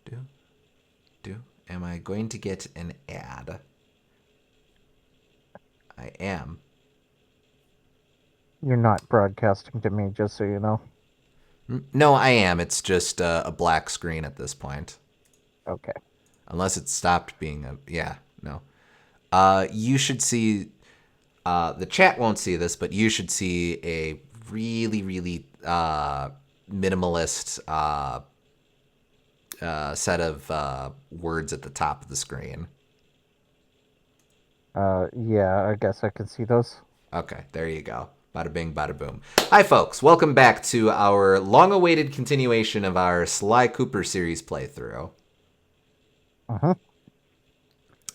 Do. Am I going to get an ad? I am. You're not broadcasting to me, just so you know. No, I am. It's just a black screen at this point. Okay. Unless it stopped being a. Yeah, no. You should see. The chat won't see this, but you should see a really, really minimalist set of words at the top of the screen. Yeah, I guess I can see those. Okay, there you go. Bada bing, bada boom. Hi, folks. Welcome back to our long awaited continuation of our Sly Cooper series playthrough. Uh-huh.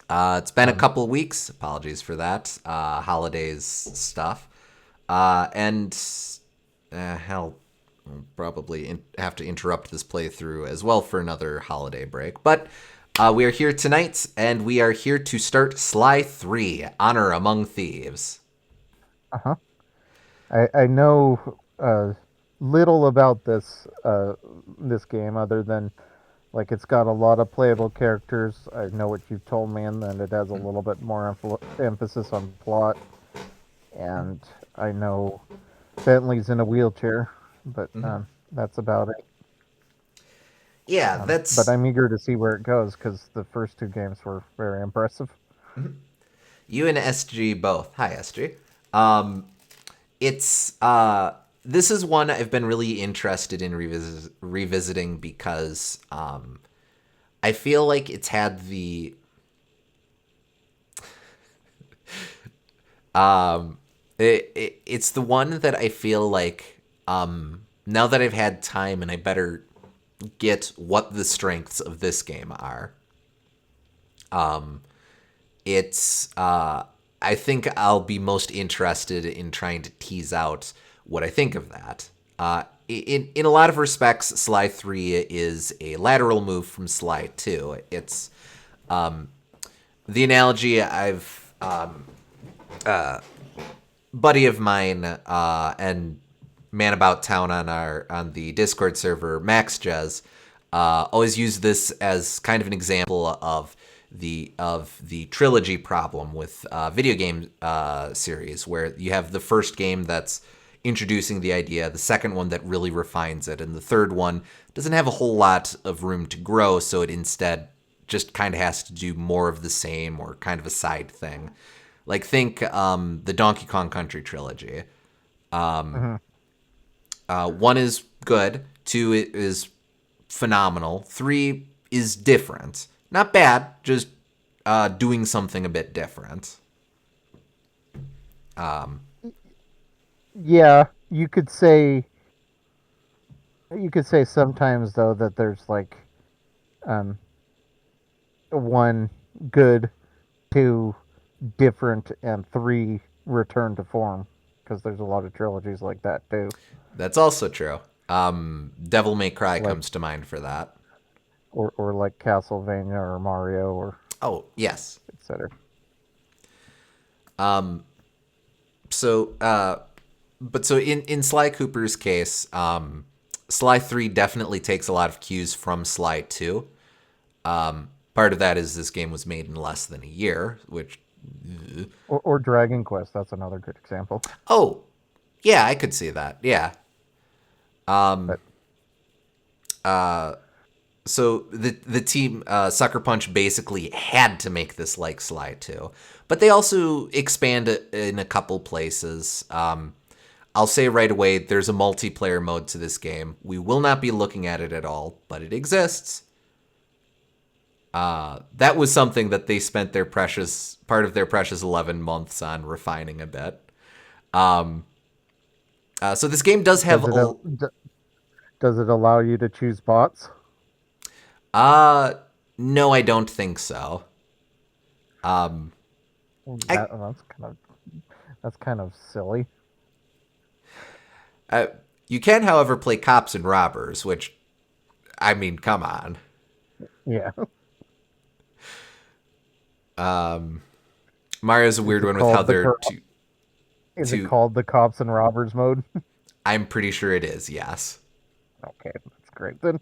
It's been a Um, couple weeks. Apologies for that. Holidays stuff. And hell, I'll probably have to interrupt this playthrough as well for another holiday break. But we are here tonight, and we are here to start Sly 3, Honor Among Thieves. uh-huh. I know little about this game other than like it's got a lot of playable characters. I know what you've told me, and then it has a little bit more emphasis on plot. And I know Bentley's in a wheelchair, but that's about it. Yeah, But that's I'm eager to see where it goes because the first two games were very impressive. you and SG both. Hi, SG. Um, it's this is one I've been really interested in revisiting because I feel like it's had the it's the one that I feel like now that I've had time and I better get what the strengths of this game are. It's I think I'll be most interested in trying to tease out what I think of that. In a lot of respects, Sly 3 is a lateral move from Sly 2. It's the analogy I've buddy of mine and man about town on the Discord server, Max Jez, always use this as kind of an example of the trilogy problem with video game series, where you have the first game that's introducing the idea, the second one that really refines it, and the third one doesn't have a whole lot of room to grow, so it instead just kind of has to do more of the same or kind of a side thing. Like think the Donkey Kong Country trilogy. Hmm. One is good. Two is phenomenal. Three is different. Not bad, just doing something a bit different. Yeah, you could say sometimes though that there's like um one good, two different, and three return to form because there's a lot of trilogies like that too. That's also true. Devil May Cry Like comes to mind for that. or like Castlevania or Mario or Oh, yes. etc. So, but so in Sly Cooper's case, Sly 3 definitely takes a lot of cues from Sly 2. Part of that is this game was made in less than a year, which Or Dragon Quest. That's another good example. oh, yeah, I could see that. Yeah. But So the team Sucker Punch basically had to make this like Sly 2, but they also expand it in a couple places. I'll say right away, there's a multiplayer mode to this game. We will not be looking at it at all, but it exists. That was something that they spent their precious part of their precious 11 months on refining a bit. So this game does have does it does it allow you to choose bots? uh no, I don't think so. Um, I That's kind of silly. Uh, you can, however, play cops and robbers, which, I mean, come on. Yeah. Mario's a Is weird it one with how called the they're co- two. is it Two. called the cops and robbers mode? I'm pretty sure it is. Yes. Okay, that's great then.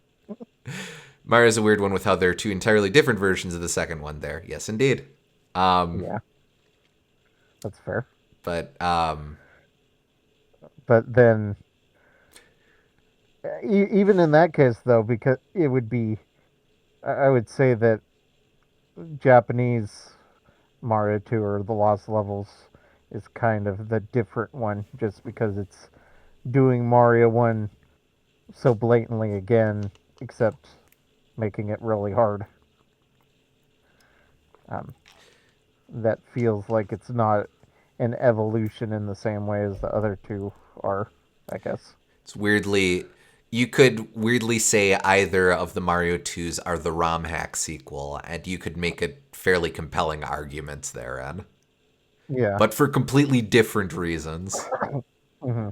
Mario's a weird one with how there are two entirely different versions of the second one there. Yes, indeed. Yeah, that's fair. But But then, even in that case, though, because it would be, I would say that Japanese Mario 2 or the Lost Levels is kind of the different one, just because it's doing Mario 1 so blatantly again, except making it really hard. Um, that feels like it's not an evolution in the same way as the other two are, I guess. it's weirdly, you could weirdly say either of the Mario 2s are the ROM hack sequel, and you could make a fairly compelling argument therein. Yeah. But for completely different reasons. Hmm.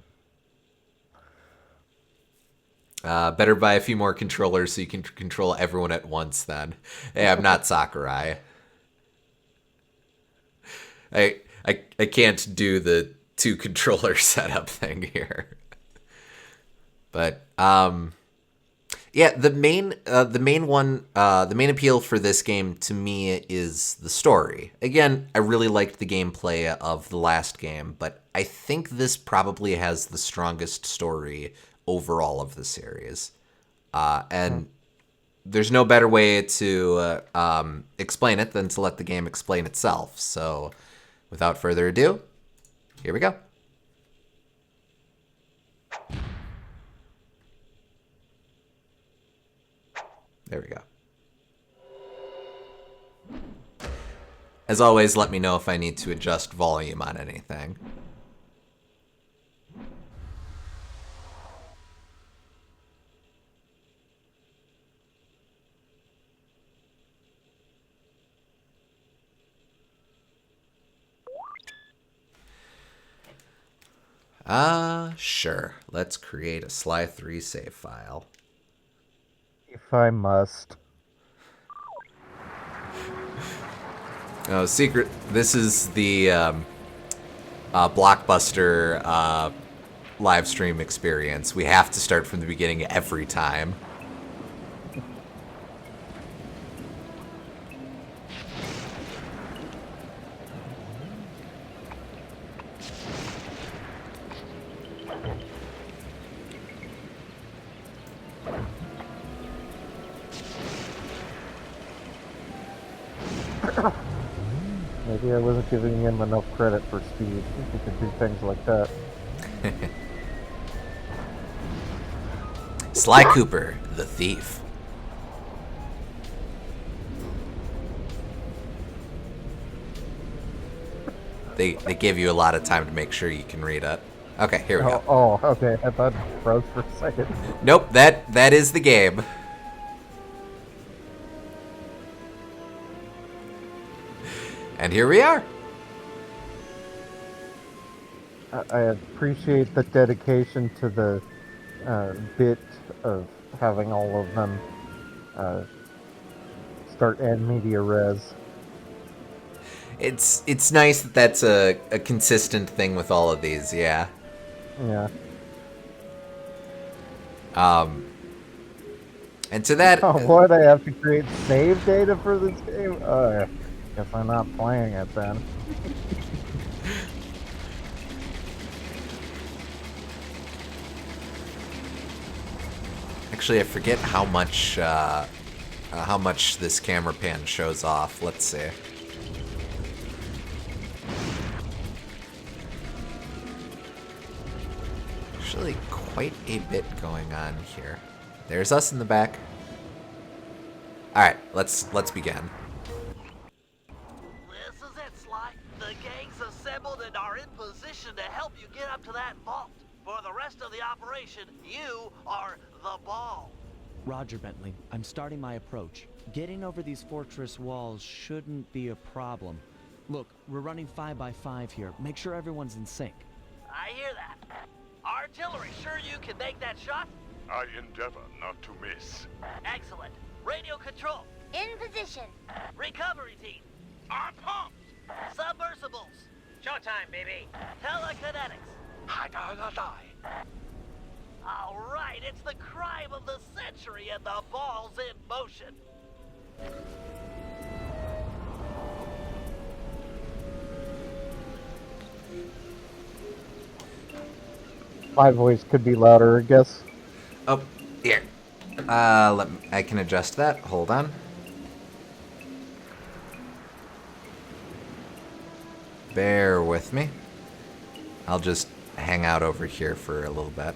Better buy a few more controllers so you can control everyone at once then. Hey, I'm not Sakurai. I can't do the two controller setup thing here. But yeah, the main appeal for this game to me is the story. Again, I really liked the gameplay of the last game, but I think this probably has the strongest story overall of the series. And there's no better way to explain it than to let the game explain itself. So, without further ado, here we go. There we go. As always, let me know if I need to adjust volume on anything. Sure. Let's create a Sly 3 save file. If I must. Oh, secret. This is the Blockbuster live stream experience. We have to start from the beginning every time. Maybe I wasn't giving him enough credit for speed. He could do things like that. Sly Cooper, the thief. They give you a lot of time to make sure you can read it. Okay, here we go. Okay. I thought it froze for a second. Nope, that is the game. And here we are. I appreciate the dedication to the bit of having all of them uh, start and media res. It's nice that that's a consistent thing with all of these, yeah. Yeah. And to that, Oh, what? I have to create save data for this game? Guess I'm not playing it then. actually, I forget how much this camera pan shows off. Let's see. Actually, quite a bit going on here. There's us in the back. All right, let's begin. This is it, Sly. The gang's assembled and are in position to help you get up to that vault. For the rest of the operation, you are the ball. Roger, Bentley. I'm starting my approach. Getting over these fortress walls shouldn't be a problem. Look, we're running 5x5 here. Make sure everyone's in sync. I hear that. Artillery, sure you can make that shot? I endeavor not to miss. Excellent. Radio control. In position. Recovery team. On pumps! Submersibles. Showtime, baby. Telekinetics. All right, it's the crime of the century and the ball's in motion. My voice could be louder, I guess. Oh, here. I can adjust that. Hold on. Bear with me. I'll just hang out over here for a little bit.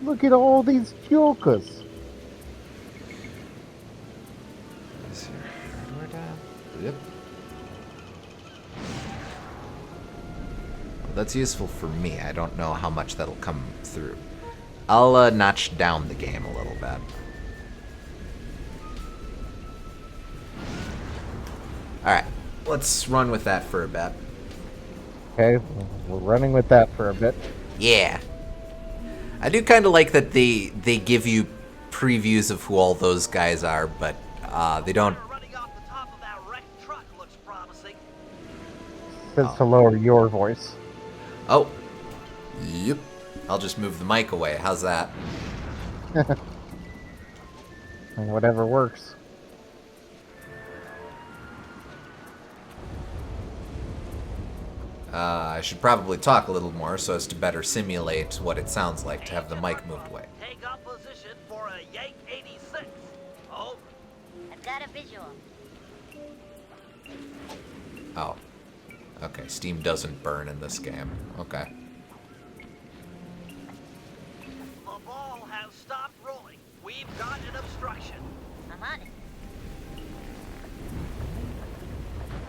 Look at all these jokers. Is your hardware down? Yep. Well, that's useful for me. I don't know how much that'll come through. I'll notch down the game a little bit. Alright, let's run with that for a bit. Okay, we're running with that for a bit. Yeah. I do kind of like that they give you previews of who all those guys are, but they don't... Running off the top of that wrecked truck looks promising. Says to lower your voice. Oh. Yep. I'll just move the mic away. How's that? Whatever works. I should probably talk a little more so as to better simulate what it sounds like to have the mic moved away. Take up position for a Yank 86. Over. I've got a visual. Oh. Okay, Steam doesn't burn in this game. Okay. The ball has stopped rolling. We've got an obstruction. I'm on it.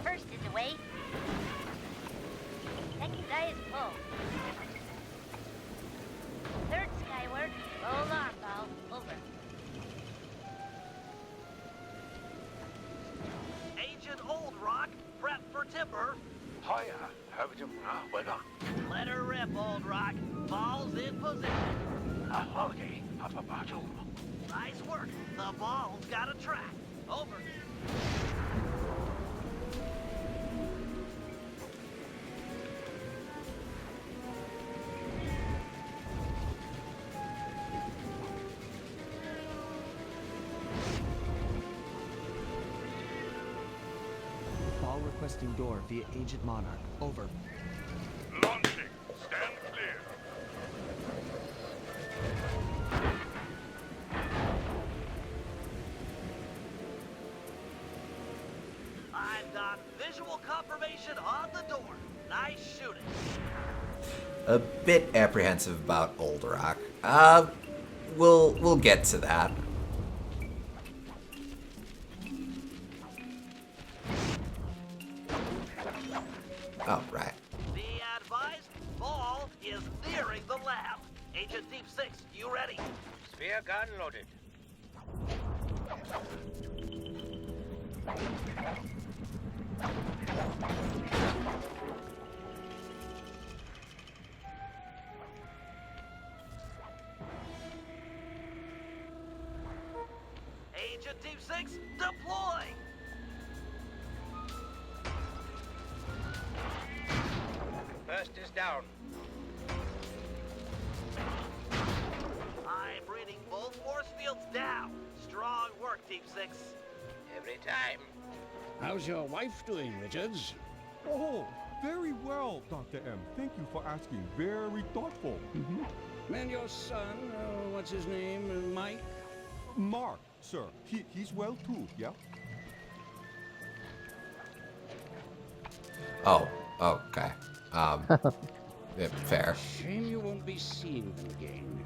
First is away. Second eye is full. Third skyward. Roll arm ball. Over. Agent Old Rock, prep for timber. Hiya, how do you weather? Let her rip, Old Rock. Ball's in position. A holiday of a battle. Nice work. The ball's got a track. Over. Ball requesting door via Agent Monarch. Over. Launching. Stand clear. I've got visual confirmation on the door. Nice shooting. A bit apprehensive about Old Rock. We'll get to that. Oh, right. Be advised, ball is nearing the lab. Agent Deep 6, you ready? Spear gun loaded. Agent Deep 6, deploy! First is down. I'm reading both force fields down. Strong work, Deep 6. Every time. How's your wife doing, Richards? Oh, very well, Dr. M. Thank you for asking. Very thoughtful. And your son, what's his name, Mike? Mark, sir. He's well too, yeah? Oh, okay. Yeah, fair. Shame you won't be seeing them again.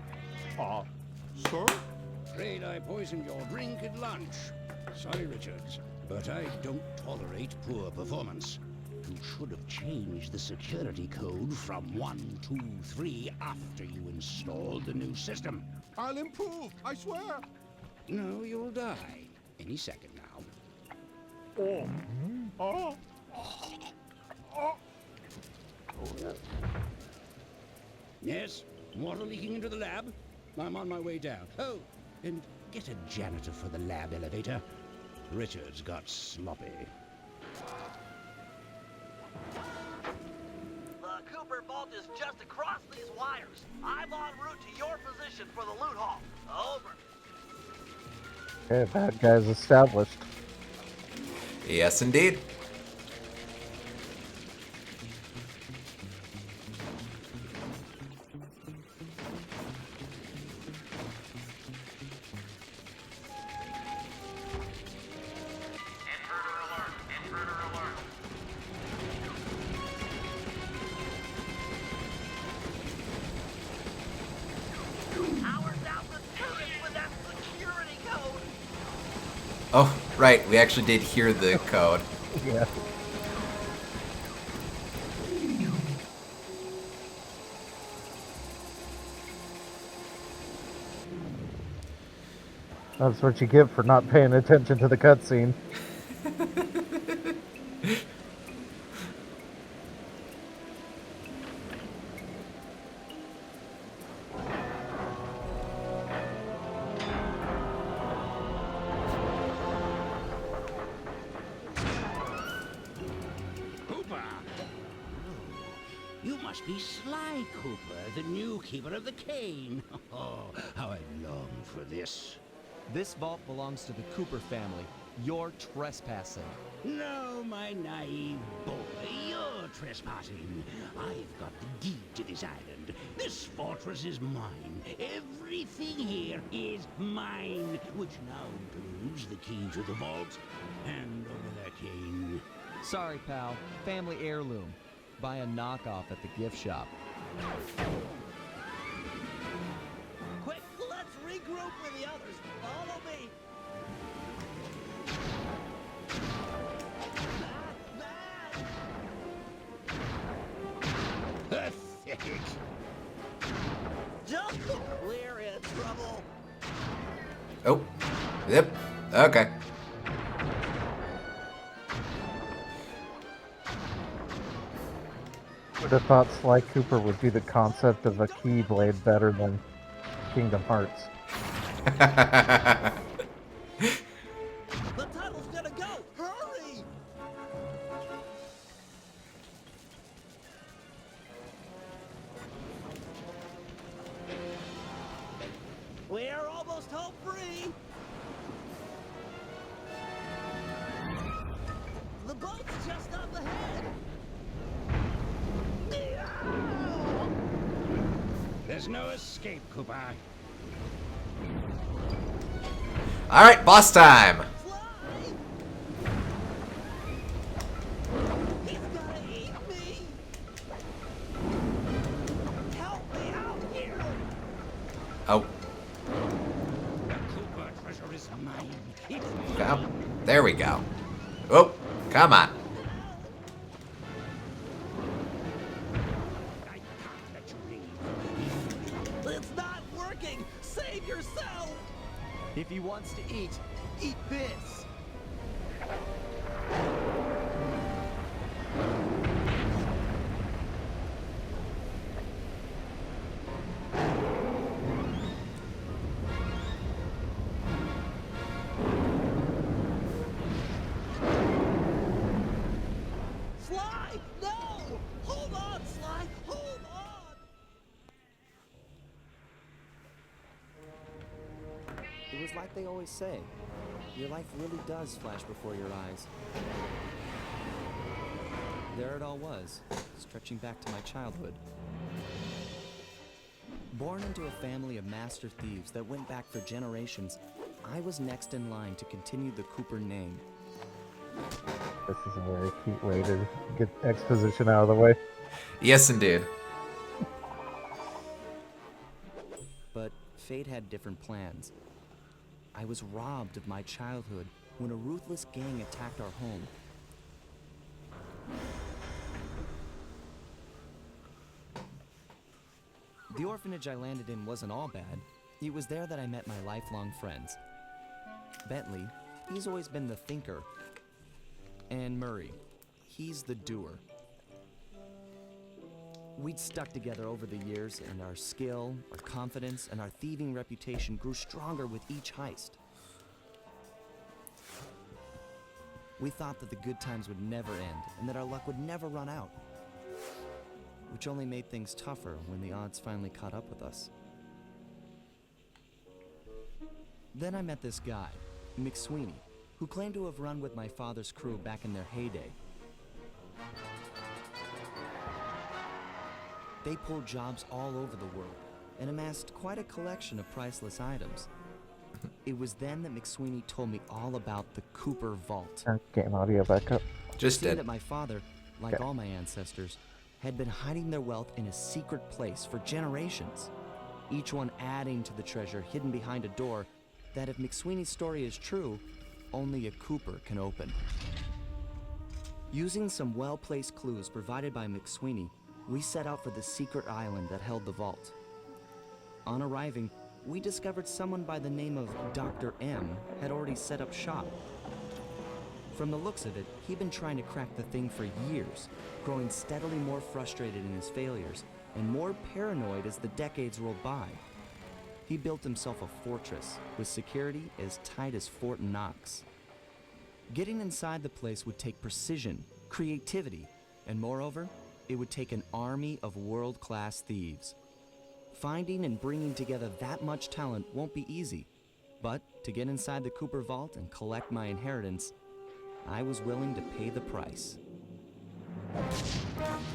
Sir? Afraid I poisoned your drink at lunch. Sorry, Richards, but I don't tolerate poor performance. You should have changed the security code from 1, 2, 3 after you installed the new system. I'll improve, I swear. No, you'll die any second now. Oh. Yes, water leaking into the lab. I'm on my way down. Oh, and get a janitor for the lab elevator. Richards got sloppy. The Cooper Vault vault is just across these wires. I'm en route to your position for the loot haul. Over. Okay, bad guys established. Yes, indeed. Intruder alert! Intruder alert! Power down the turret with that security code. Oh, right. We actually did hear the code. Yeah. That's what you get for not paying attention to the cutscene. Cooper! You must be Sly Cooper, the new keeper of the cane. Oh, how I long for this. This vault belongs to the Cooper family. You're trespassing. No, my naive boy, you're trespassing. I've got the deed to this island. This fortress is mine. Everything here is mine, which now includes the key to the vault. Hand over that cane. Sorry, pal. Family heirloom. Buy a knockoff at the gift shop. Quick, let's regroup with the others. Follow me. Pathetic. Just we're in trouble. Oh. Yep. Okay. Would have thought Sly Cooper would do the concept of a keyblade better than Kingdom Hearts. The tunnel's gonna go. Hurry. We're almost home free. The boat's just up ahead. There's no escape, Cooper. All right, boss time. Fly! He's gonna eat me. Help me out here. Oh. The Cooper treasure is mine. It's mine. Come. There we go. Oh, come on. I can't let you leave. It's not working. Save yourself. If he wants to eat this. Sly, no! Hold on, Sly. Hold on. It was like they always say. Your life really does flash before your eyes. There it all was, stretching back to my childhood. Born into a family of master thieves that went back for generations, I was next in line to continue the Cooper name. This is a very cute way to get exposition out of the way. Yes, indeed. But fate had different plans. I was robbed of my childhood when a ruthless gang attacked our home. The orphanage I landed in wasn't all bad. It was there that I met my lifelong friends. Bentley, he's always been the thinker. And Murray, he's the doer. We'd stuck together over the years, and our skill, our confidence, and our thieving reputation grew stronger with each heist. We thought that the good times would never end, and that our luck would never run out. which only made things tougher when the odds finally caught up with us. Then I met this guy, McSweeney, who claimed to have run with my father's crew back in their heyday. They pulled jobs all over the world and amassed quite a collection of priceless items. It was then that McSweeney told me all about the Cooper Vault. Turn game audio back up. Just Seeing did. that my father, like all my ancestors, had been hiding their wealth in a secret place for generations, each one adding to the treasure hidden behind a door that, if McSweeney's story is true, only a Cooper can open. Using some well-placed clues provided by McSweeney, we set out for the secret island that held the vault. On arriving, we discovered someone by the name of Dr. M had already set up shop. From the looks of it, he'd been trying to crack the thing for years, growing steadily more frustrated in his failures and more paranoid as the decades rolled by. He built himself a fortress with security as tight as Fort Knox. Getting inside the place would take precision, creativity, and moreover, it would take an army of world-class thieves. Finding and bringing together that much talent won't be easy, but to get inside the Cooper Vault and collect my inheritance, I was willing to pay the price.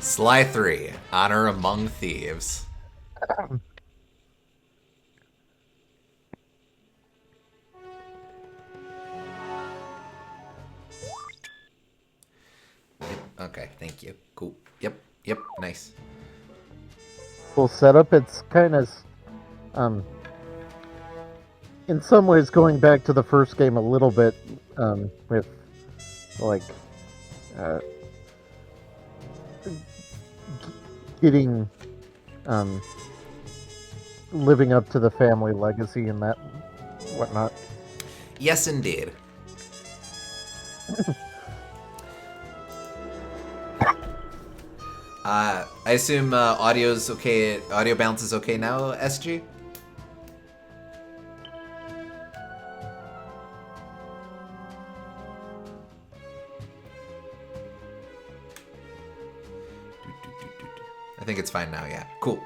Sly 3, Honor Among Thieves. Okay, thank you. Cool. Yep, nice. Cool setup. It's kind of, in some ways, going back to the first game a little bit, with, like, getting, living up to the family legacy and that whatnot. Yes, indeed. I assume audio's okay. Audio balance is okay now, SG? I think it's fine now, yeah. Cool.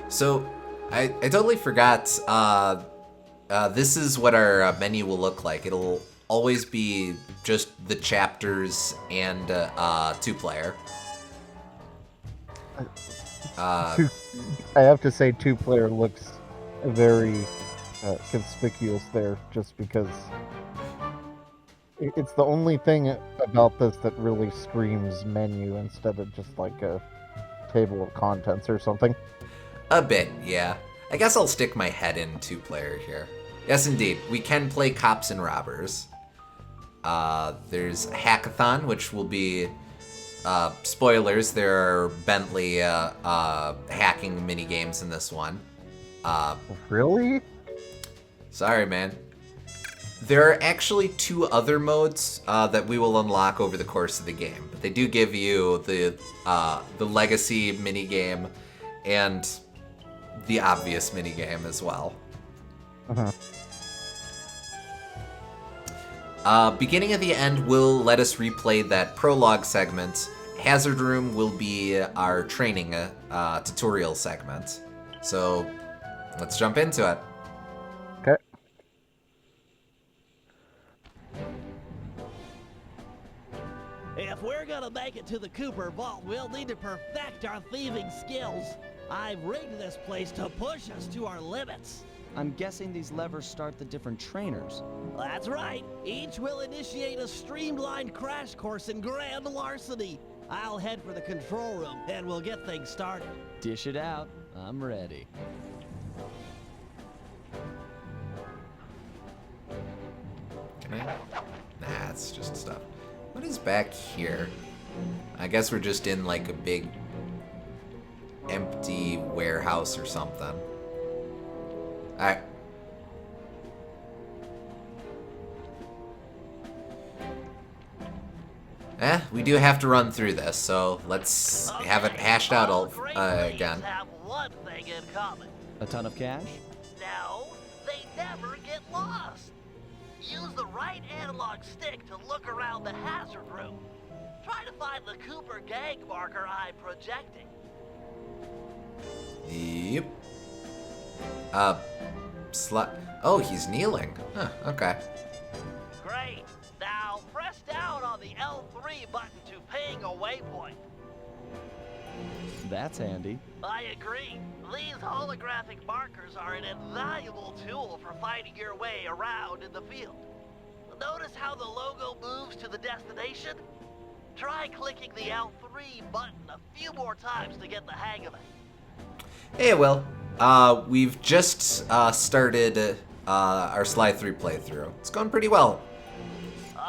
So, I totally forgot, this is what our menu will look like. It'll always be just the chapters and 2-player. I have to say, 2-player looks very conspicuous there, just because it's the only thing about this that really screams menu instead of just like a table of contents or something. A bit, yeah. I guess I'll stick my head in 2-player here. Yes, indeed. We can play cops and robbers. There's Hackathon, which will be... spoilers, there are Bentley hacking mini games in this one. Really? Sorry, man. There are actually 2 other modes that we will unlock over the course of the game, but they do give you the legacy mini game and the obvious mini game as well. Beginning at the end will let us replay that prologue segment. Hazard Room will be our training tutorial segment. So let's jump into it. Okay. If we're gonna make it to the Cooper Vault, we'll need to perfect our thieving skills. I've rigged this place to push us to our limits. I'm guessing these levers start the different trainers. That's right. Each will initiate a streamlined crash course in grand larceny. I'll head for the control room, and we'll get things started. Dish it out. I'm ready. Can I? Nah, it's just stuff. What is back here? I guess we're just in like a big empty warehouse or something. Alright. We do have to run through this, so let's have it hashed out all again. Have one thing in common. A ton of cash? No, they never get lost. Use the right analog stick to look around the hazard room. Try to find the Cooper gang marker I'm projecting. Yep. Oh, he's kneeling. Huh, okay. Great. Now press down on the L3 button to ping a waypoint. That's handy. I agree. These holographic markers are an invaluable tool for finding your way around in the field. Notice how the logo moves to the destination? Try clicking the L3 button a few more times to get the hang of it. Hey, Will. We've just started our Sly 3 playthrough. It's going pretty well.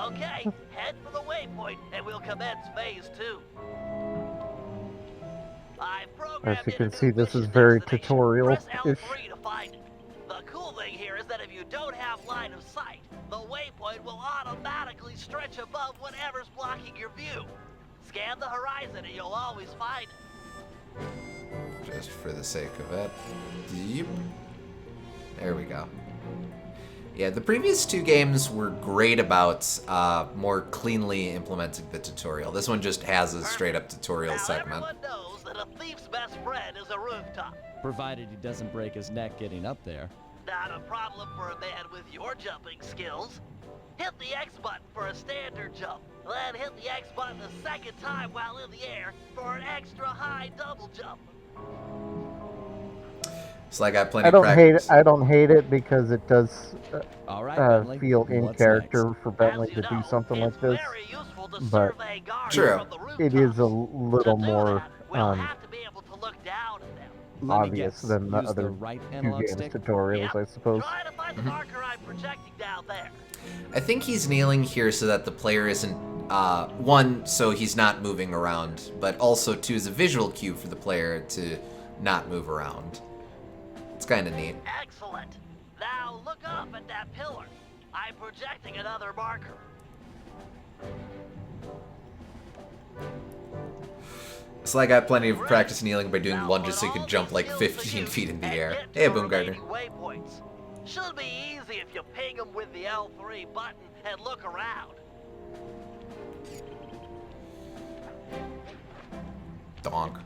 Okay, head for the waypoint and we'll commence phase 2. I've programmed As you in can a new see, this is mission very destination. tutorial-ish. Press L3 to find it. The cool thing here is that if you don't have line of sight, the waypoint will automatically stretch above whatever's blocking your view. Scan the horizon and you'll always find it. Just for the sake of it. Yep. There we go. Yeah, the previous two games were great about more cleanly implementing the tutorial. This one just has a straight-up tutorial Now segment. everyone knows that a thief's best friend is a rooftop. Provided he doesn't break his neck getting up there. Not a problem for a man with your jumping skills. Hit the X button for a standard jump, then hit the X button a second time while in the air for an extra high double jump. So I got plenty I of don't practice. I don't hate it because it does All right, Bentley, feel in what's character next? for Bentley As you to do know, something like it's this. very useful to but survey guards True. from the It is a rooftops. little To do more that, we'll have to be able to look down at them. Let me obvious guess. than the Use other right two analog games stick? tutorials, Yep. I suppose. Try to find the marker I'm projecting down there. I think he's kneeling here so that the player isn't, one, so he's not moving around, but also, two, as a visual cue for the player to not move around. It's kind of neat. Excellent. Now look up at that pillar. I'm projecting another marker. So I got plenty of practice kneeling by doing Now lunges put so he all can these jump like skills to 15 use feet in the and air. get Hey, to Boomgartner. remaining waypoints. Should be easy if you ping them with the L3 button and look around. Donk.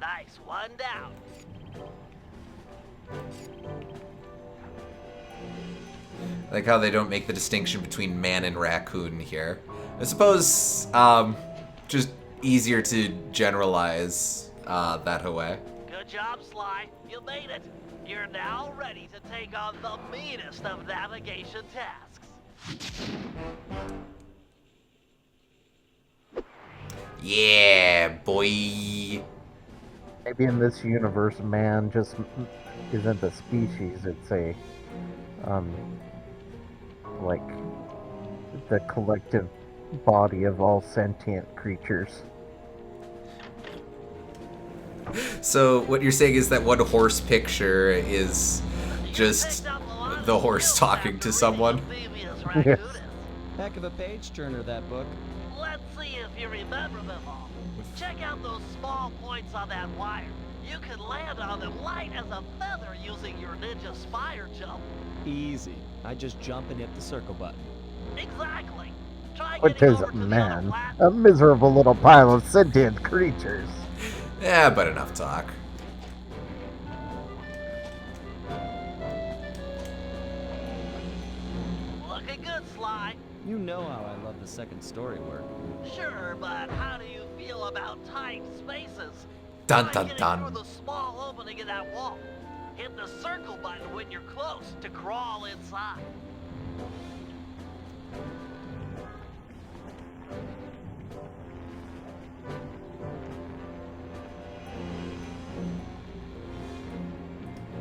Nice, one down. I like how they don't make the distinction between man and raccoon here. I suppose, just easier to generalize that way. Good job, Sly. You made it. You're now ready to take on the meanest of navigation tasks. Yeah, boy. Maybe in this universe, man just isn't a species. It's a, like, the collective body of all sentient creatures. So what you're saying is that one horse picture is just the horse talking to someone? Yes. Heck of a page turner, that book. Let's see if you remember them all. Check out those small points on that wire. You can land on them light as a feather using your ninja spire jump. Easy. I just jump and hit the circle button. Exactly. Try What getting is over to the other man? platform. A miserable little pile of sentient creatures. Yeah, but enough talk. Looking good, Sly. You know how I love the second story work. Sure, but how do you feel about tight spaces? Dun Try dun getting dun. through the small opening in that wall. Hit the circle button when you're close to crawl inside.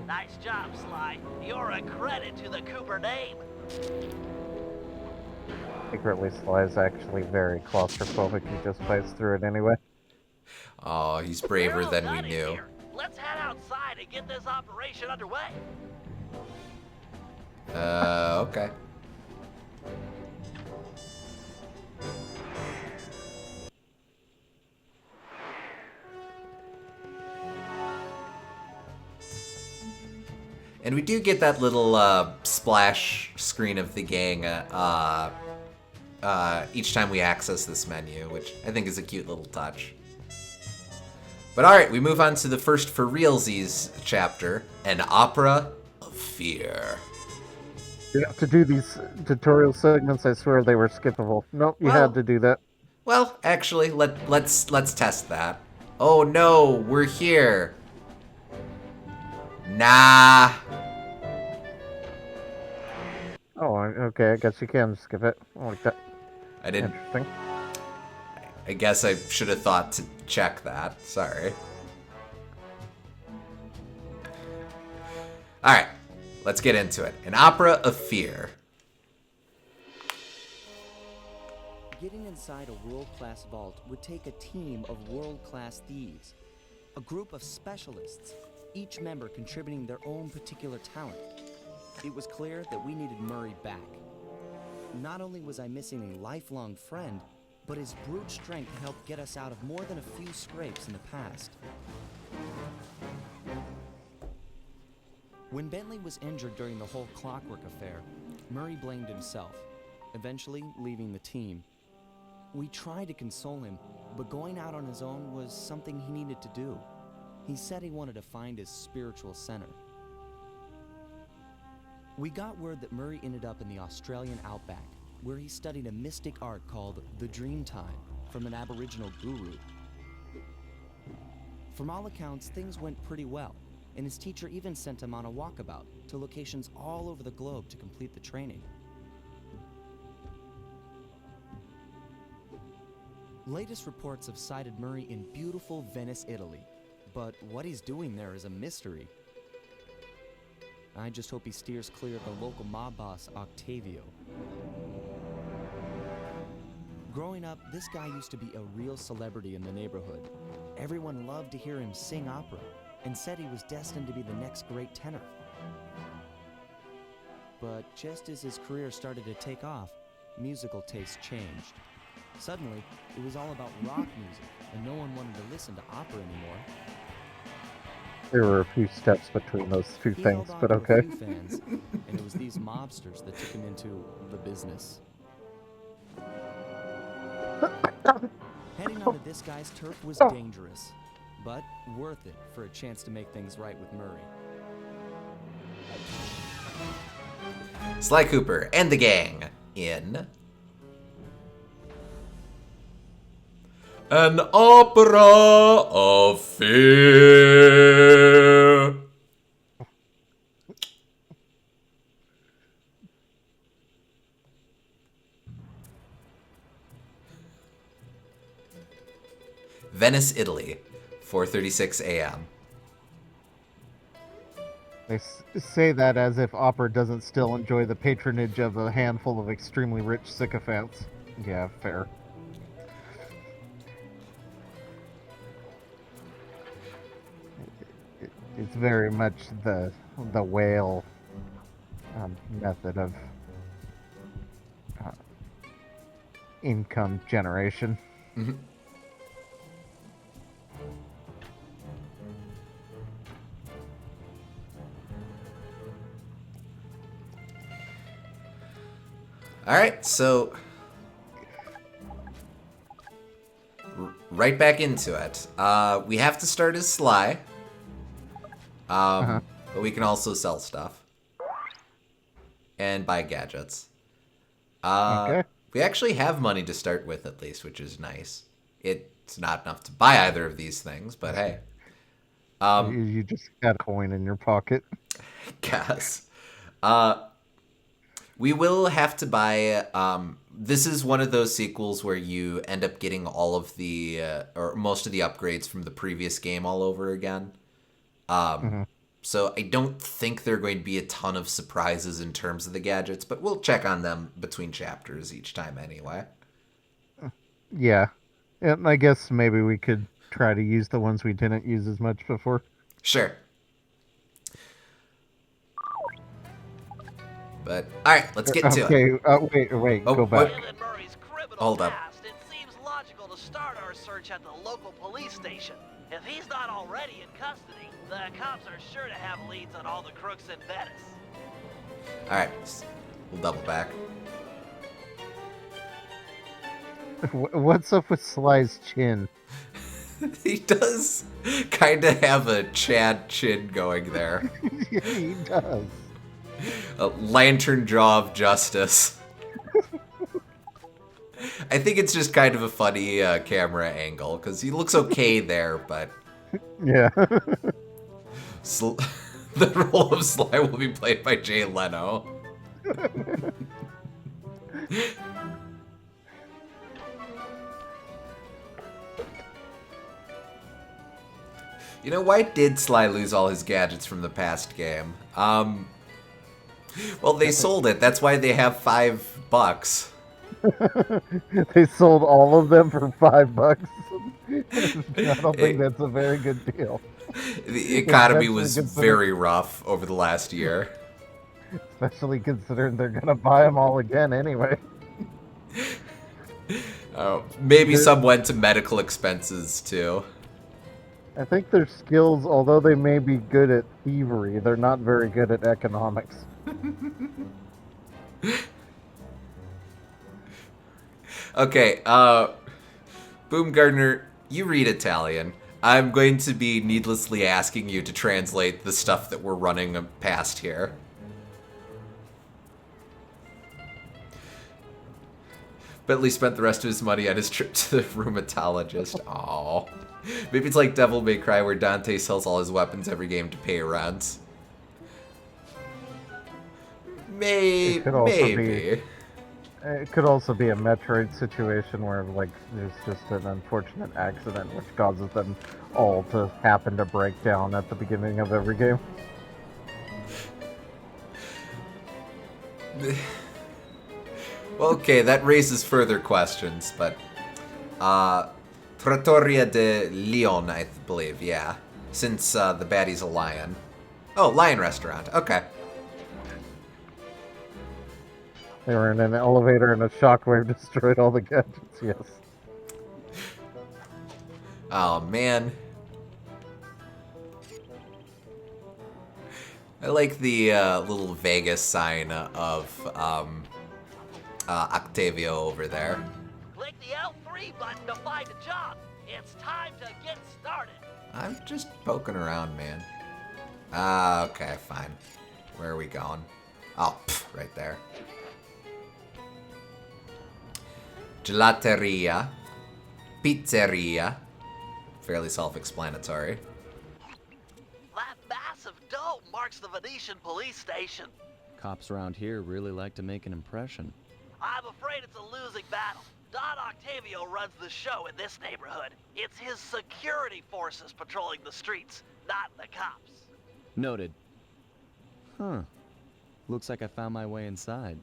Nice job, Sly. You're a credit to the Cooper name. Secretly, Sly is actually very claustrophobic. He just fights through it anyway. Oh, he's We're braver all than we done in knew. here. Let's head outside and get this operation underway. Okay. And we do get that little splash screen of the gang each time we access this menu, which I think is a cute little touch. But all right, we move on to the first for realsies chapter, An Opera of Fear. You have to do these tutorial segments. I swear they were skippable. Nope, you Well- had to do that. Well, actually, let's test that. Oh no, we're here. Nah. Oh, okay. I guess you can skip it. I like that. I didn't. Interesting. I guess I should have thought to check that. Sorry. All right, let's get into it. An Opera of Fear. Getting inside a world-class vault would take a team of world-class thieves. A group of specialists, each member contributing their own particular talent. It was clear that we needed Murray back. Not only was I missing a lifelong friend, but his brute strength helped get us out of more than a few scrapes in the past. When Bentley was injured during the whole Clockwork affair, Murray blamed himself, eventually leaving the team. We tried to console him, but going out on his own was something he needed to do. He said he wanted to find his spiritual center. We got word that Murray ended up in the Australian outback, where he studied a mystic art called the Dreamtime from an Aboriginal guru. From all accounts, things went pretty well, and his teacher even sent him on a walkabout to locations all over the globe to complete the training. Latest reports have cited Murray in beautiful Venice, Italy, but what he's doing there is a mystery. I just hope he steers clear of the local mob boss, Octavio. Growing up, this guy used to be a real celebrity in the neighborhood. Everyone loved to hear him sing opera and said he was destined to be the next great tenor. But just as his career started to take off, musical tastes changed. Suddenly, it was all about rock music, and no one wanted to listen to opera anymore. There were a few steps between those two He things, held on but to okay. a few fans, and it was these mobsters that took him into the business. Heading onto this guy's turf was dangerous, but worth it for a chance to make things right with Murray. Sly Cooper and the gang in An Opera of Fear. Venice, Italy, 4:36 a.m. They say that as if opera doesn't still enjoy the patronage of a handful of extremely rich sycophants. Yeah, fair. It's very much the whale method of income generation. Mm-hmm. All right, so right back into it. We have to start as Sly, but we can also sell stuff and buy gadgets. Okay. We actually have money to start with, at least, which is nice. It's not enough to buy either of these things, but hey. You just got a coin in your pocket. Guess. We will have to buy. This is one of those sequels where you end up getting all of the or most of the upgrades from the previous game all over again. So I don't think there are going to be a ton of surprises in terms of the gadgets, but we'll check on them between chapters each time anyway. Yeah. And I guess maybe we could try to use the ones we didn't use as much before. Sure. But all right, let's get to it. Okay, wait, Oh, go back. Given Murray's criminal Hold up. past, it seems logical to start our search at the local police station. If he's not already in custody, the cops are sure to have leads on all the crooks in Venice. All right, we'll double back. What's up with Sly's chin? He does kind of have a Chad chin going there. He does. A lantern jaw of justice. I think it's just kind of a funny camera angle, because he looks okay there, but... Yeah. The role of Sly will be played by Jay Leno. You know, why did Sly lose all his gadgets from the past game? Well, they sold it. That's why they have $5. They sold all of them for $5. I don't think that's a very good deal. The economy Especially was considering- very rough over the last year. Especially considering they're gonna buy them all again anyway. Oh, maybe some went to medical expenses too. I think their skills, although they may be good at thievery, they're not very good at economics. Okay, Boomgardner, you read Italian. I'm going to be needlessly asking you to translate the stuff that we're running past here. Bentley spent the rest of his money on his trip to the rheumatologist. Aww. Maybe it's like Devil May Cry, where Dante sells all his weapons every game to pay rent. It could also Maybe. It could also be a Metroid situation where, like, there's just an unfortunate accident which causes them all to happen to break down at the beginning of every game. Well, okay, that raises further questions, but... Trattoria de Leon, I believe, yeah. Since the baddie's a lion. Oh, lion restaurant, okay. They were in an elevator and a shockwave destroyed all the gadgets, yes. Oh, man. I like the little Vegas sign of Octavio over there. Click the L3 button to find a job. It's time to get started. I'm just poking around, man. Okay, fine. Where are we going? Oh, right there. Gelateria. Pizzeria. Fairly self-explanatory. That massive dome marks the Venetian police station. Cops around here really like to make an impression. I'm afraid it's a losing battle. Don Octavio runs the show in this neighborhood. It's his security forces patrolling the streets, not the cops. Noted. Huh. Looks like I found my way inside.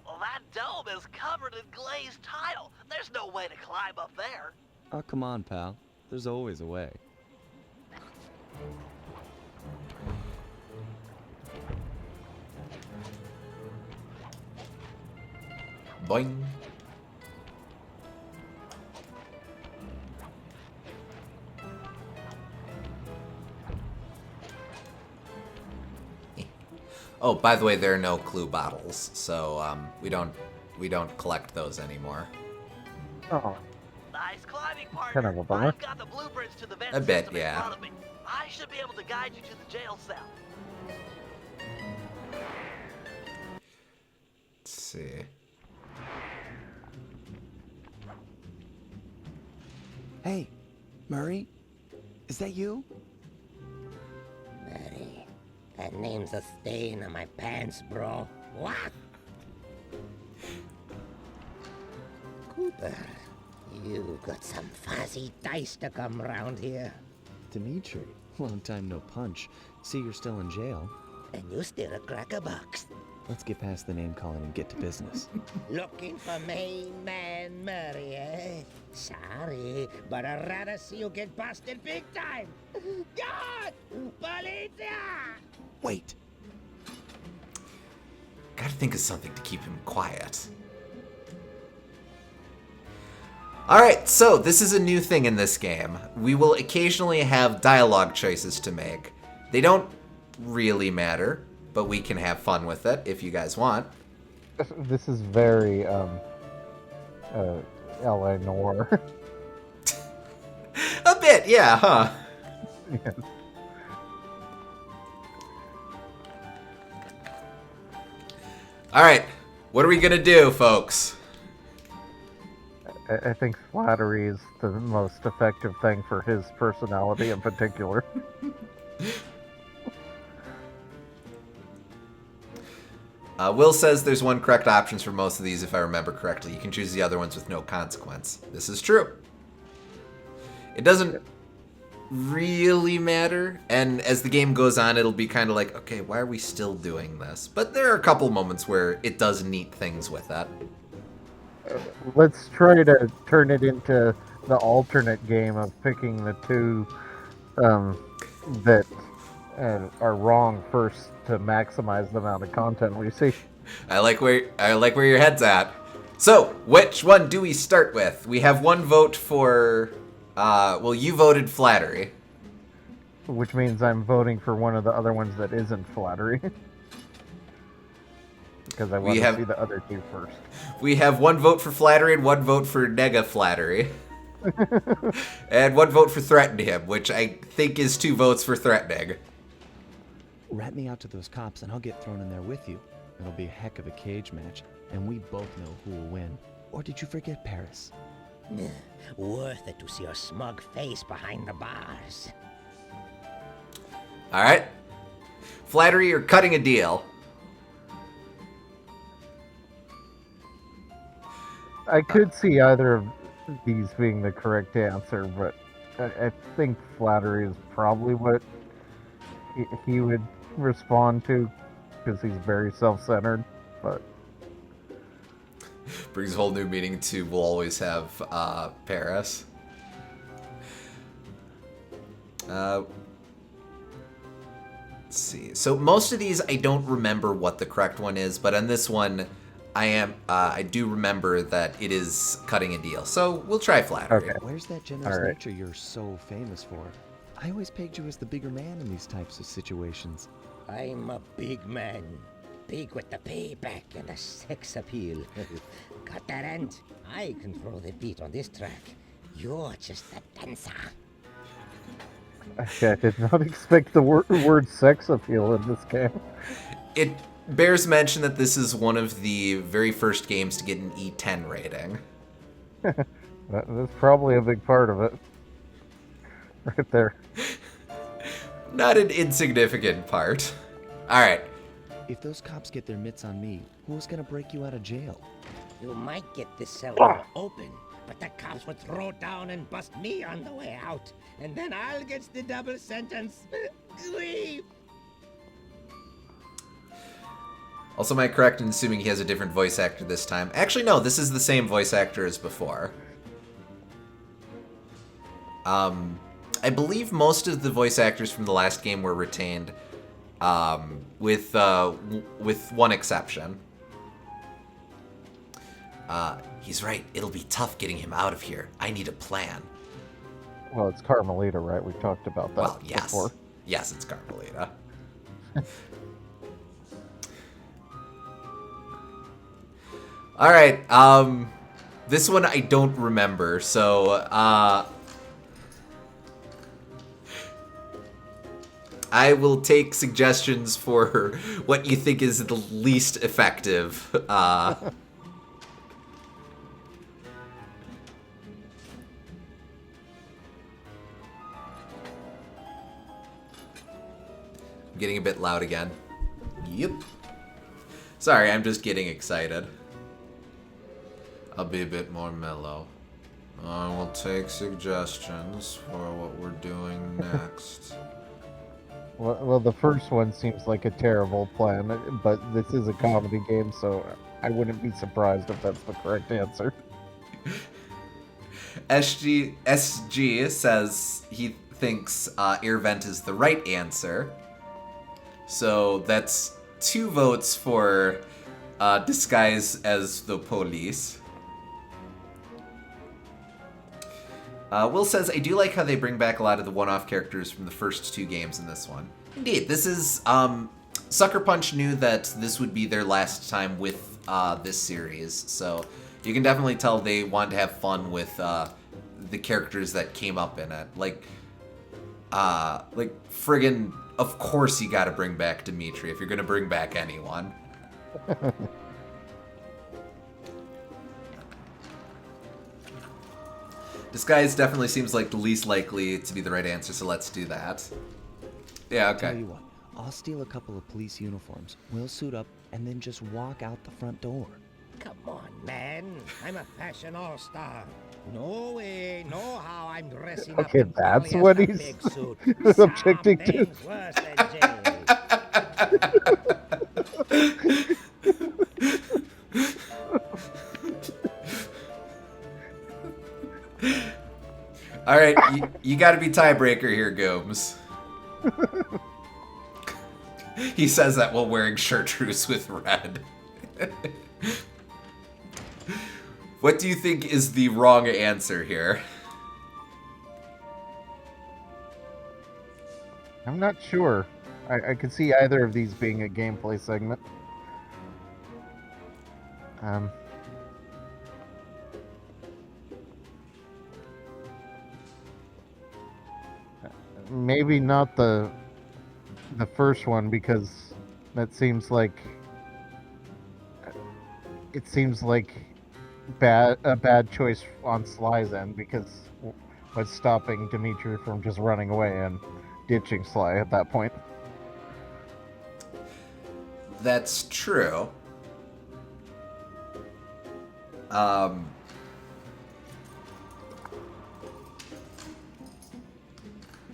Well, that dome is covered in glazed tile. There's no way to climb up there. Oh, come on, pal. There's always a way. Boing. Oh, by the way, there are no clue bottles, so we don't collect those anymore. Oh, Nice climbing, partner. kind of a bummer. I've got the blueprints to the vent I bet, system yeah. in front of me. I should be able to guide you to the jail cell. Let's see. Hey, Murray? Is that you? Mary, that name's a stain on my pants, bro. What? Cooper, you got some fuzzy dice to come round here. Dimitri. Long time no punch. See, you're still in jail. And you steal a cracker box. Let's get past the name calling and get to business. Looking for main man Murray, eh? Sorry, but I'd rather see you get busted big time. God! Policia! Wait! Gotta think of something to keep him quiet. Alright, so this is a new thing in this game. We will occasionally have dialogue choices to make. They don't really matter, but we can have fun with it if you guys want. This is very, LA Noir. shit, yeah, huh? Yes. All right, what are we gonna do, folks? I think flattery is the most effective thing for his personality in particular. Will says there's one correct options for most of these, if I remember correctly. You can choose the other ones with no consequence. This is true. It doesn't really matter, and as the game goes on, it'll be kind of like, okay, why are we still doing this? But there are a couple moments where it does neat things with that. Let's try to turn it into the alternate game of picking the two that are wrong first to maximize the amount of content we see. I like where your head's at. So, which one do we start with? We have one vote for well, you voted flattery. Which means I'm voting for one of the other ones that isn't flattery. Because I want to see the other two first. We have one vote for flattery and one vote for nega flattery. And one vote for threaten him, which I think is 2 votes for threatening. Rat me out to those cops and I'll get thrown in there with you. It'll be a heck of a cage match, and we both know who will win. Or did you forget Paris? Worth it to see your smug face behind the bars. All right. Flattery or cutting a deal? I could see either of these being the correct answer, but I think flattery is probably what he would respond to, because he's very self-centered. But brings a whole new meaning to we'll always have Paris. Let's see. So most of these I don't remember what the correct one is, but on this one I do remember that it is cutting a deal. So we'll try flattery. Okay. Where's that generous All right. nature you're so famous for? I always pegged you as the bigger man in these types of situations. I'm a big man. Big with the payback and the sex appeal. Got that end? I control the beat on this track. You're just a dancer. I did not expect the word sex appeal in this game. It bears mention that this is one of the very first games to get an E10 rating. That's probably a big part of it. Right there. Not an insignificant part. All right. If those cops get their mitts on me, who's gonna break you out of jail? You might get this cell door open, but the cops would throw down and bust me on the way out. And then I'll get the double sentence. Grief! Also, am I correct in assuming he has a different voice actor this time? Actually, no, this is the same voice actor as before. I believe most of the voice actors from the last game were retained, with one exception. He's right. It'll be tough getting him out of here. I need a plan. Well, it's Carmelita, right? We talked about that Well, yes. before. Yes, it's Carmelita. All right. This one I don't remember, so I will take suggestions for what you think is the least effective. I'm getting a bit loud again. Yep. Sorry, I'm just getting excited. I'll be a bit more mellow. I will take suggestions for what we're doing next. Well, the first one seems like a terrible plan, but this is a comedy game, so I wouldn't be surprised if that's the correct answer. SG says he thinks air vent is the right answer. So that's 2 votes for disguise as the police. Will says, I do like how they bring back a lot of the one-off characters from the first 2 games in this one. Indeed, this is, Sucker Punch knew that this would be their last time with this series, so you can definitely tell they wanted to have fun with the characters that came up in it. Like, Like, friggin', of course you gotta bring back Dimitri if you're gonna bring back anyone. Disguise definitely seems like the least likely to be the right answer, so let's do that. Yeah, Tell okay. you what, I'll steal a couple of police uniforms. We'll suit up and then just walk out the front door. Come on, man. I'm a fashion all-star. No way, no how I'm dressing up Okay, in that's what polyester he's big suit. objecting to. Something's worse than jail. All right, you got to be tiebreaker here, Gomes. He says that while wearing chartreuse with red. What do you think is the wrong answer here? I'm not sure. I could see either of these being a gameplay segment. Maybe not the first one, because that seems like a bad choice on Sly's end, because what's stopping Dimitri from just running away and ditching Sly at that point? That's true.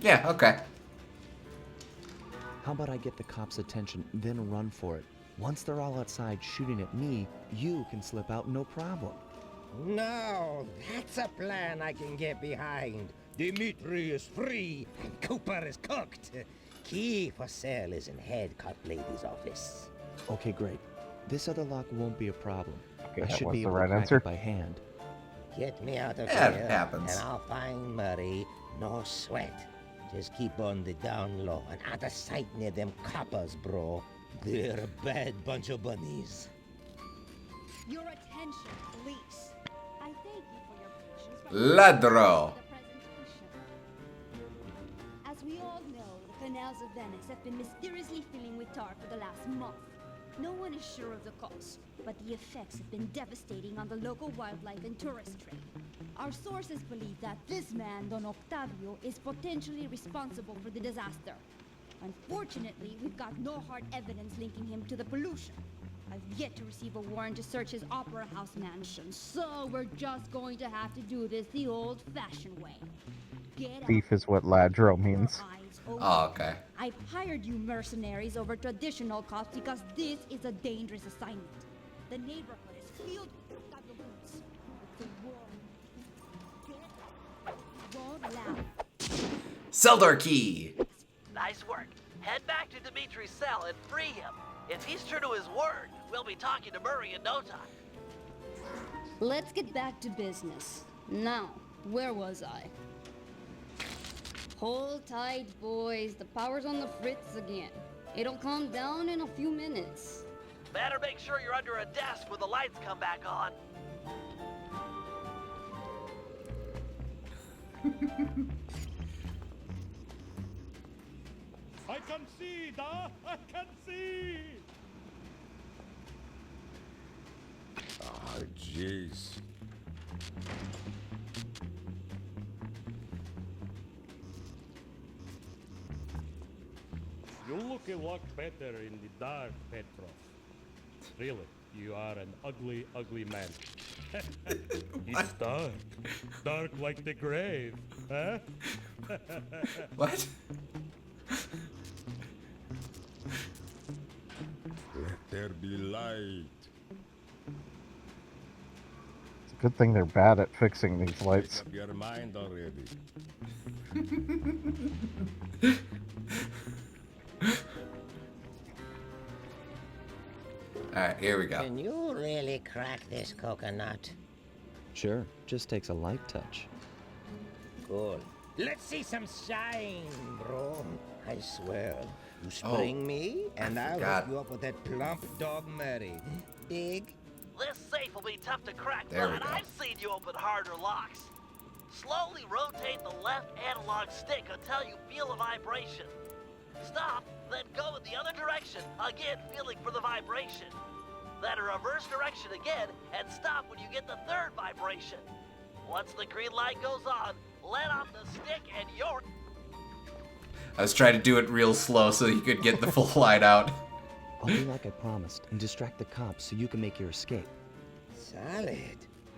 Yeah, okay. How about I get the cops' attention, then run for it? Once they're all outside shooting at me, you can slip out no problem. No, that's a plan I can get behind. Dimitri is free and Cooper is cooked. Key for sale is in head cop lady's office. Okay, great. This other lock won't be a problem. Okay, I that should was be the able right to crack answer. it by hand. Get me out of Yeah, it here, happens. and I'll find Murray. No sweat. Just keep on the down low and out of sight near them coppers, bro. They're a bad bunch of bunnies. Your attention, please. I thank you for your patience. Ladro. The presentation. As we all know, the canals of Venice have been mysteriously filling with tar for the last month. No one is sure of the cause, but the effects have been devastating on the local wildlife and tourist trade. Our sources believe that this man, Don Octavio, is potentially responsible for the disaster. Unfortunately, we've got no hard evidence linking him to the pollution. I've yet to receive a warrant to search his Opera House mansion, so we're just going to have to do this the old-fashioned way. Get Thief out. is what Ladro Keep your means. eyes open. Oh, okay. I've hired you mercenaries over traditional cops because this is a dangerous assignment. The neighborhood is filled with Octavio boots. It's a war. Won't laugh. Seldar key. Nice work. Head back to Dimitri's cell and free him. If he's true to his word, we'll be talking to Murray in no time. Let's get back to business. Now, where was I? Hold tight, boys. The power's on the fritz again. It'll calm down in a few minutes. Better make sure you're under a desk when the lights come back on. I can see, da! I can see! Ah, jeez. You look a lot better in the dark, Petrov. Really, you are an ugly, ugly man. It's dark. Dark like the grave, huh? What? Let there be light. It's a good thing they're bad at fixing these Make lights. up your mind already. Alright, here we go. Can you really crack this coconut? Sure, just takes a light touch. Cool. Let's see some shine, bro. I swear. You spring me, and I'll forgot. hook you up with that plump dog Murray. Dig? This safe will be tough to crack, There we but go. I've seen you open harder locks. Slowly rotate the left analog stick until you feel a vibration. Stop, then go in the other direction, again feeling for the vibration. Then reverse direction again, and stop when you get the third vibration. Once the green light goes on, let off the stick and you're... I was trying to do it real slow so you could get the full line out. I'll do like I promised and distract the cops so you can make your escape. Solid.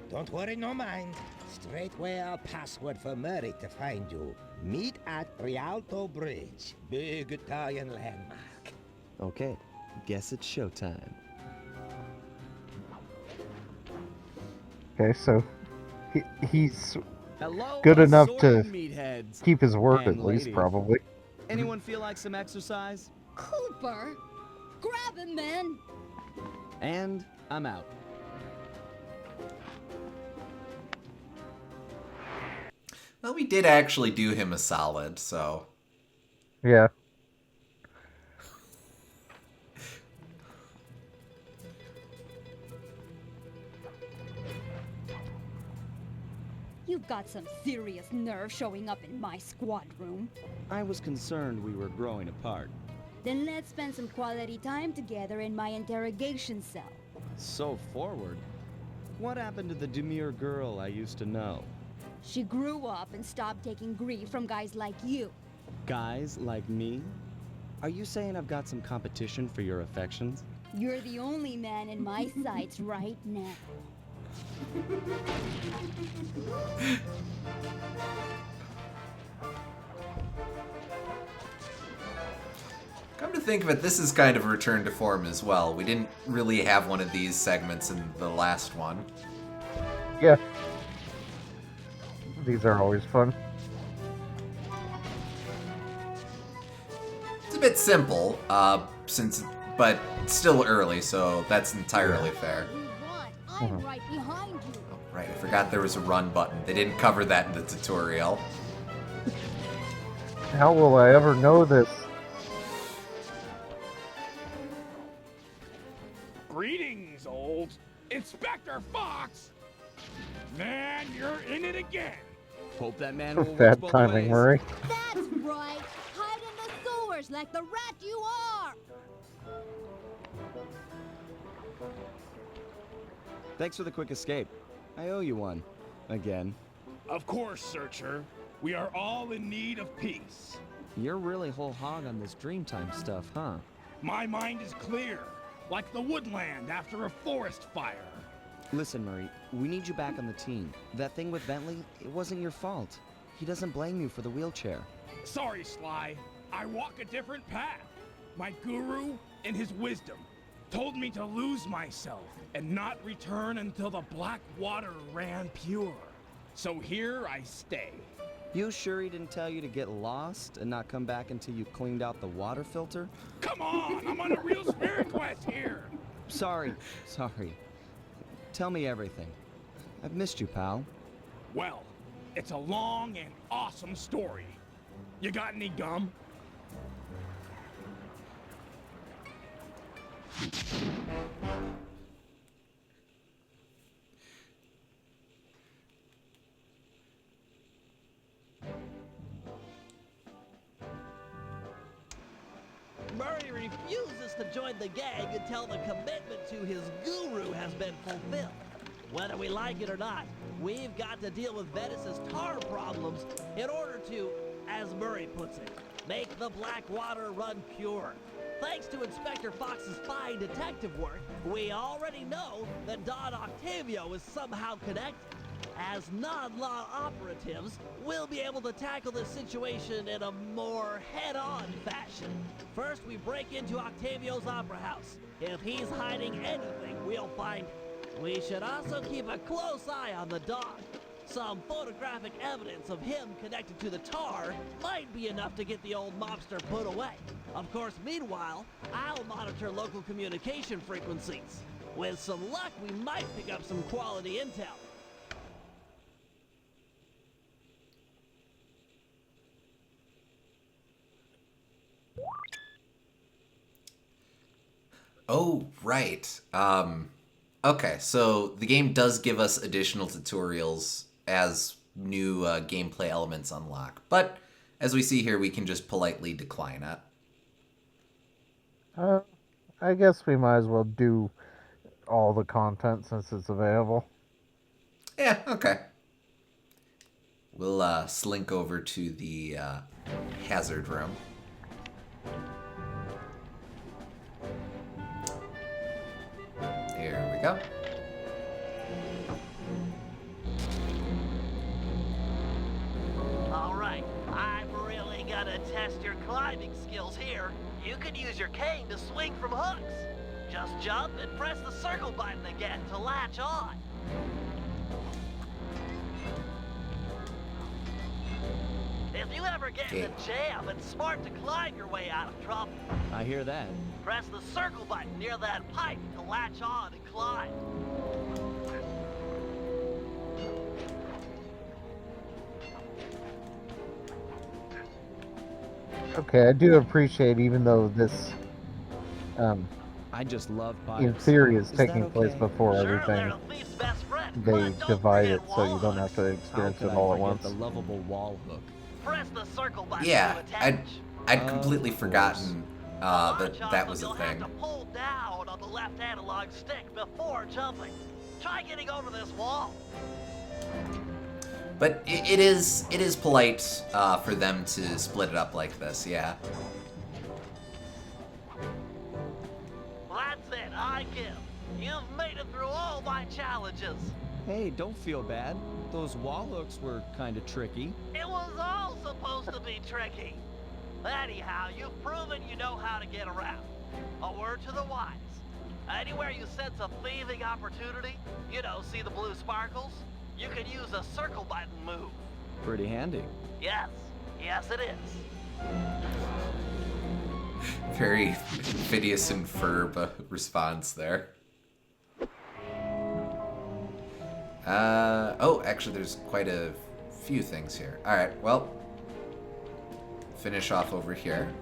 Don't worry, no mind. Straightway our password for Murray to find you. Meet at Rialto Bridge. Big Italian landmark. Okay, guess it's showtime. Okay, so he's Hello, good enough to assorted meatheads keep his word and at least, ladies. probably. Anyone feel like some exercise? Cooper! Grab him, man! And I'm out. Well, we did actually do him a solid, so... Yeah. You've got some serious nerve showing up in my squad room. I was concerned we were growing apart. Then let's spend some quality time together in my interrogation cell. So forward. What happened to the demure girl I used to know? She grew up and stopped taking grief from guys like you. Guys like me? Are you saying I've got some competition for your affections? You're the only man in my sights right now. Come to think of it, this is kind of a return to form as well. We didn't really have one of these segments in the last one. Yeah. These are always fun. It's a bit simple, but still early, so that's entirely fair. I'm right behind you. Oh, right, I forgot there was a run button. They didn't cover that in the tutorial. How will I ever know this? Greetings, old Inspector Fox! Man, you're in it again! Hope that man will Bad work both timing, ways. Murray. That's right. Hide in the sewers like the rat you are. Thanks for the quick escape. I owe you one. Again. Of course, Searcher. We are all in need of peace. You're really whole hog on this Dreamtime stuff, huh? My mind is clear, like the woodland after a forest fire. Listen, Murray, we need you back on the team. That thing with Bentley, it wasn't your fault. He doesn't blame you for the wheelchair. Sorry, Sly. I walk a different path. My guru, in his wisdom, told me to lose myself and not return until the black water ran pure. So here I stay. You sure he didn't tell you to get lost and not come back until you cleaned out the water filter? Come on, I'm on a real spirit quest here. Sorry. Tell me everything. I've missed you, pal. Well, it's a long and awesome story. You got any gum? Murray refuses to join the gang until the commitment to his guru has been fulfilled. Whether we like it or not, we've got to deal with Venice's tar problems in order to, as Murray puts it, make the black water run pure. Thanks to Inspector Fox's fine detective work, we already know that Don Octavio is somehow connected. As non-law operatives, we'll be able to tackle this situation in a more head-on fashion. First, we break into Octavio's opera house. If he's hiding anything, we'll find it. We should also keep a close eye on the dog. Some photographic evidence of him connected to the tar might be enough to get the old mobster put away. Of course, meanwhile, I'll monitor local communication frequencies. With some luck, we might pick up some quality intel. Oh, right. Okay, so the game does give us additional tutorials as new gameplay elements unlock. But as we see here, we can just politely decline it. I guess we might as well do all the content since it's available. Yeah, okay. We'll slink over to the hazard room. Here we go. All right, I'm really gonna test your climbing skills here. You can use your cane to swing from hooks. Just jump and press the circle button again to latch on. If you ever get in a jam, it's smart to climb your way out of trouble. I hear that. Press the circle button near that pipe to latch on and climb. Okay, I do appreciate, even though this, I just love in pipes. theory, is that taking place okay? before Sure, they're everything, a thief's best friend, they but don't divide forget it so you don't wall have to hooks. experience How it could all I at forget once. the lovable wall hook? Press the circle button Yeah, to attach. I'd completely forgotten that Launch was a you'll thing. have to pull down on the left analog stick before jumping. Try getting over this wall. But it is polite for them to split it up like this, yeah. That's it, I give. You've made it through all my challenges. Hey, don't feel bad. Those wall hooks were kind of tricky. It was all supposed to be tricky. Anyhow, you've proven you know how to get around. A word to the wise. Anywhere you sense a thieving opportunity, see the blue sparkles, you can use a circle button move. Pretty handy. Yes, it is. Very Phineas and Ferb response there. Oh, actually, there's quite a few things here. All right, well, finish off over here.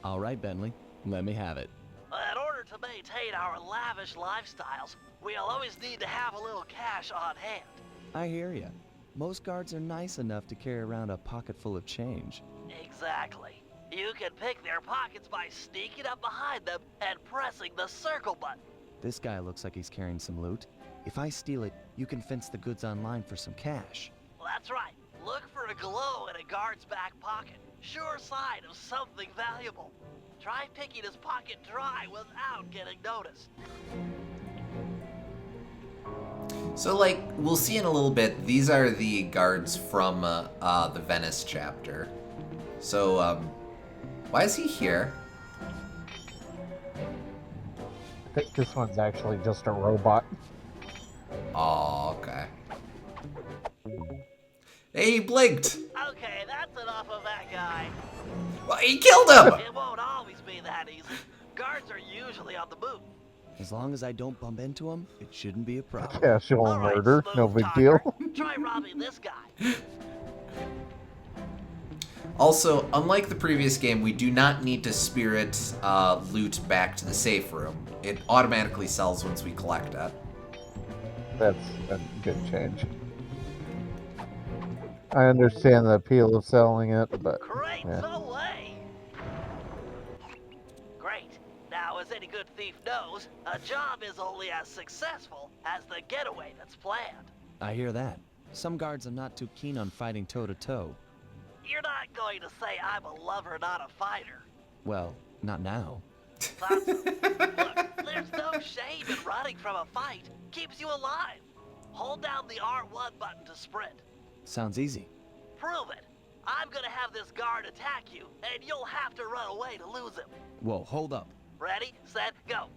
All right, Bentley. Let me have it. In order to maintain our lavish lifestyles, we'll always need to have a little cash on hand. I hear ya. Most guards are nice enough to carry around a pocket full of change. Exactly. You can pick their pockets by sneaking up behind them and pressing the circle button. This guy looks like he's carrying some loot. If I steal it, you can fence the goods online for some cash. That's right. Look for a glow in a guard's back pocket. Sure sign of something valuable. Try picking his pocket dry without getting noticed. So, we'll see in a little bit, these are the guards from the Venice chapter. So, why is he here? I think this one's actually just a robot. Oh, okay. Hey, he blinked! Okay, that's enough of that guy. Well, he killed him! It won't always be that easy. Guards are usually on the move. As long as I don't bump into him, it shouldn't be a problem. Casual All right, murder, no smooth big talker. deal. Try robbing this guy. Also, unlike the previous game, we do not need to spirit loot back to the safe room. It automatically sells once we collect it. That's a good change. I understand the appeal of selling it, but Crates yeah. away! Great. Now, as any good thief knows, a job is only as successful as the getaway that's planned. I hear that. Some guards are not too keen on fighting toe-to-toe. You're not going to say I'm a lover, not a fighter. Well, not now. Look, there's no shame in running from a fight. Keeps you alive. Hold down the R1 button to sprint. Sounds easy. Prove it. I'm gonna have this guard attack you, and you'll have to run away to lose him. Whoa, hold up. Ready, set, go.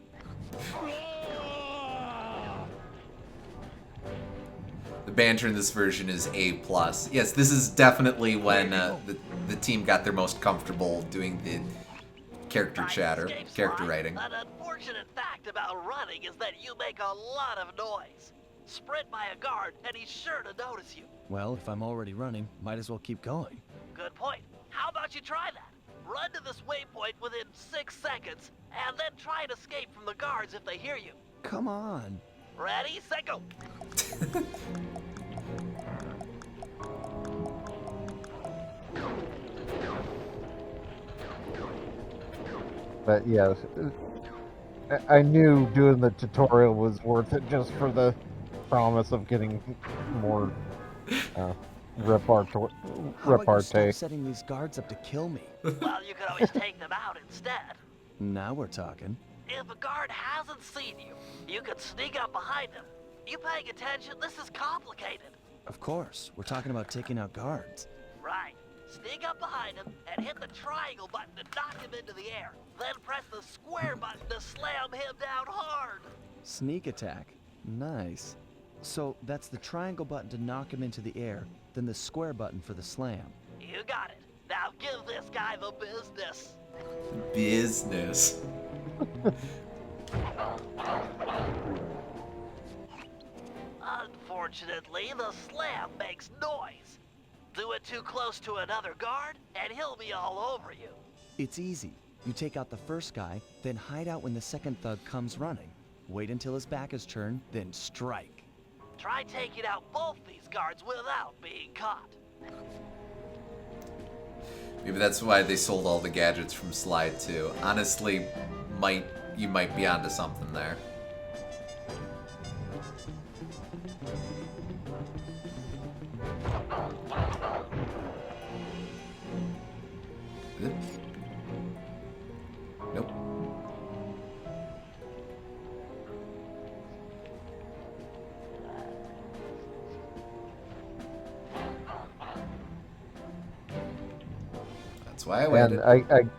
The banter in this version is A+. Yes, this is definitely when the team got their most comfortable doing the character chatter, character writing. An unfortunate fact about running is that you make a lot of noise. Sprint by a guard, and he's sure to notice you. Well, if I'm already running, might as well keep going. Good point. How about you try that? Run to this waypoint within 6 seconds, and then try and escape from the guards if they hear you. Come on. Ready, set, go. But yeah, I knew doing the tutorial was worth it just for the promise of getting more uh, repartee. How about you stop setting these guards up to kill me? Well, you could always take them out instead. Now we're talking. If a guard hasn't seen you, you could sneak up behind him. You paying attention? This is complicated. Of course, we're talking about taking out guards. Right. Sneak up behind him and hit the triangle button to knock him into the air. Then press the square button to slam him down hard. Sneak attack. Nice. So that's the triangle button to knock him into the air, then the square button for the slam. You got it. Now give this guy the business. Business. Unfortunately, the slam makes noise. Do it too close to another guard, and he'll be all over you. It's easy. You take out the first guy, then hide out when the second thug comes running. Wait until his back is turned, then strike. Try taking out both these guards without being caught. Maybe that's why they sold all the gadgets from Sly too. Honestly, you might be onto something there. Nope. That's why I waited. And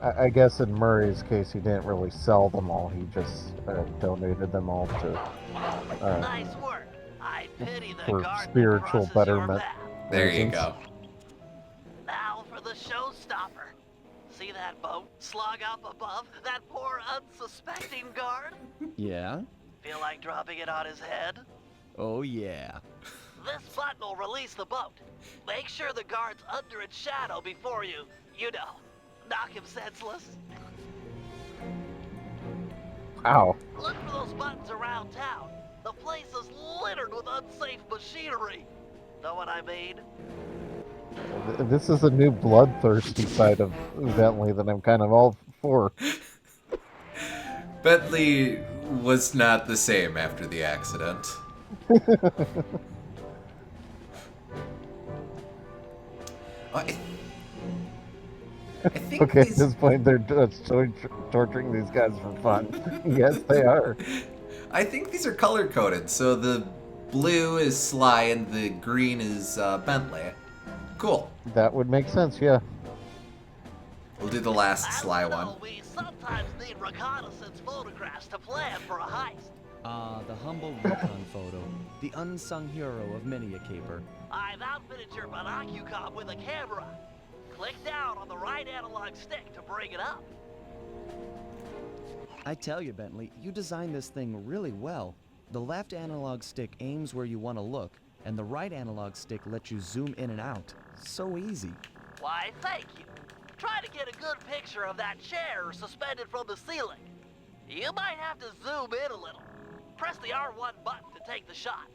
I guess in Murray's case, he didn't really sell them all. He just donated them all to Nice work. I pity the for guard that spiritual crosses your betterment. path. There you reasons. go. Now for the showstopper. See that boat slung up above? That poor unsuspecting guard? Yeah? Feel like dropping it on his head? Oh yeah. This button will release the boat. Make sure the guard's under its shadow before you knock him senseless. Ow. Look for those buttons around town. The place is littered with unsafe machinery. Know what I mean? This is a new bloodthirsty side of Bentley that I'm kind of all for. Bentley was not the same after the accident. I think Okay, at these... this point they're just torturing these guys for fun. Yes, they are. I think these are color coded. So the blue is Sly and the green is Bentley. Cool. That would make sense, yeah. We'll do the last As Sly you know, one. we sometimes need reconnaissance photographs to plan for a heist. The humble recon photo. The unsung hero of many a caper. I've outfitted your binocucom with a camera. Click down on the right analog stick to bring it up. I tell you, Bentley, you designed this thing really well. The left analog stick aims where you want to look, and the right analog stick lets you zoom in and out. So easy. Why, thank you. Try to get a good picture of that chair suspended from the ceiling. You might have to zoom in a little. Press the R1 button to take the shot.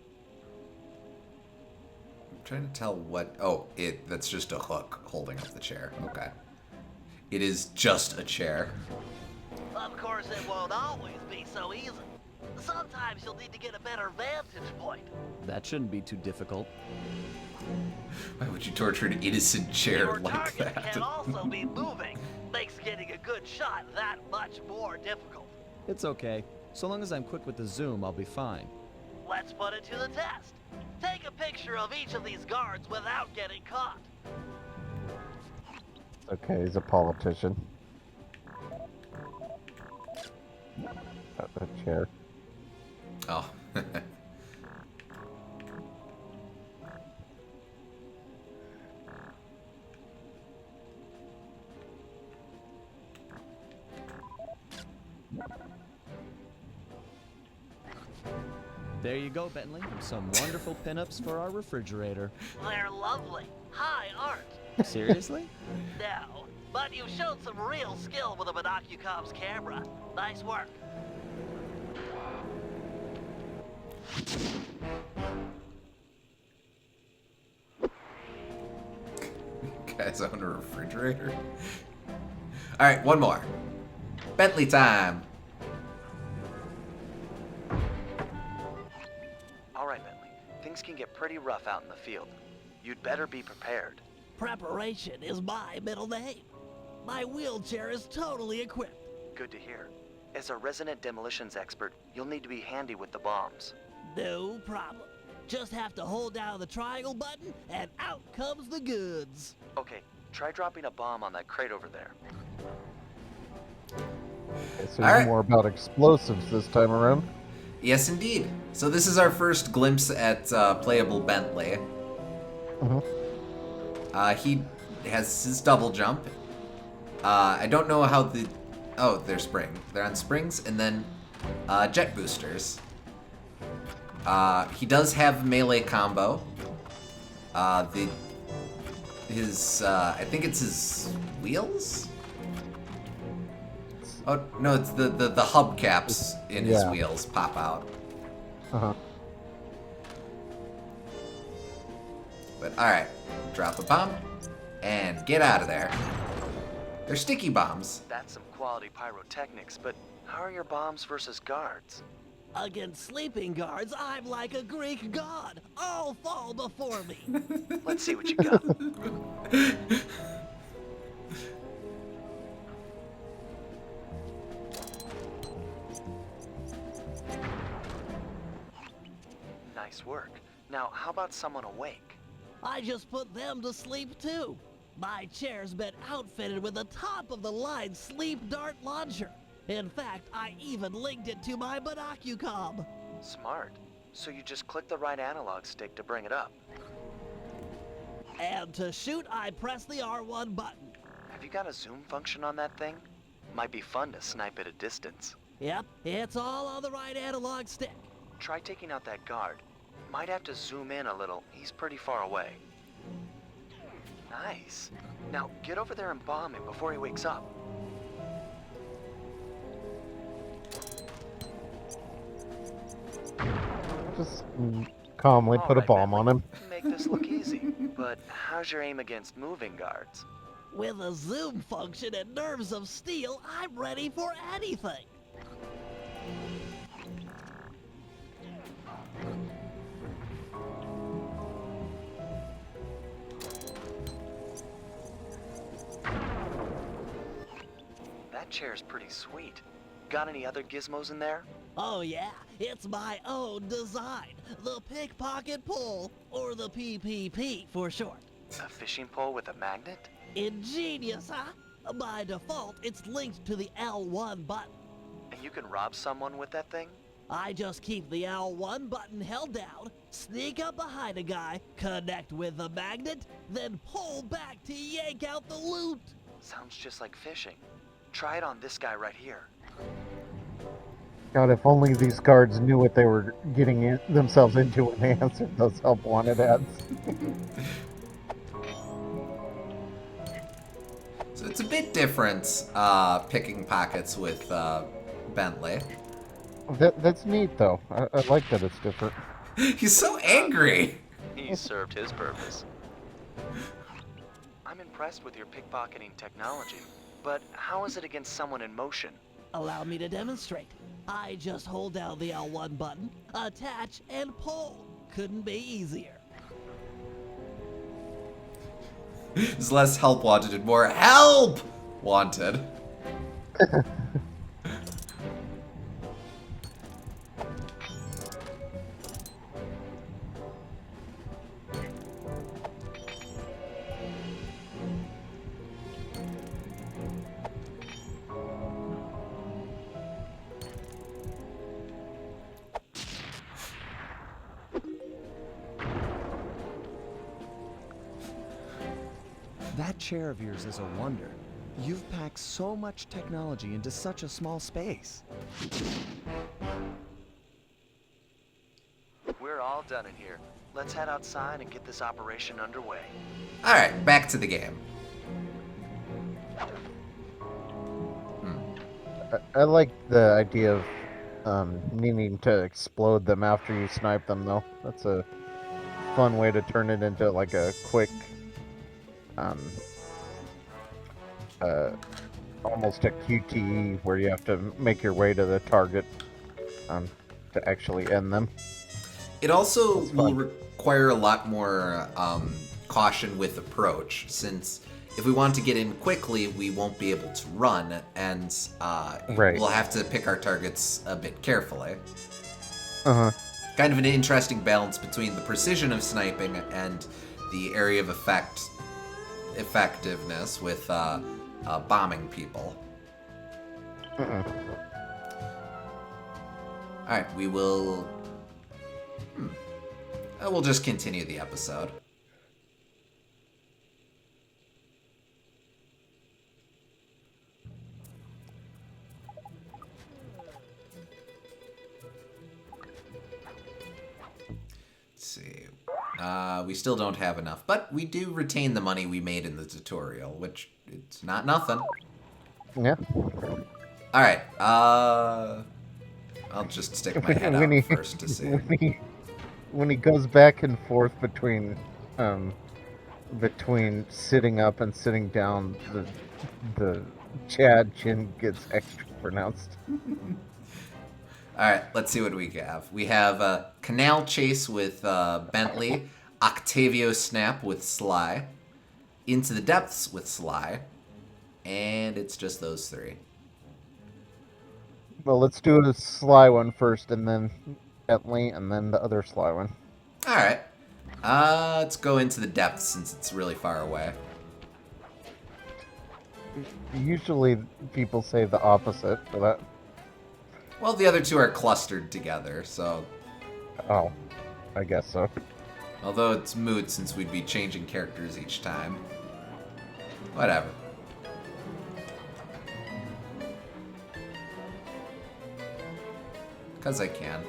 I'm trying to tell what... Oh, that's just a hook holding up the chair. Okay. It is just a chair. Of course, it won't always be so easy. Sometimes you'll need to get a better vantage point. That shouldn't be too difficult. Why would you torture an innocent chair Your like target that? can also be moving. Makes getting a good shot that much more difficult. It's okay. So long as I'm quick with the zoom, I'll be fine. Let's put it to the test. Take a picture of each of these guards without getting caught. Okay, he's a politician. A chair. Oh. There you go, Bentley. Some wonderful pinups for our refrigerator. They're lovely. High art. Seriously? No, but you've shown some real skill with a binocucom's camera. Nice work. guy's own refrigerator. All right, one more. Bentley time. All right, Bentley. Things can get pretty rough out in the field. You'd better be prepared. Preparation is my middle name. My wheelchair is totally equipped. Good to hear. As a resident demolitions expert, you'll need to be handy with the bombs. No problem. Just have to hold down the triangle button, and out comes the goods. Okay, try dropping a bomb on that crate over there. Okay, so All you're right. more about explosives this time around. Yes, indeed. So this is our first glimpse at playable Bentley. He has his double jump. I don't know how the... Oh, they're They're on springs, and then jet boosters. He does have melee combo. I think it's his wheels? Oh, no, it's the hubcaps in his Yeah. wheels pop out. Uh-huh. But alright, drop a bomb, and get out of there. They're sticky bombs. That's some quality pyrotechnics, but how are your bombs versus guards? Against sleeping guards, I'm like a Greek god. All fall before me. Let's see what you got. Nice work. Now, how about someone awake? I just put them to sleep too. My chair's been outfitted with a top-of-the-line sleep dart launcher. In fact, I even linked it to my binocucom. Smart. So you just click the right analog stick to bring it up. And to shoot, I press the R1 button. Have you got a zoom function on that thing? Might be fun to snipe at a distance. Yep, it's all on the right analog stick. Try taking out that guard. Might have to zoom in a little. He's pretty far away. Nice. Now get over there and bomb him before he wakes up. Just calmly put a bomb on him. Make this look easy. But how's your aim against moving guards? With a zoom function and nerves of steel, I'm ready for anything. That chair's pretty sweet. Got any other gizmos in there? Oh yeah, it's my own design. The pickpocket pole, or the PPP for short. A fishing pole with a magnet? Ingenious, huh? By default, it's linked to the L1 button. And you can rob someone with that thing? I just keep the L1 button held down, sneak up behind a guy, connect with the magnet, then pull back to yank out the loot. Sounds just like fishing. Try it on this guy right here. God, if only these guards knew what they were getting themselves into when they answered those help wanted ads. So it's a bit different picking pockets with Bentley. That's neat, though. I like that it's different. He's so angry. He served his purpose. I'm impressed with your pickpocketing technology, but how is it against someone in motion? Allow me to demonstrate. I just hold down the L1 button, attach, and pull. Couldn't be easier. There's less help wanted and more help wanted. That chair of yours is a wonder. You've packed so much technology into such a small space. We're all done in here. Let's head outside and get this operation underway. All right, back to the game. I like the idea of needing to explode them after you snipe them, though. That's a fun way to turn it into like a quick almost a QTE where you have to make your way to the target to actually end them. It also It's will fun. require a lot more caution with approach, since if we want to get in quickly, we won't be able to run, and Right. we'll have to pick our targets a bit carefully. Uh-huh. Kind of an interesting balance between the precision of sniping and the area of effectiveness with bombing people. Alright, we will... we'll just continue the episode. Let's see. We still don't have enough, but we do retain the money we made in the tutorial, which it's not nothing. Yeah. Alright, I'll just stick my head out first to see. When he goes back and forth between sitting up and sitting down, the Chad chin gets extra pronounced. Alright, let's see what we have. We have a Canal Chase with Bentley, Octavio Snap with Sly, Into the Depths with Sly, and it's just those three. Well, let's do a Sly one first, and then Bentley, and then the other Sly one. Alright. Let's go Into the Depths since it's really far away. Usually people say the opposite for that. Well, the other two are clustered together, so... Oh, I guess so. Although it's moot since we'd be changing characters each time. Whatever. Because I can.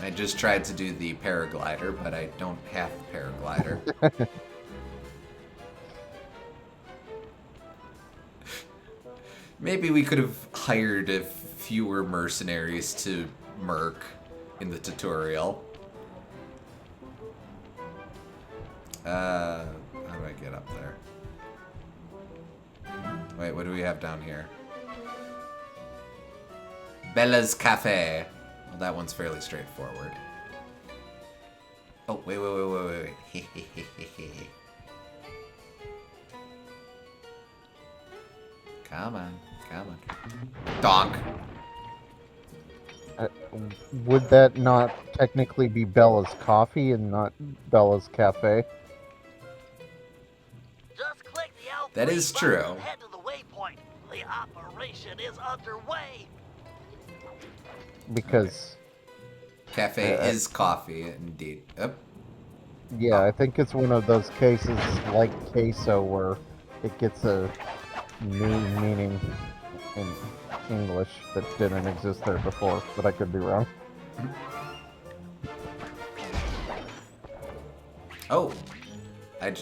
I just tried to do the paraglider, but I don't have the paraglider. Maybe we could have hired fewer mercenaries to merc in the tutorial. How do I get up there? Wait, what do we have down here? Bella's Cafe. Well, that one's fairly straightforward. Oh, wait. Come on. Donk. Would that not technically be Bella's Coffee and not Bella's Cafe? Just click the L3 That is button true. and head to the waypoint. The operation is underway. Because, Cafe is coffee, indeed. Yep. yeah, I think it's one of those cases like queso where it gets a new meaning in English that didn't exist there before, but I could be wrong. Oh, I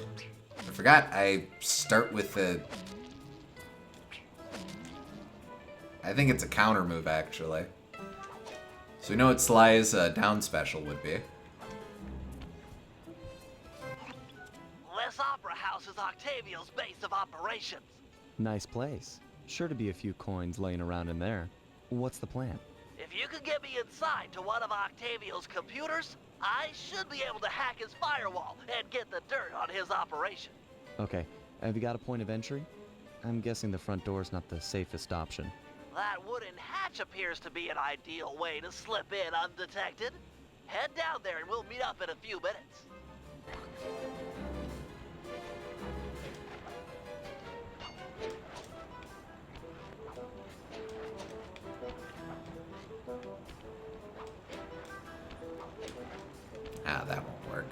forgot. I start with the... I think it's a counter move, actually. So we know what Sly's down special would be. Les Opera House is Octavio's base of operations. Nice place. Sure to be a few coins laying around in there. What's the plan? If you could get me inside to one of Octavio's computers, I should be able to hack his firewall and get the dirt on his operation. Okay, have you got a point of entry? I'm guessing the front door's not the safest option. That wooden hatch appears to be an ideal way to slip in undetected. Head down there and we'll meet up in a few minutes. Ah, that won't work.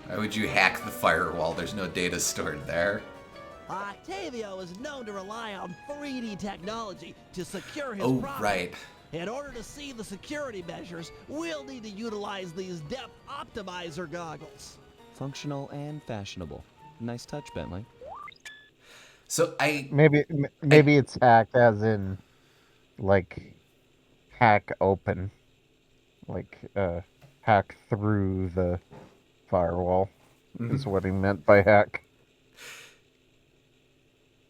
Why would you hack the firewall? There's no data stored there. Octavio is known to rely on 3D technology to secure his Oh, property. right. In order to see the security measures, we'll need to utilize these depth optimizer goggles. Functional and fashionable. Nice touch, Bentley. So Maybe it's hacked as in like hack open, like hack through the firewall is what he meant by hack.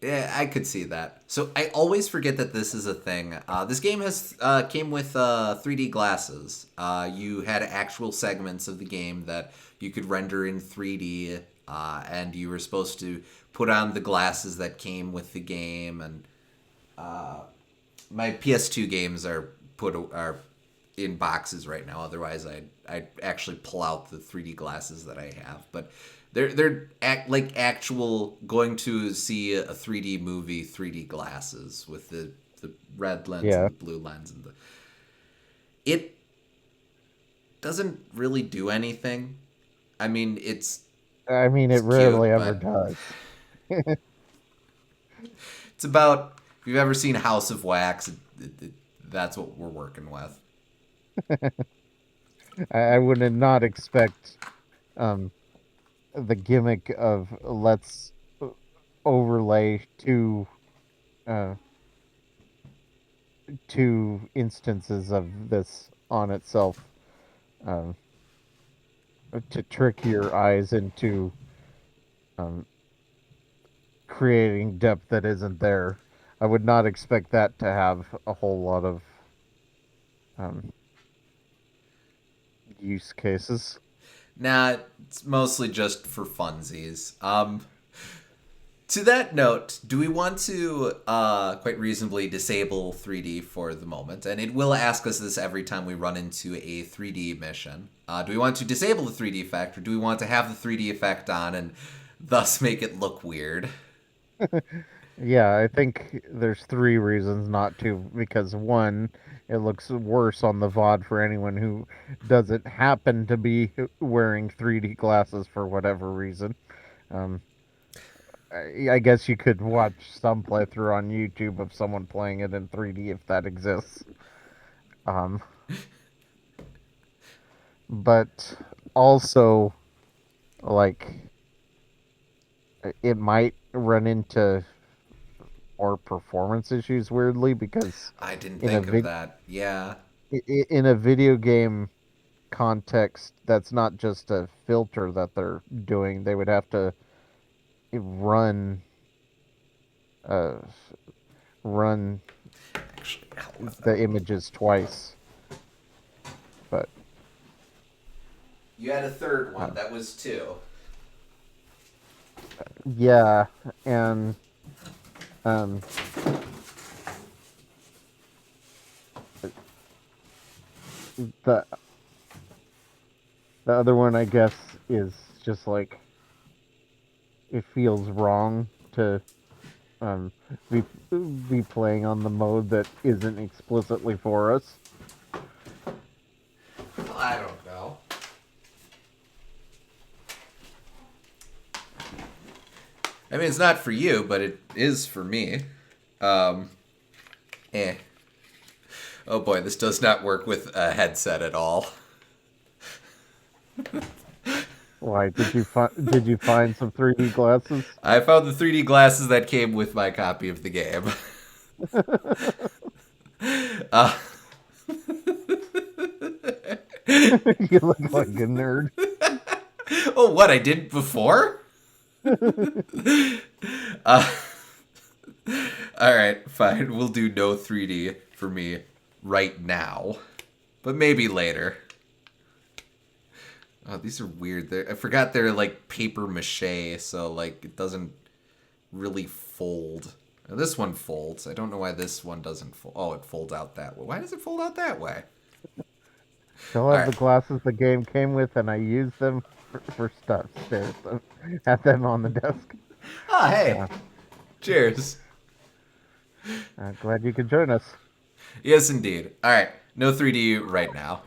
Yeah, I could see that. So I always forget that this is a thing. This game has came with 3D glasses. You had actual segments of the game that you could render in 3D, and you were supposed to put on the glasses that came with the game. And my PS2 games are in boxes right now. Otherwise, I'd actually pull out the 3D glasses that I have. But they're like actual going to see a 3D movie 3D glasses with the red lens Yeah. and the blue lens and the. It doesn't really do anything. I mean, it's I mean, it cute, rarely ever but does. it's about if you've ever seen House of Wax, that's what we're working with. I would not expect um, the gimmick of let's overlay uh, two instances of this on itself um, to trick your eyes into um, creating depth that isn't there. I would not expect that to have a whole lot of um, use cases. Nah, it's mostly just for funsies. To that note, do we want to quite reasonably disable 3D for the moment? And it will ask us this every time we run into a 3D mission. Do we want to disable the 3D effect, or do we want to have the 3D effect on and thus make it look weird? Yeah, I think there's three reasons not to. Because one, it looks worse on the VOD for anyone who doesn't happen to be wearing 3D glasses for whatever reason. Um, I guess you could watch some playthrough on YouTube of someone playing it in 3D if that exists. Um, but also, like, it might run into more performance issues weirdly because I didn't in a think of that. Yeah. in a video game context, that's not just a filter that they're doing. They would have to run uh, run Actually, hold on. the images twice. But You had a third one. That was two. yeah, and um, the the other one, I guess, is just like it feels wrong to um, be be playing on the mode that isn't explicitly for us. Well, I don't know. I mean, it's not for you, but it is for me. Eh. Oh boy, this does not work with a headset at all. Why did you find some 3D glasses? I found the 3D glasses that came with my copy of the game. uh, You look like a nerd. oh, what? I did before? All right, fine. We'll do no 3D for me right now, but maybe later. Oh, these are weird. I forgot they're like paper mache, so like it doesn't really fold. Now, this one folds. I don't know why this one doesn't fold. Oh, it folds out that way. Why does it fold out that way? Still have Alright. the glasses the game came with, and I use them for stuff. Stare at them. Have them on the desk. Oh, hey. Yeah. Cheers. Glad you could join us. Yes, indeed. All right. No 3D right now.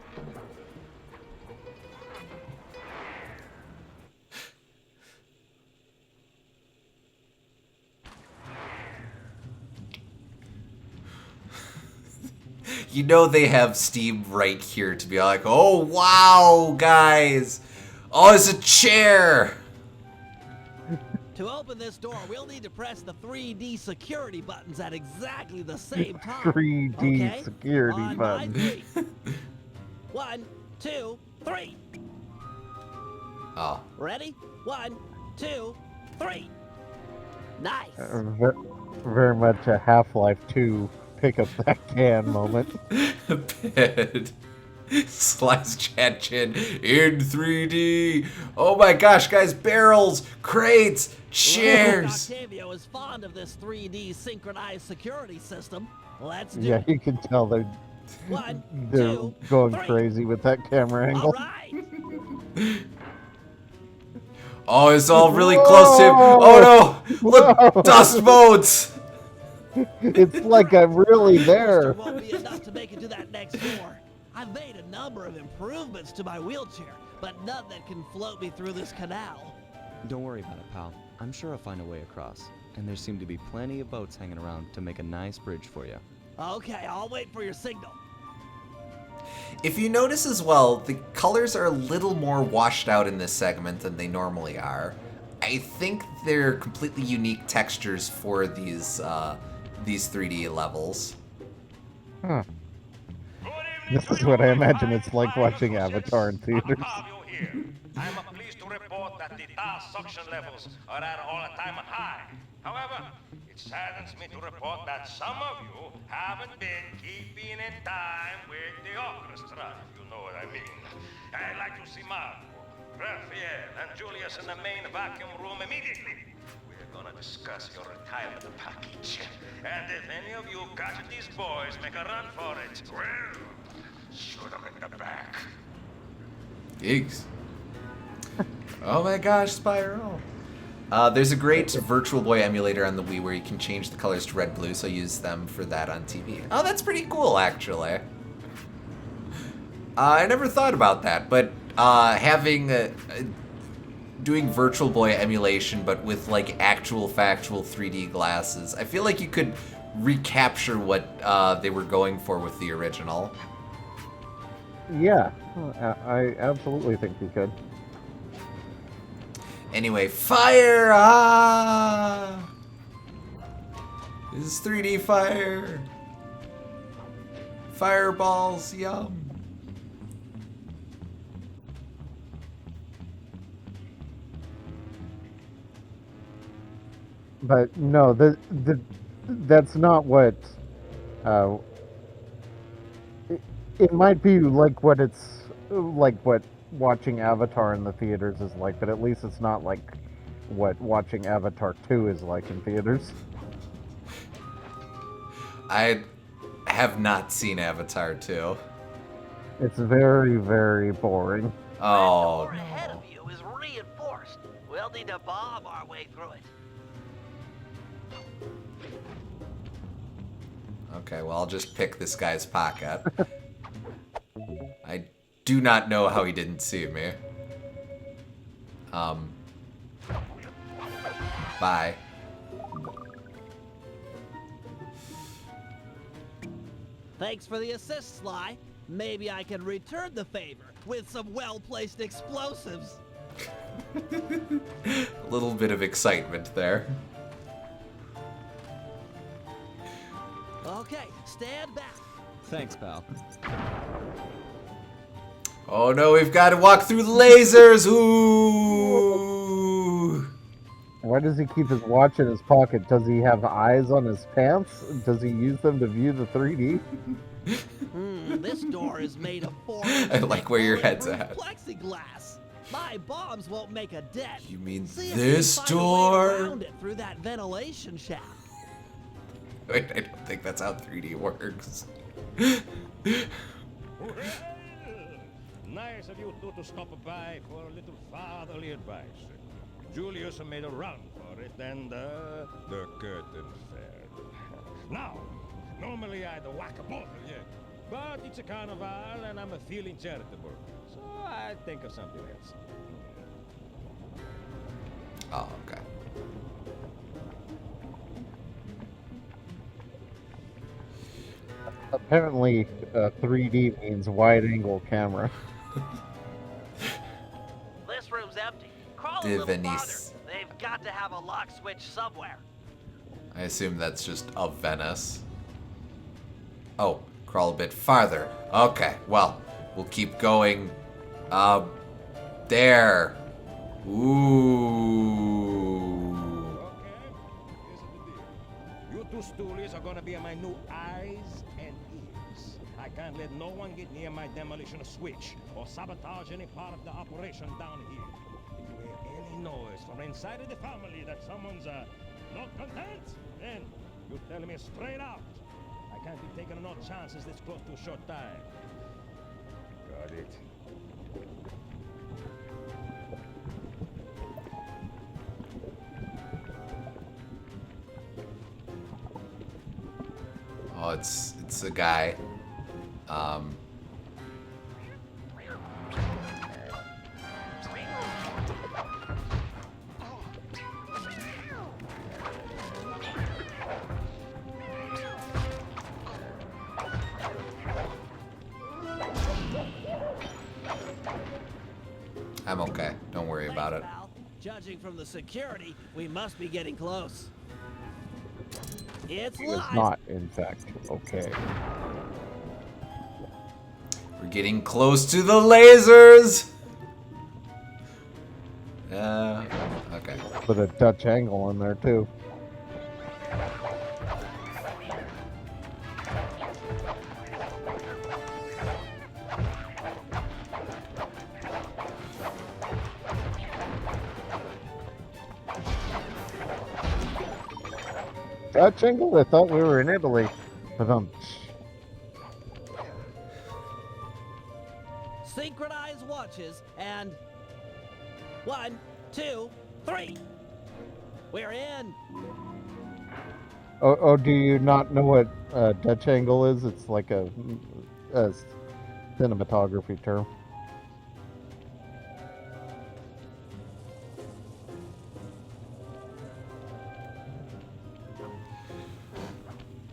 You know they have Steam right here to be like, oh, wow, guys. Oh, it's a chair. To open this door, we'll need to press the 3D security buttons at exactly the same time. 3D Okay? security On button. my 3. 1, 2, 3. Oh. Ready? 1, 2, 3. Nice. Very much a Half-Life 2 pick up that can moment. Bed. Slice Chat Chin in 3D. Oh my gosh, guys, barrels, crates, chairs. Octavio is fond of this 3D synchronized security system. Let's do Yeah, it. you can tell 1, they're 2, going 3. crazy with that camera All angle. right. Oh, it's all really close to him. Oh no! Look, Whoa. dust motes. It's like I'm really there. Won't be enough to make it to that next door. I've made a number of improvements to my wheelchair, but none that can float me through this canal. Don't worry about it, pal. I'm sure I'll find a way across. And there seem to be plenty of boats hanging around to make a nice bridge for you. Okay, I'll wait for your signal. If you notice as well, the colors are a little more washed out in this segment than they normally are. I think they're completely unique textures for these 3D levels. Huh. This is what I imagine it's like watching Avatar in theaters. I'm pleased to report that the tar suction levels are at all-time high. However, it saddens me to report that some of you haven't been keeping in time with the orchestra, if you know what I mean. I'd like to see Marco, Raphael, and Julius in the main vacuum room immediately. We're gonna discuss your retirement package. And if any of you catch these boys make a run for it, well, shoot them in the back. Gigs. Oh my gosh, Spyro. There's a great Virtual Boy emulator on the Wii where you can change the colors to red, blue, so I use them for that on TV. Oh, that's pretty cool, actually. I never thought about that, but doing Virtual Boy emulation, but with like actual factual 3D glasses, I feel like you could recapture what they were going for with the original. Yeah, I absolutely think you could. Anyway, fire! Ah! This is 3D fire! Fireballs, yum! But no, that's not what. It might be like what it's like what watching Avatar in the theaters is like, but at least it's not like what watching Avatar 2 is like in theaters. I have not seen Avatar 2. It's very, very boring. Oh, The door ahead of you is reinforced. We'll need to bomb our way through it. okay, well, I'll just pick this guy's pocket. I do not know how he didn't see me. Bye. Thanks for the assist, Sly. Maybe I can return the favor with some well-placed explosives. A little bit of excitement there. Okay, stand back. Thanks, pal. Oh no, we've got to walk through the lasers! Ooh! Why does he keep his watch in his pocket? Does he have eyes on his pants? Does he use them to view the 3D? This door is made of 4 I like where your head's at. plexiglass. My bombs won't make a dent. You mean See if this we can find a way door? around it through that ventilation shaft. Wait, I don't think that's how 3D works. Nice of you two to stop by for a little fatherly advice. Julius made a run for it, and the curtain fell. Now, normally I'd whack a bottle, yeah, but it's a carnival, and I'm feeling charitable, so I think of something else. Oh, okay. Apparently, 3D means wide-angle camera. This room's empty. Crawl a De little farther. Venice. They've got to have a lock switch somewhere. I assume that's just of Venice. Oh, crawl a bit farther. Okay, well, we'll keep going. There. Ooh. Okay, here's the deal. You two stoolies are gonna be my new eyes and ears. I can't let no one get near my demolition switch or sabotage any part of the operation down here. If you hear any noise from inside of the family that someone's not content, then you tell me straight out. I can't be taking no chances this close to a short time. Got it. Oh, it's a guy. I'm okay. Don't worry about it. Pal. Judging from the security, we must be getting close. It's He was live. not, in fact, okay. We're getting close to the lasers! Okay. Put a Dutch angle in there, too. Dutch angle? I thought we were in Italy. Synchronized watches and 1, 2, 3. We're in. Oh, do you not know what Dutch angle is? It's like a cinematography term.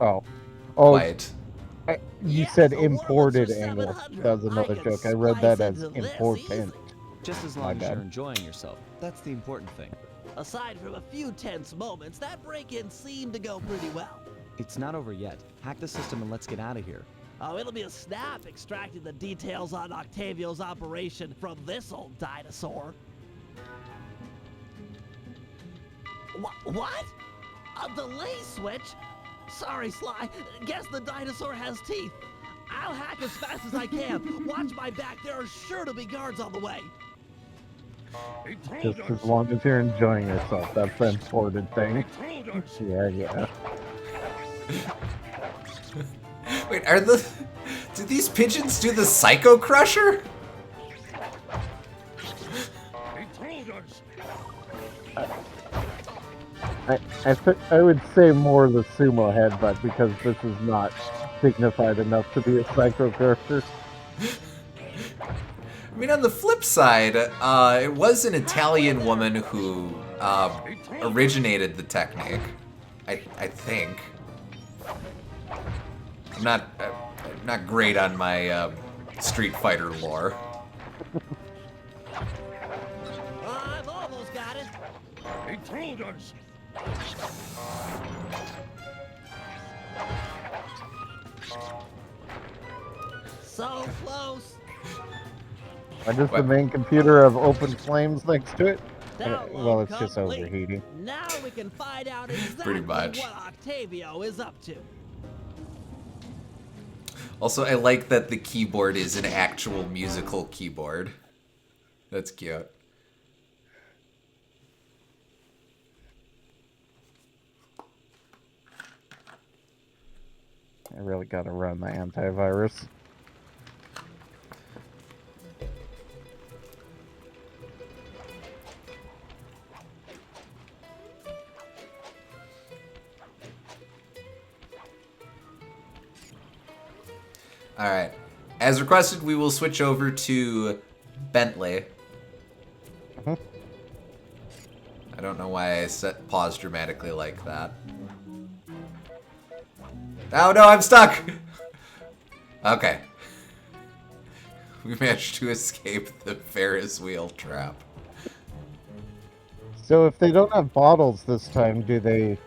Oh. Quiet. You Yes, said a world imported for angle. 700. That was another I can joke. I read that splice as into this important. Just as My long as bad. you're enjoying yourself. That's the important thing. Aside from a few tense moments, that break-in seemed to go pretty well. It's not over yet. Hack the system and let's get out of here. Oh, it'll be a snap extracting the details on Octavio's operation from this old dinosaur. What? A delay switch? Sorry, Sly. Guess the dinosaur has teeth. I'll hack as fast as I can. Watch my back. There are sure to be guards on the way. Just as long as you're enjoying yourself. That's the important thing. Yeah. Wait, do these pigeons do the Psycho Crusher? I would say more the sumo headbutt because this is not dignified enough to be a psycho character. I mean, on the flip side, it was an Italian woman who originated the technique. I think. I'm not great on my Street Fighter lore. I've almost got it. He told us. So close. Why does the main computer have open flames next to it? Download Well, it's just complete. overheating. Now we can find out exactly Pretty much. what Octavio is up to. Also, I like that the keyboard is an actual musical keyboard. That's cute. I really gotta run the antivirus. All right. As requested, we will switch over to Bentley. I don't know why I set pause dramatically like that. Oh no, I'm stuck! Okay. We managed to escape the Ferris wheel trap. So if they don't have bottles this time, do they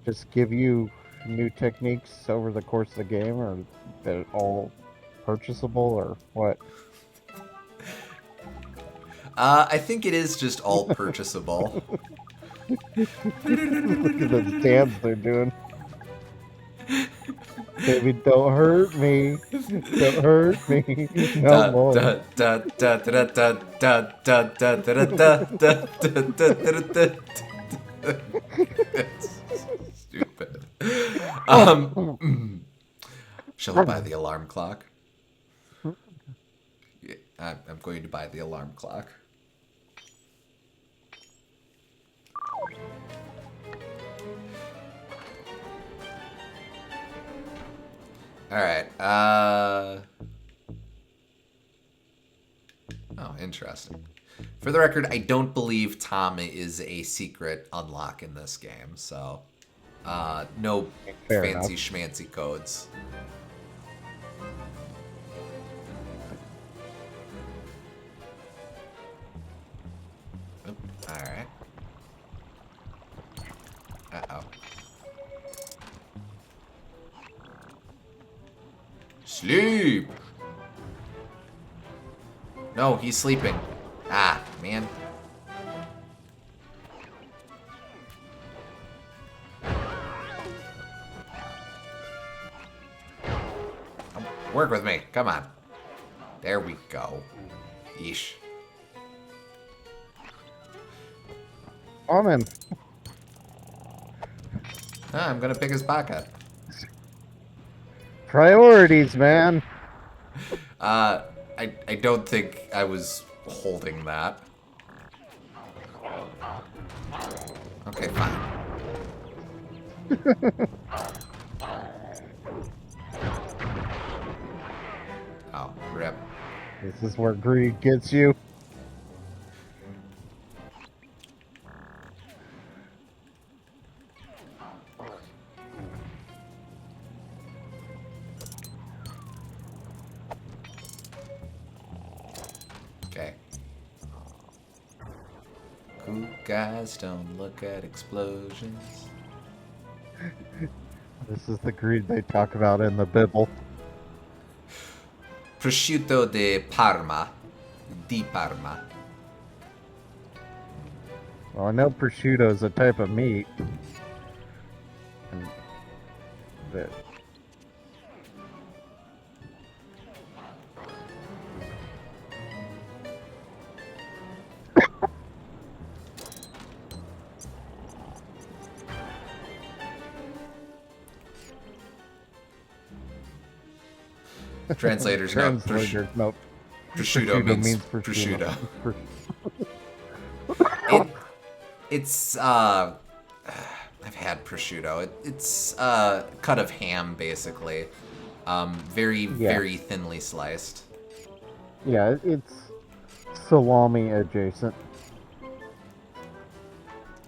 just give you new techniques over the course of the game, or they're all purchasable, or what? I think it is just all purchasable. Look at those dance they're doing. Baby, don't hurt me. Don't hurt me no Da more. da da da da da da da da da da da. Stupid. Shall I buy the alarm clock? Yeah, I'm going to buy the alarm clock. All right. Oh, interesting. For the record, I don't believe Tom is a secret unlock in this game, so no Fair fancy enough. schmancy codes. Oop, all right. Uh-oh. Sleep! No, he's sleeping. Ah, man. Work with me. Come on. There we go. Yeesh. On him. Ah, I'm gonna pick his pocket. Priorities, man. I don't think I was holding that. Okay, fine. Oh, rip. This is where greed gets you. Okay. Cool guys don't look at explosions. This is the greed they talk about in the Bible. Prosciutto di Parma. Di Parma. Well, I know prosciutto is a type of meat. And that Translators note. translator, no. Prosciutto means prosciutto. It's I've had prosciutto. It's cut of ham basically. Very thinly sliced. Yeah, it's salami adjacent.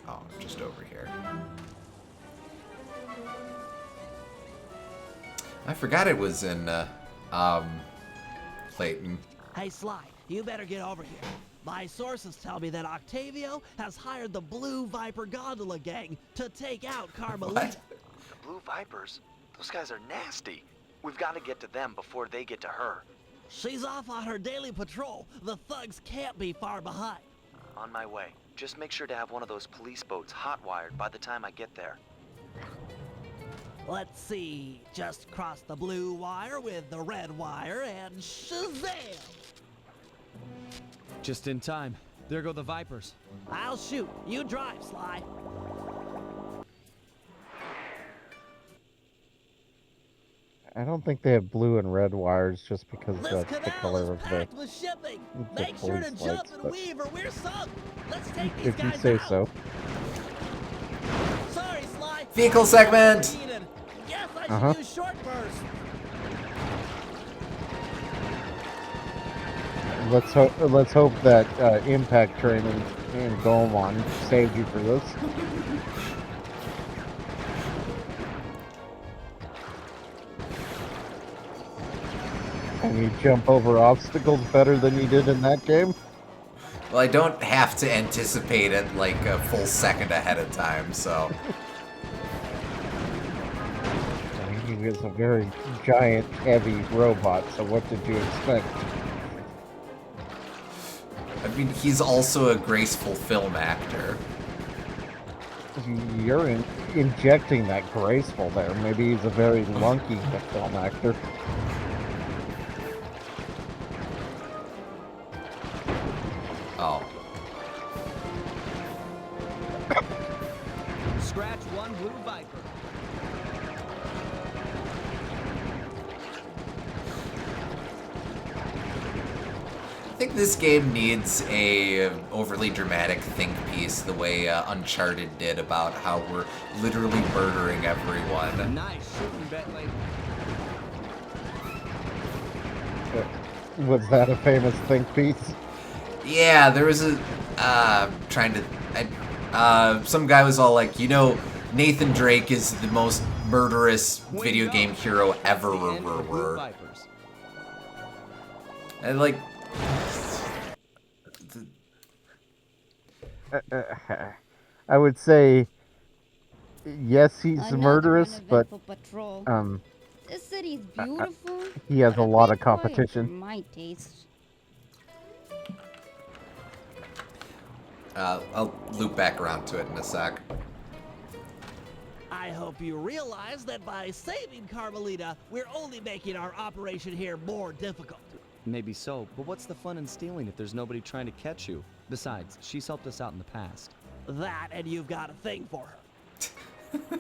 Oh, just over here. I forgot it was in Clayton. Hey, Sly, you better get over here. My sources tell me that Octavio has hired the Blue Viper Gondola Gang to take out Carmelita. What? The Blue Vipers? Those guys are nasty. We've got to get to them before they get to her. She's off on her daily patrol. The thugs can't be far behind. On my way. Just make sure to have one of those police boats hot-wired by the time I get there. Let's see. Just cross the blue wire with the red wire and shazam! Just in time. There go the Vipers. I'll shoot. You drive, Sly. I don't think they have blue and red wires just because This that's the canal color is of the. packed with shipping. the Make sure to police jump lights, and but- weave or we're sunk. Let's take these If you guys say out. so. Sorry, Sly. Vehicle segment! Needed. Guess I should Uh-huh. use short burst. Let's hope that impact training in Goemon saved you for this. Can you jump over obstacles better than you did in that game? Well, I don't have to anticipate it like a full second ahead of time, so... He was a very giant, heavy robot, so what did you expect? I mean, he's also a graceful film actor. You're injecting that graceful there. Maybe he's a very lunky film actor. Oh. Scratch one blue Viper. I think this game needs a overly dramatic think piece, the way Uncharted did about how we're literally murdering everyone. Nice shooting, Bentley. Was that a famous think piece? Yeah, there was a some guy was all like, Nathan Drake is the most murderous video game hero ever. And like. I would say yes, he's Another murderous, but patrol. This city's beautiful. He has a lot of quiet for competition. my taste. I'll loop back around to it in a sec. I hope you realize that by saving Carmelita, we're only making our operation here more difficult. Maybe so, but what's the fun in stealing if there's nobody trying to catch you? Besides, she's helped us out in the past. That, and you've got a thing for her.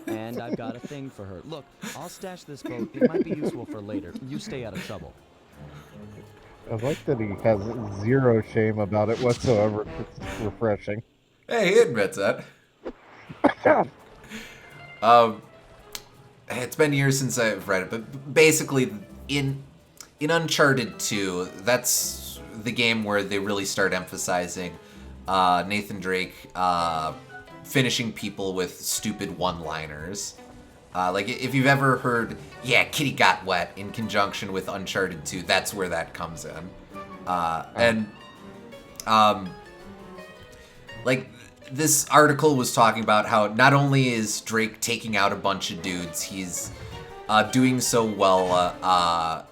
And I've got a thing for her. Look, I'll stash this boat. It might be useful for later. You stay out of trouble. I like that he has zero shame about it whatsoever. It's refreshing. Hey, he admits that. It's been years since I've read it, but basically, in Uncharted 2, that's the game where they really start emphasizing Nathan Drake finishing people with stupid one-liners. Like, if you've ever heard, yeah, Kitty got wet in conjunction with Uncharted 2, that's where that comes in. Like, this article was talking about how not only is Drake taking out a bunch of dudes, he's doing so while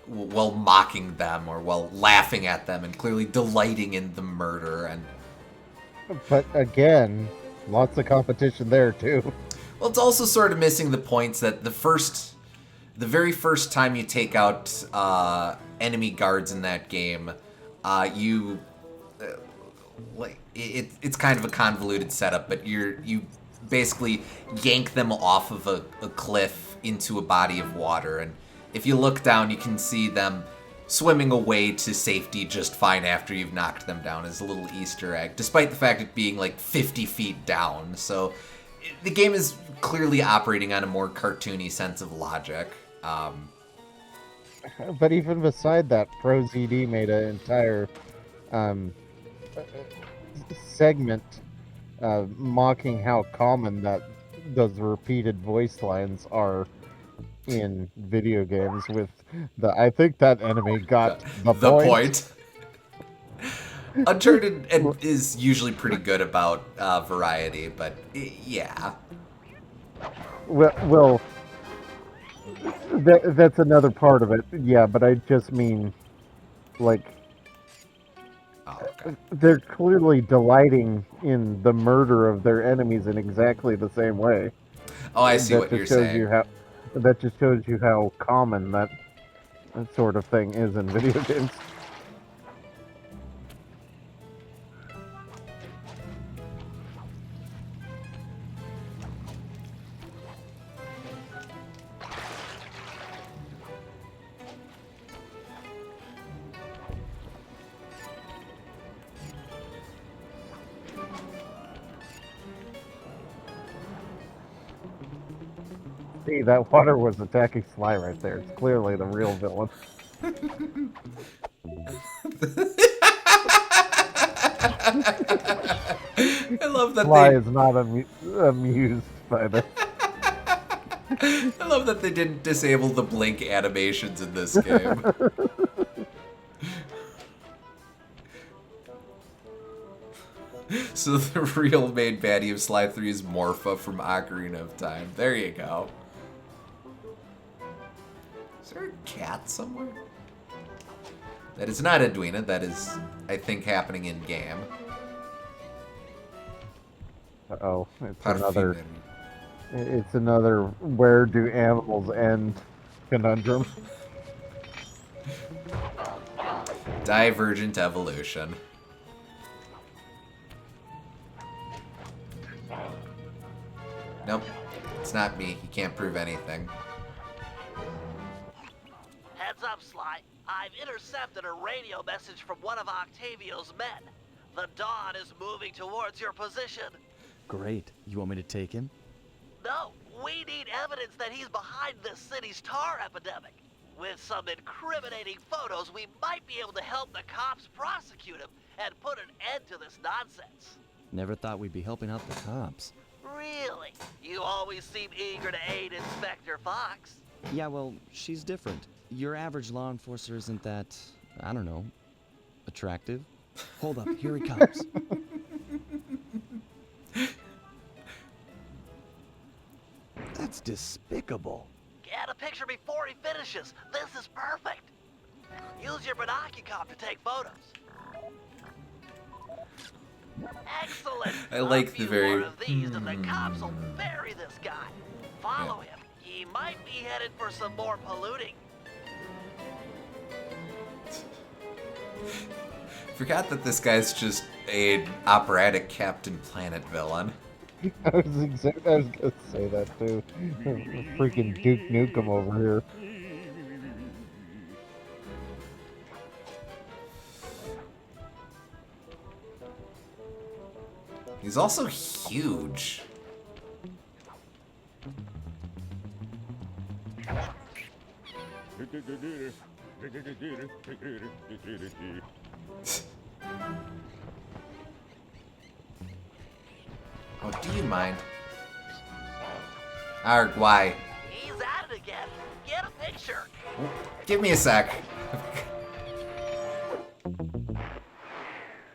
mocking them or while laughing at them and clearly delighting in the murder. But again, lots of competition there too. Well, it's also sort of missing the points that the very first time you take out enemy guards in that game, it's kind of a convoluted setup, but you basically yank them off of a cliff into a body of water, and if you look down, you can see them swimming away to safety just fine after you've knocked them down as a little Easter egg, despite the fact it being like 50 feet down. So the game is clearly operating on a more cartoony sense of logic. But even beside that, ProZD made an entire segment mocking how common that those repeated voice lines are in video games with I think that enemy got the point. Uncharted is usually pretty good about variety, but yeah. Well, that's another part of it. Yeah, but I just mean, like, they're clearly delighting in the murder of their enemies in exactly the same way. Oh, I see what you're saying. That just shows you how common that sort of thing is in video games. See, that water was attacking Sly right there. It's clearly the real villain. I love that Sly is not amused by this. I love that they didn't disable the blink animations in this game. So the real main baddie of Sly 3 is Morpha from Ocarina of Time. There you go. Is there a cat somewhere? That is not Edwina. That is, I think, happening in game. Uh-oh, it's Parfumery. another where do animals end conundrum. Divergent evolution. Nope, it's not me. He can't prove anything. Heads up, Sly. I've intercepted a radio message from one of Octavio's men. The Dawn is moving towards your position. Great. You want me to take him? No, we need evidence that he's behind this city's tar epidemic. With some incriminating photos, we might be able to help the cops prosecute him and put an end to this nonsense. Never thought we'd be helping out the cops. Really? You always seem eager to aid Inspector Fox. Yeah, well, she's different. Your average law enforcer isn't that, I don't know, attractive. Hold up, here he comes. That's despicable. Get a picture before he finishes. This is perfect. Use your binoculocop to take photos. Excellent. I like a the few very- more of these and the cops will bury this guy. Follow him. He might be headed for some more polluting. Forgot that this guy's just an operatic Captain Planet villain. I was gonna say that too. Freaking Duke Nukem over here. He's also huge. Oh, do you mind? Arg, why? He's at it again. Get a picture. Give me a sec.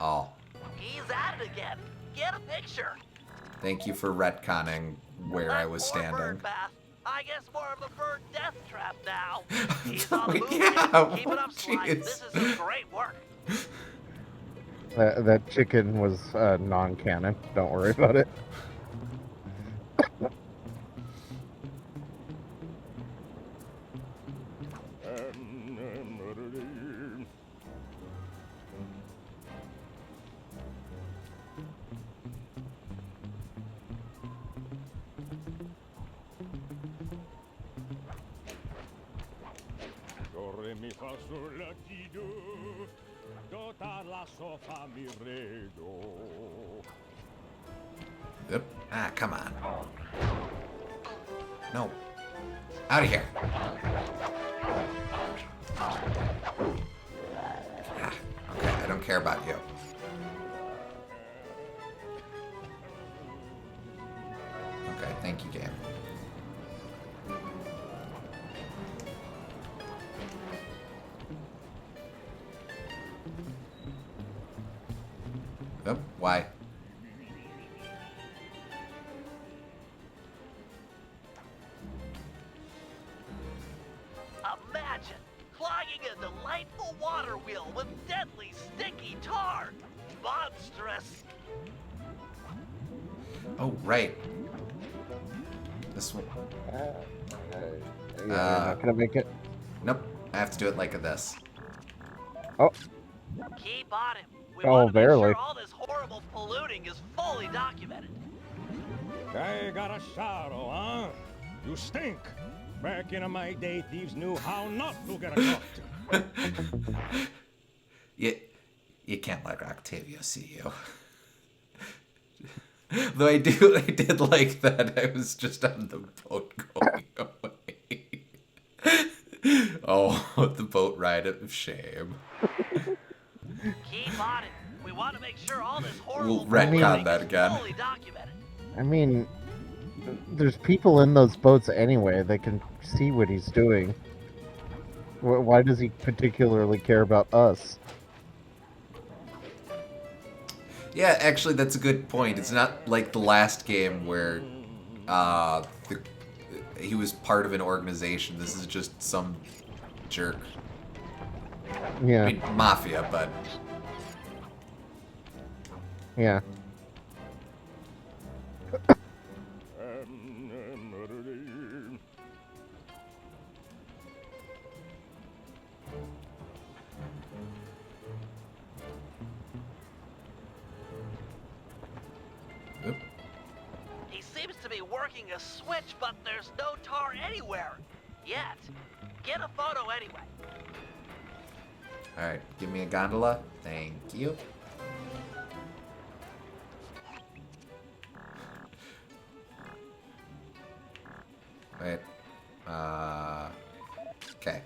Oh, He's at it again. Get a picture. thank you for retconning where I was More bird standing. bath. I guess more of a bird death trap now. He's on the move. Yeah, Keep it up, Sly. jeez. This is some great work. That chicken was non-canon. Don't worry about it. Do, re, mi, fa, sol, la, ti, do. Do, ta, la, so, fa, mi, re, do. Yep. Ah, come on. No. Out of here. Ah, okay, I don't care about you. Okay, thank you, game. Yep, why? Imagine clogging a delightful water wheel with deadly sticky tar. Monstrous. Oh, right. This one. You're not gonna make it. Nope, I have to do it like this. Oh, Keep on him. We Oh, want to make barely. sure all this horrible polluting is fully documented. I got a shadow, huh? You stink. Back in my day, thieves knew how not to get caught. You can't let Octavio see you. Though I did like that I was just on the boat going away. Oh, the boat ride of shame. Keep on it. We want to make sure all this horrible We'll retcon polluting that is again. fully documented. I mean, there's people in those boats anyway. They can see what he's doing. Why does he particularly care about us? Yeah, actually, that's a good point. It's not like the last game where he was part of an organization. This is just some jerk. Yeah. I mean, mafia, but... Yeah. Oop. He seems to be working a switch, but there's no tar anywhere. Yet. Get a photo anyway. Alright, give me a gondola. Thank you. Wait. Okay.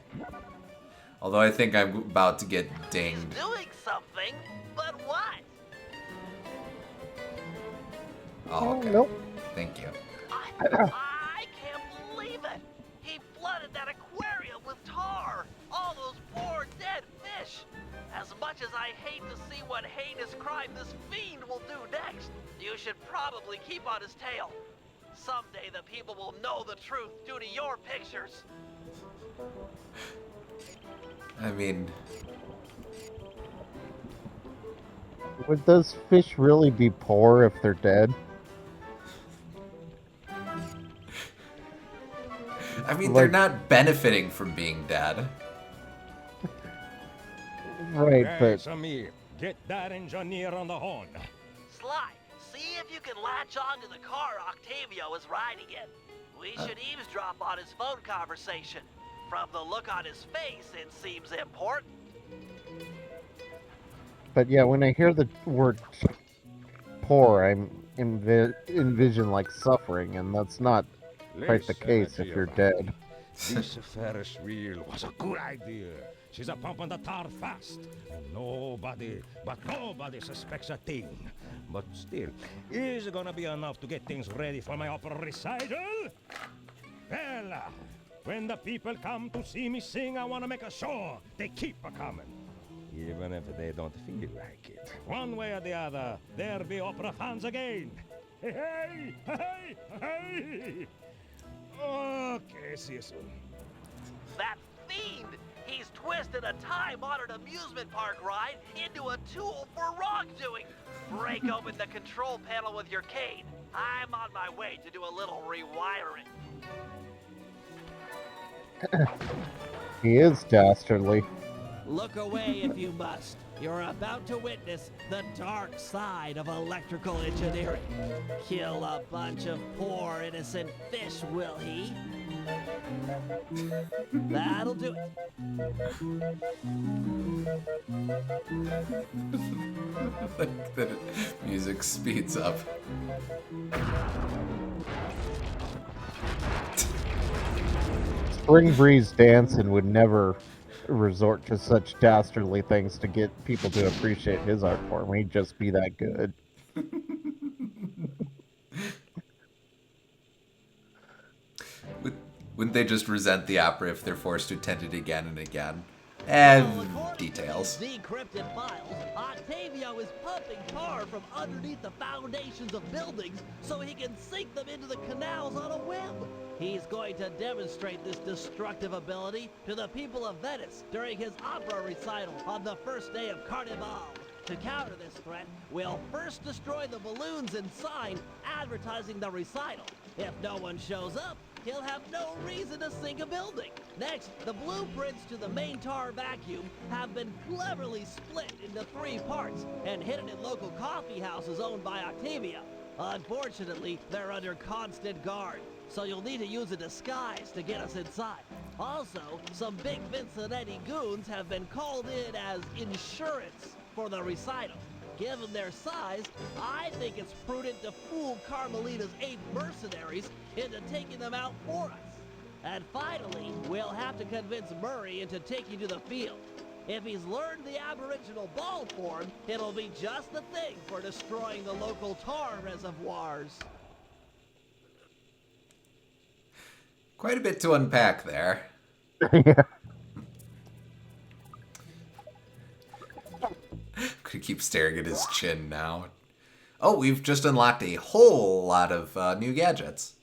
Although I think I'm about to get dinged. Doing something, but what? Oh, okay. Nope. Thank you. I can't believe it. He flooded that aquarium with tar. All those poor dead fish. As much as I hate to see what heinous crime this fiend will do next, you should probably keep on his tail. Someday the people will know the truth due to your pictures. I mean... Would those fish really be poor if they're dead? I mean, they're not benefiting from being dead. Right, Hey, but... Samir, get that engineer on the horn. Sly, see if you can latch onto the car Octavio is riding in. We should eavesdrop on his phone conversation. From the look on his face, it seems important. But yeah, when I hear the word poor, I envision like suffering, and that's not quite the case if you're dead. This Ferris wheel was a good idea. She's a pumping the tar fast. And nobody suspects a thing. But still, is it gonna be enough to get things ready for my opera recital? Well, when the people come to see me sing, I want to make sure they keep a-coming. Even if they don't feel like it. One way or the other, there be opera fans again. Hey, hey, hey, hey. Okay, see you soon. That fiend! He's twisted a time-honored amusement park ride into a tool for wrongdoing. Break open the control panel with your cane. I'm on my way to do a little rewiring. He is dastardly. Look away if you must. You're about to witness the dark side of electrical engineering. Kill a bunch of poor innocent fish, will he? That'll do it. Like the music speeds up. Spring Breeze Danson would never resort to such dastardly things to get people to appreciate his art form. He'd just be that good. Wouldn't they just resent the opera if they're forced to attend it again and again? Details. Decrypted files. Octavio is pumping tar from underneath the foundations of buildings so he can sink them into the canals on a whim. He's going to demonstrate this destructive ability to the people of Venice during his opera recital on the first day of Carnival. To counter this threat, we'll first destroy the balloons and sign advertising the recital. If no one shows up, he'll have no reason to sink a building. Next, the blueprints to the main tar vacuum have been cleverly split into 3 parts and hidden in local coffee houses owned by Octavia. Unfortunately, they're under constant guard, so you'll need to use a disguise to get us inside. Also, some big Vincennetti goons have been called in as insurance for the recital. Given their size, I think it's prudent to fool Carmelita's 8 mercenaries into taking them out for us. And finally, we'll have to convince Murray into taking to the field. If he's learned the aboriginal ball form, it'll be just the thing for destroying the local tar reservoirs. Quite a bit to unpack there. Yeah. Could keep staring at his chin now. Oh, we've just unlocked a whole lot of new gadgets.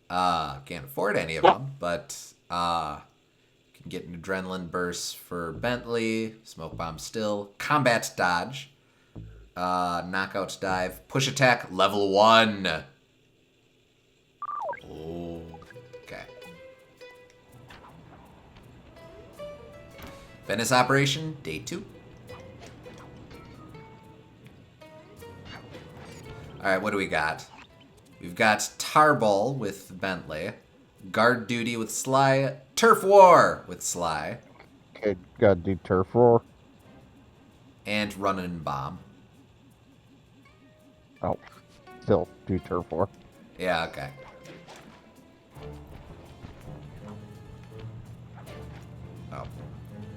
Can't afford any of them, but can get an adrenaline burst for Bentley, smoke bomb still, combat dodge, knockout dive, push attack level 1. Oh, okay. Venice operation day 2. All right, what do we got? We've got Tarball with Bentley, Guard Duty with Sly, Turf War with Sly, Okay, gotta do turf roar. and Runnin' Bomb. Oh, still do turf war. Yeah, okay. Oh,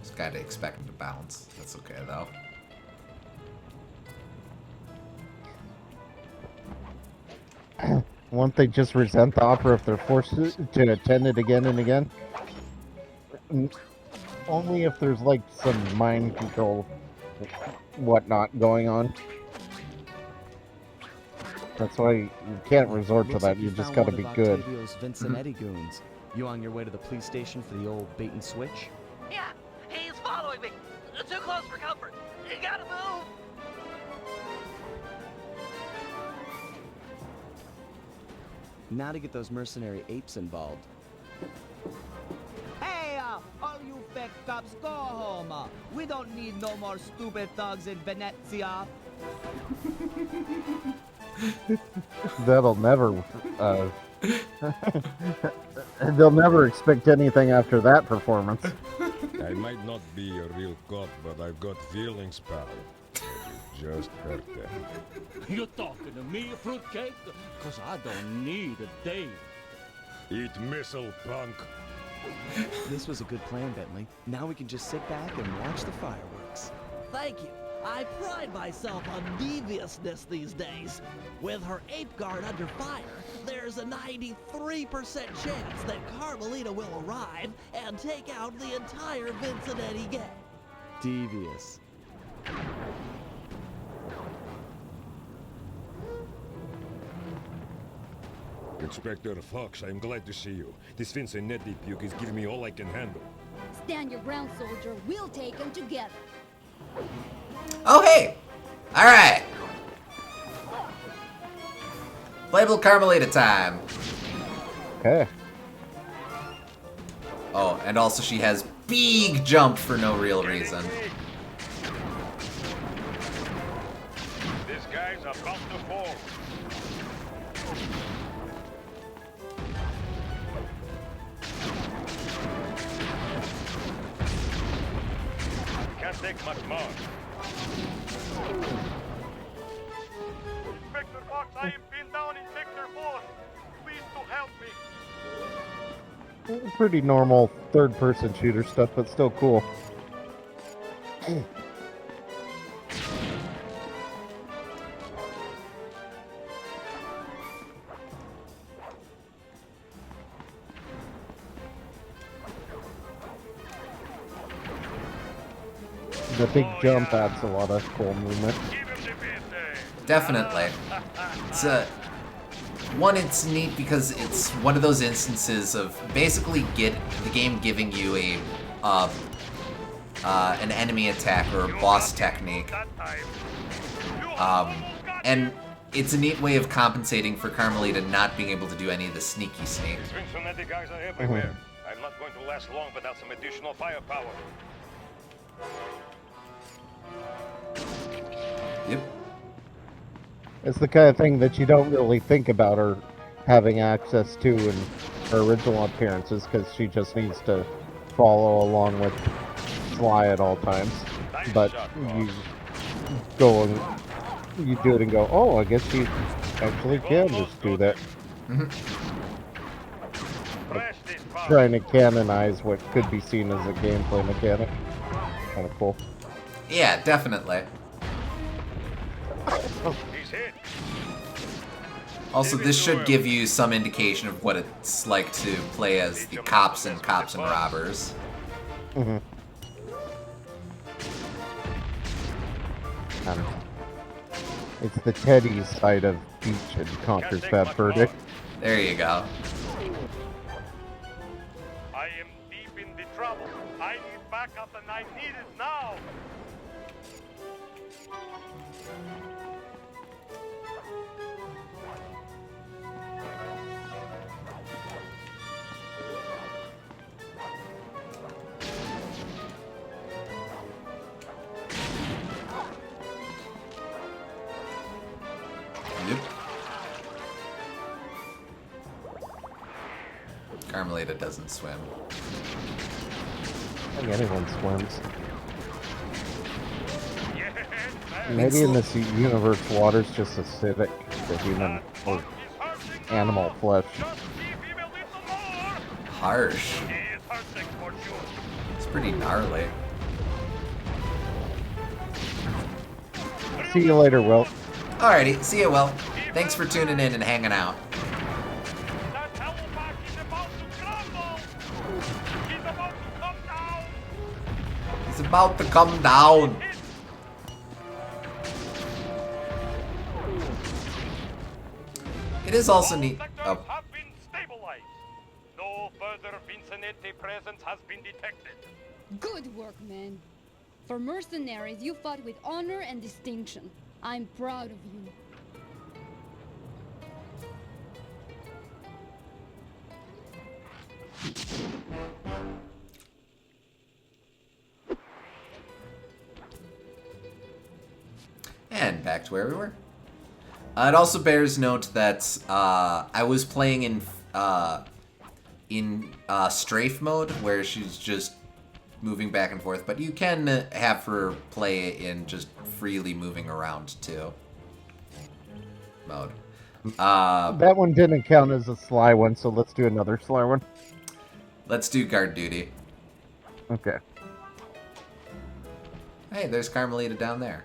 just gotta expect him to bounce. That's okay, though. Won't they just resent the offer if they're forced to attend it again and again? Only if there's like some mind control whatnot going on. That's why you can't resort to Looks that. like You just found gotta one be of good. Octavio's Vincinetti goons. You on your way to the police station for the old bait and switch? Yeah, he's following me. Too close for comfort. You gotta move. Now to get those mercenary apes involved. Hey, all you fake cops, go home. We don't need no more stupid thugs in Venezia. That'll never. They'll never expect anything after that performance. I might not be a real cop, but I've got feelings, pal. You just hurt them. You talking to me, fruitcake? Cause I don't need a date. Eat missile, punk. This was a good plan, Bentley. Now we can just sit back and watch the fireworks. Thank you. I pride myself on deviousness these days. With her ape guard under fire, there's a 93% chance that Carmelita will arrive and take out the entire Vincinetti gang. Devious. Inspector Fox, I'm glad to see you. This Vincinetti puke is giving me all I can handle. Stand your ground, soldier. We'll take them together. Oh, hey! Alright! Playable Carmelita time. Okay. Oh, and also she has big jump for no real reason. This guy's about to fall. Can't take much more. Inspector Fox, I am pinned down in Sector 4. Please to help me. Pretty normal third-person shooter stuff, but still cool. The big jump adds a lot of cool movement. Definitely. It's neat because it's one of those instances of basically get the game giving you an enemy attack or a boss technique. And it's a neat way of compensating for Carmelita not being able to do any of the sneaky sneak. These Vincinetti guys are everywhere. I'm not going to last long without some additional firepower. Yep. It's the kind of thing that you don't really think about her having access to in her original appearances, because she just needs to follow along with Sly at all times. But you go and you do it and go, oh, I guess she actually can just do that. Like, trying to canonize what could be seen as a gameplay mechanic. Kind of cool. Yeah, definitely. He's hit. Also, this should give you some indication of what it's like to play as the cops and robbers. Mm-hmm. It's the Teddy side of Peach and Conker's Bad Fur Day. There you go. I am deep in the trouble. I need backup and I need it now. Yep. Carmelita doesn't swim. I think anyone swims. Maybe in this universe, water's just acidic to human or animal flesh. Harsh. It's pretty gnarly. See you later, Will. Alrighty, see ya, Will. Thanks for tuning in and hanging out. He's about to come down. It is also neat. Oh. No further Vicinante presence has been detected. Good work, man. For mercenaries, you fought with honor and distinction. I'm proud of you. And back to where we were. It also bears note that I was playing in strafe mode, where she's just moving back and forth, but you can have her play in just freely moving around too mode. That one didn't count as a sly one, so let's do another sly one. Let's do guard duty. Okay. Hey, there's Carmelita down there.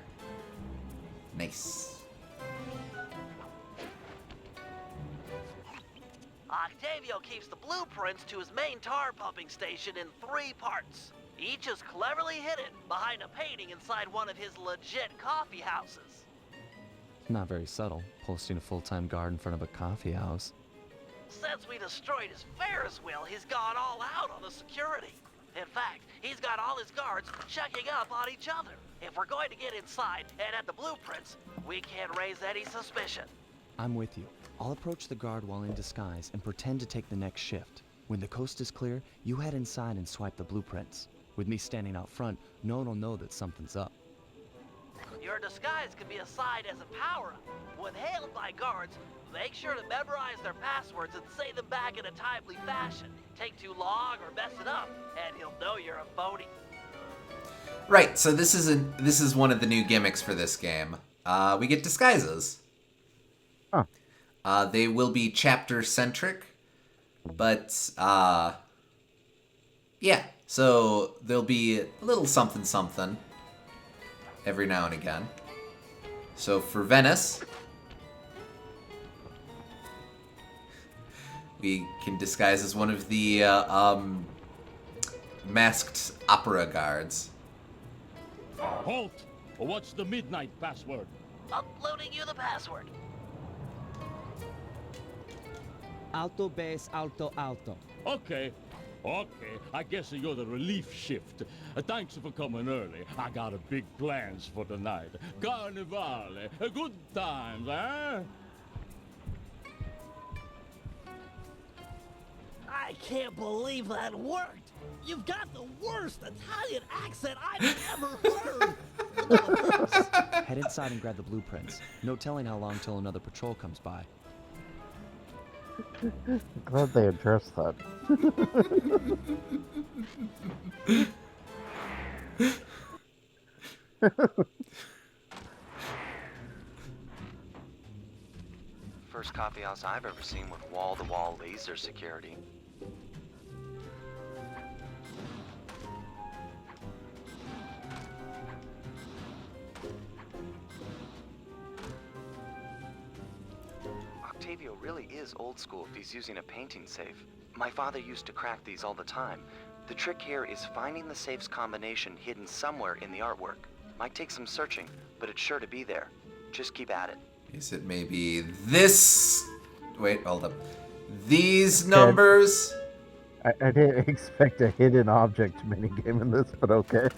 Nice. Octavio keeps the blueprints to his main tar pumping station in 3 parts. Each is cleverly hidden behind a painting inside one of his legit coffee houses. Not very subtle, posting a full-time guard in front of a coffee house. Since we destroyed his Ferris wheel, he's gone all out on the security. In fact, he's got all his guards checking up on each other. If we're going to get inside and at the blueprints, we can't raise any suspicion. I'm with you. I'll approach the guard while in disguise and pretend to take the next shift. When the coast is clear, you head inside and swipe the blueprints. With me standing out front, no one will know that something's up. Your disguise can be a side as a power-up. When hailed by guards, make sure to memorize their passwords and say them back in a timely fashion. Take too long or mess it up, and he'll know you're a phony. Right, so this is one of the new gimmicks for this game. We get disguises. Huh. They will be chapter-centric, but, yeah. So there'll be a little something-something every now and again. So for Venice, we can disguise as one of the masked opera guards. Halt! What's the midnight password? Uploading you the password. Alto base, alto, alto. Okay, I guess you're the relief shift. Thanks for coming early. I got a big plans for tonight. Carnivale, good times, eh? I can't believe that worked. You've got the worst Italian accent I've ever heard. Head inside and grab the blueprints. No telling how long till another patrol comes by. Glad they addressed that. First coffee house I've ever seen with wall-to-wall laser security. Octavio really is old school if he's using a painting safe. My father used to crack these all the time. The trick here is finding the safe's combination hidden somewhere in the artwork. Might take some searching, but it's sure to be there. Just keep at it. Is it maybe this? Wait, hold up. These numbers? I didn't expect a hidden object minigame in this, but okay.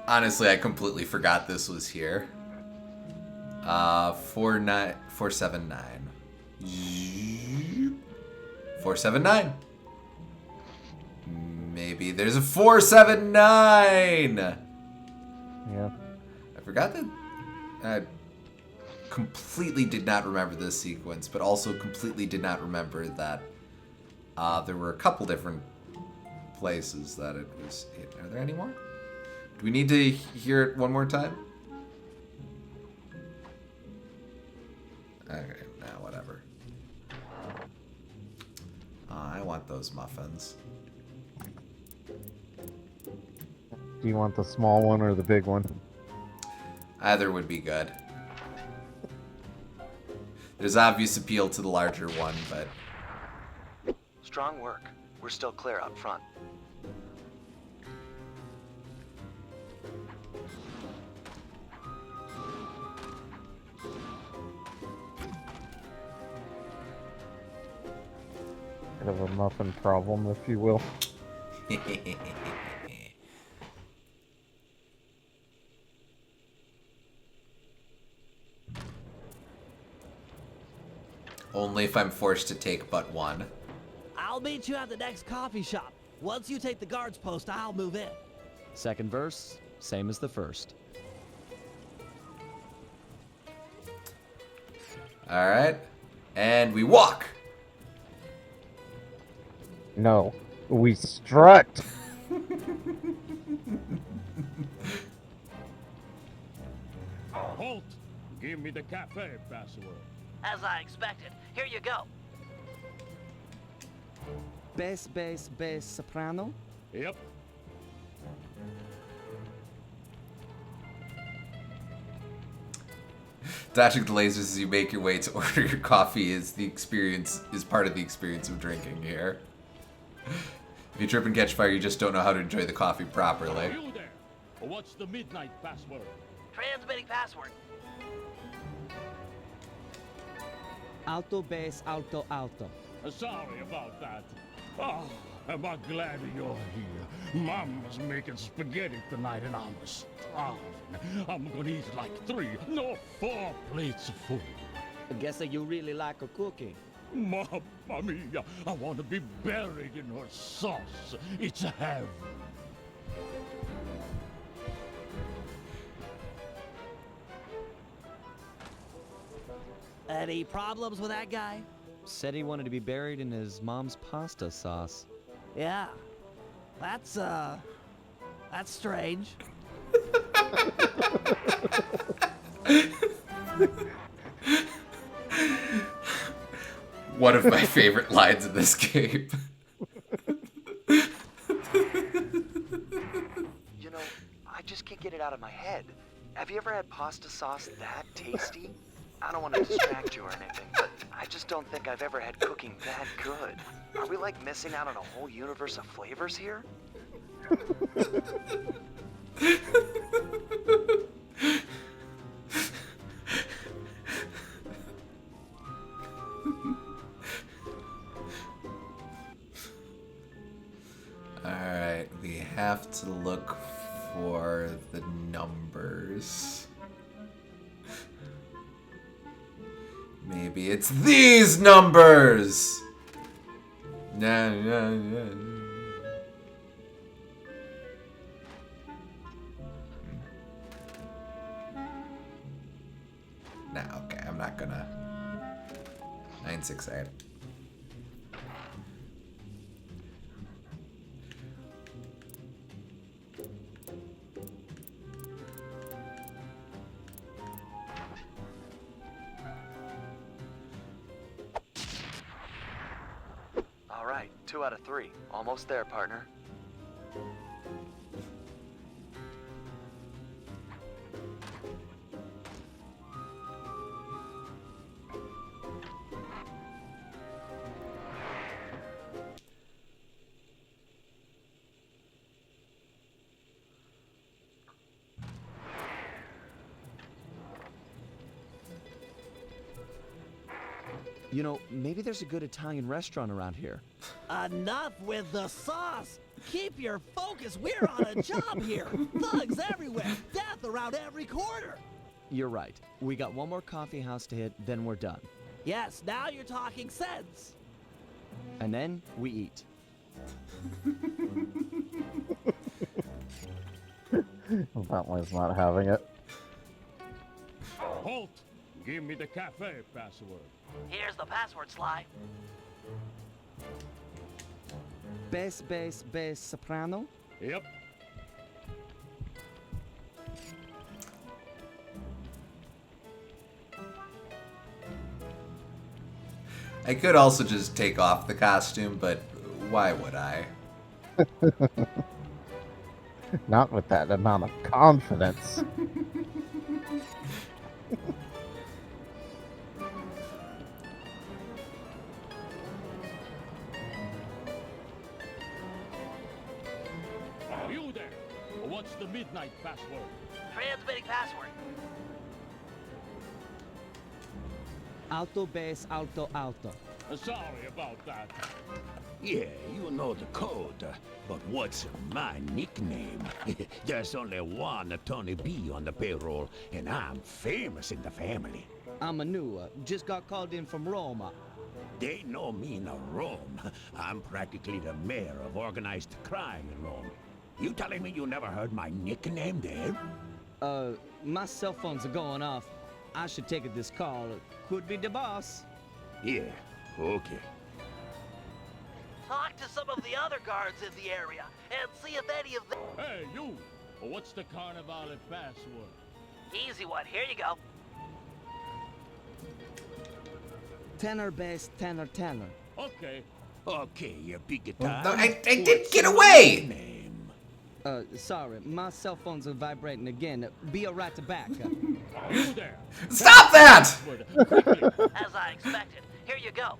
Honestly, I completely forgot this was here. 479. 479. Maybe there's a 479. Yeah. I forgot that. I completely did not remember this sequence, but also completely did not remember that there were a couple different places that it was in. Are there any more? Do we need to hear it one more time? Okay, nah, whatever. I want those muffins. Do you want the small one or the big one? Either would be good. There's obvious appeal to the larger one, but... Strong work. We're still clear out front. Bit of a muffin problem, if you will. Only if I'm forced to take but one. I'll meet you at the next coffee shop. Once you take the guard's post, I'll move in. Second verse, same as the first. Alright. And we walk! No. We strut! Halt! Give me the cafe password. As I expected. Here you go. Bass, bass, bass, soprano? Yep. Dashing the lasers as you make your way to order your coffee is part of the experience of drinking here. If you trip and catch fire, you just don't know how to enjoy the coffee properly. You there? What's the midnight password? Transmitting password. Alto, bass, alto, alto. Sorry about that. Oh, am I glad you're here. Mama's making spaghetti tonight and I'm starving. I'm gonna eat like 4 plates of food. I guess that you really like a cookie. Mamma mia, I want to be buried in her sauce. It's heaven. Any problems with that guy? Said he wanted to be buried in his mom's pasta sauce. Yeah. That's strange. One of my favorite lines in this game. You know, I just can't get it out of my head. Have you ever had pasta sauce that tasty? I don't want to distract you or anything, but I just don't think I've ever had cooking that good. Are we like missing out on a whole universe of flavors here? Alright, we have to look for the numbers. Maybe it's these numbers! Nah. Nah, okay, I'm not gonna. 968. All right, 2 out of 3. Almost there, partner. You know, maybe there's a good Italian restaurant around here. Enough with the sauce! Keep your focus, we're on a job here! Thugs everywhere, death around every corner! You're right. We got one more coffee house to hit, then we're done. Yes, now you're talking sense! And then we eat. Bentley's not having it. Halt! Give me the cafe password. Here's the password, Sly. Bass, soprano? Yep. I could also just take off the costume, but why would I? Not with that amount of confidence. You there! What's the midnight password? Transmitting password. Alto, bass, alto, alto. Sorry about that. Yeah, you know the code. But what's my nickname? There's only one Tony B on the payroll, and I'm famous in the family. I'm a new, just got called in from Roma. They know me in Rome. I'm practically the mayor of organized crime in Rome. You telling me you never heard my nickname there? My cell phones are going off. I should take this call. Could be the boss. Yeah, okay. Talk to some of the other guards in the area and see if any of them... Hey, you! What's the Carnivale password? Easy one, here you go. Tenor, bass, tenor, tenor. Okay. Okay, you big guitar. No, I didn't get away! Sorry, my cell phones are vibrating again. Be right back. You there! Stop that! As I expected. Here you go.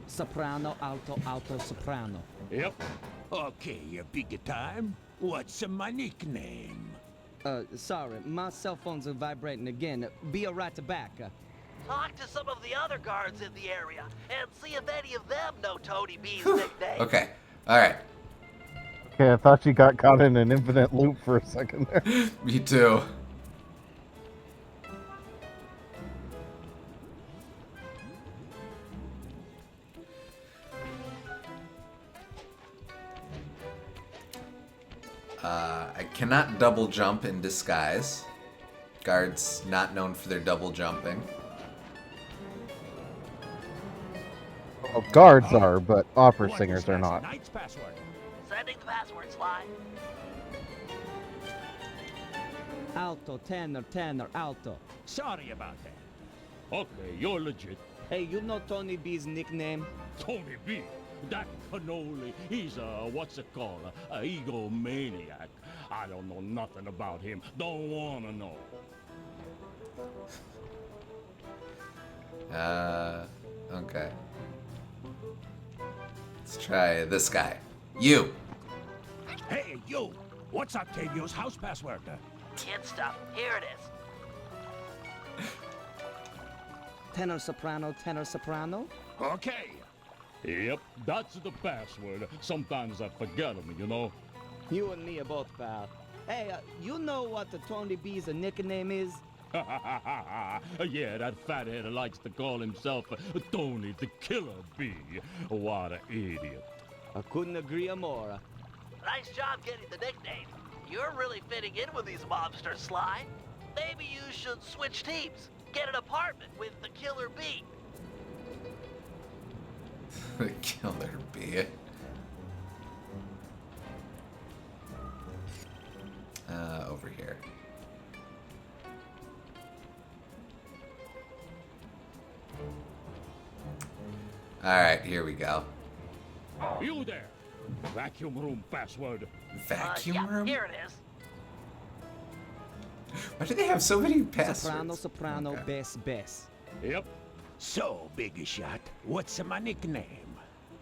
Soprano, alto, alto, soprano. Yep. Okay, you big time. What's my nickname? Sorry, my cell phones are vibrating again. Be right back. Talk to some of the other guards in the area and see if any of them know Tony B's nickname. Okay, alright. Okay, I thought you got caught in an infinite loop for a second there. Me too. I cannot double jump in disguise. Guards not known for their double jumping. Well, guards are, but opera singers are not. Night's password. Sending the password, Sly. Alto, tenor, tenor, alto. Sorry about that. Okay, you're legit. Hey, you know Tony B's nickname? Tony B. That cannoli, he's a, what's it called, a egomaniac. I don't know nothing about him. Don't wanna know. Okay. Let's try this guy. You! Hey, you! What's Octavio's house password? Kid stuff. Here it is. Tenor, soprano, tenor, soprano? Okay. Yep, that's the password. Sometimes I forget them, you know. You and me are both, pal. Hey, you know what the Tony B's nickname is? Yeah, that fathead likes to call himself Tony the Killer Bee. What an idiot. I couldn't agree more. Nice job getting the nickname. You're really fitting in with these mobsters, Sly. Maybe you should switch teams. Get an apartment with the Killer Bee. The Killer Bee. Over here. Alright, here we go. You there! Vacuum room password. Vacuum yeah, room? Here it is. Why do they have so many passwords? Soprano, soprano, Okay. bass, bass. Yep. So, big shot, what's my nickname?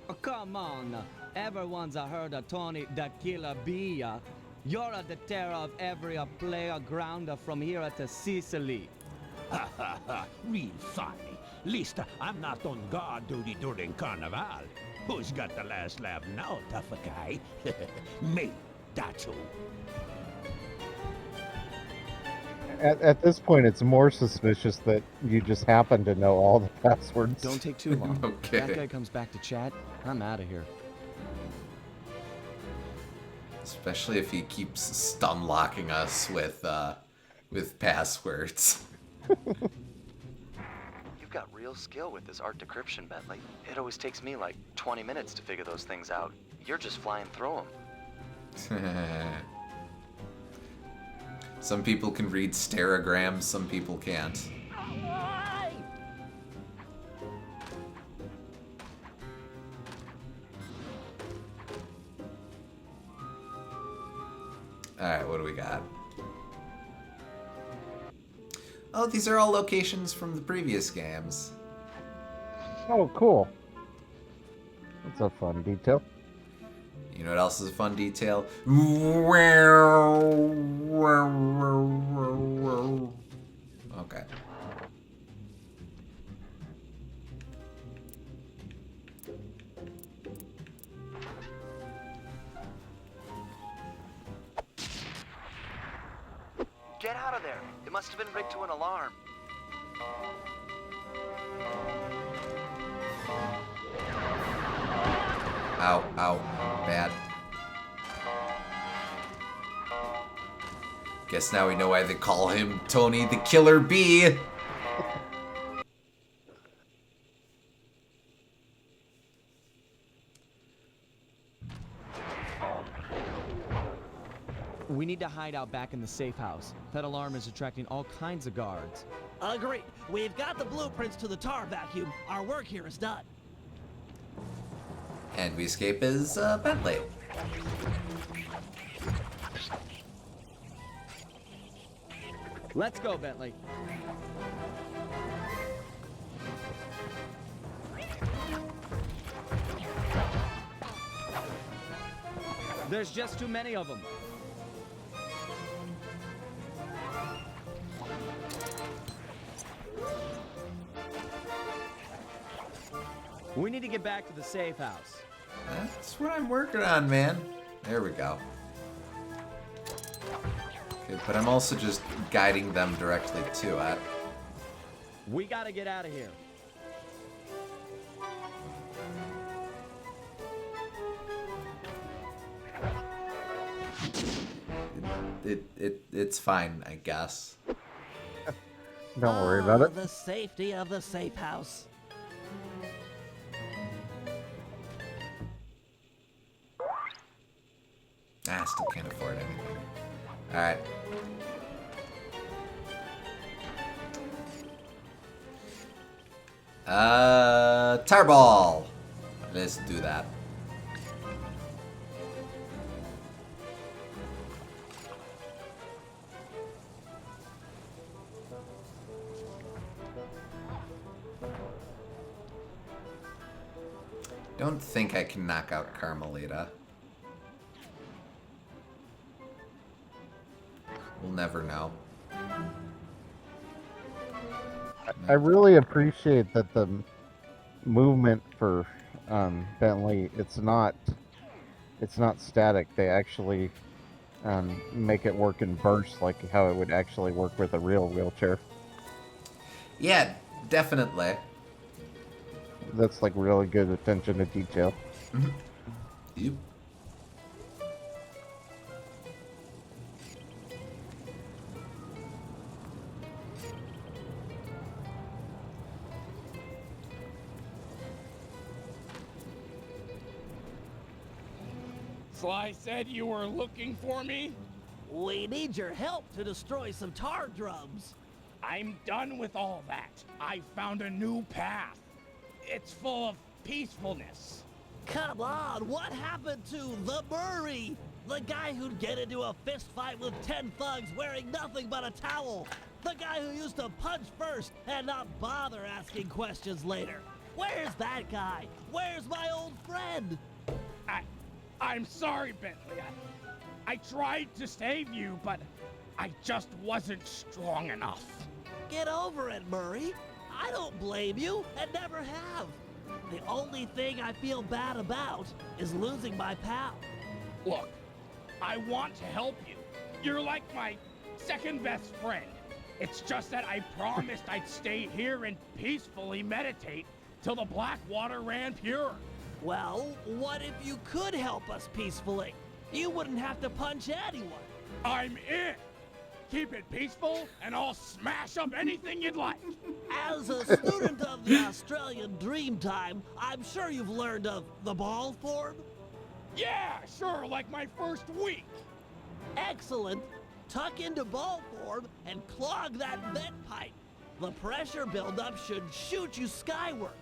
Oh, come on. Everyone's heard of Tony the Killer Bee. You're the terror of every player ground from here to Sicily. Ha ha ha, real funny. Least I'm not on guard duty during Carnival. Who's got the last laugh now, tough guy? Me, that's who. At this point, it's more suspicious that you just happen to know all the passwords. Don't take too long. Okay. That guy comes back to chat, I'm out of here. Especially if he keeps stun locking us with passwords. You've got real skill with this art decryption, Bentley. It always takes me like 20 minutes to figure those things out. You're just flying through them. Some people can read stereograms, some people can't. Alright, what do we got? Oh, these are all locations from the previous games. Oh, cool. That's a fun detail. You know what else is a fun detail? Okay. Get out of there! It must have been rigged to an alarm. Ow, ow, bad. Guess now we know why they call him Tony the Killer Bee. We need to hide out back in the safe house. That alarm is attracting all kinds of guards. Agreed. We've got the blueprints to the tar vacuum. Our work here is done. And we escape as Bentley. Let's go, Bentley. There's just too many of them. We need to get back to the safe house. That's what I'm working on, man. There we go. Okay, but I'm also just guiding them directly to it. We gotta get out of here. It's fine, I guess. Don't worry about it. The safety of the safe house. I still can't afford anything. Alright. Tarball! Let's do that. Don't think I can knock out Carmelita. We'll never know. I really appreciate that the movement for Bentley, it's not static. They actually make it work in bursts, like how it would actually work with a real wheelchair. Yeah, definitely. That's like really good attention to detail. Yep. Sly said you were looking for me? We need your help to destroy some tar drums. I'm done with all that. I found a new path. It's full of peacefulness. Come on, what happened to the Murray? The guy who'd get into a fist fight with 10 thugs wearing nothing but a towel. The guy who used to punch first and not bother asking questions later. Where's that guy? Where's my old friend? I'm sorry, Bentley. I tried to save you, but I just wasn't strong enough. Get over it, Murray. I don't blame you, and never have. The only thing I feel bad about is losing my pal. Look, I want to help you. You're like my second best friend. It's just that I promised I'd stay here and peacefully meditate till the black water ran pure. Well, what if you could help us peacefully? You wouldn't have to punch anyone. I'm in. Keep it peaceful, and I'll smash up anything you'd like. As a student of the Australian Dreamtime, I'm sure you've learned of the ball form? Yeah, sure, like my first week. Excellent. Tuck into ball form and clog that vent pipe. The pressure buildup should shoot you skyward.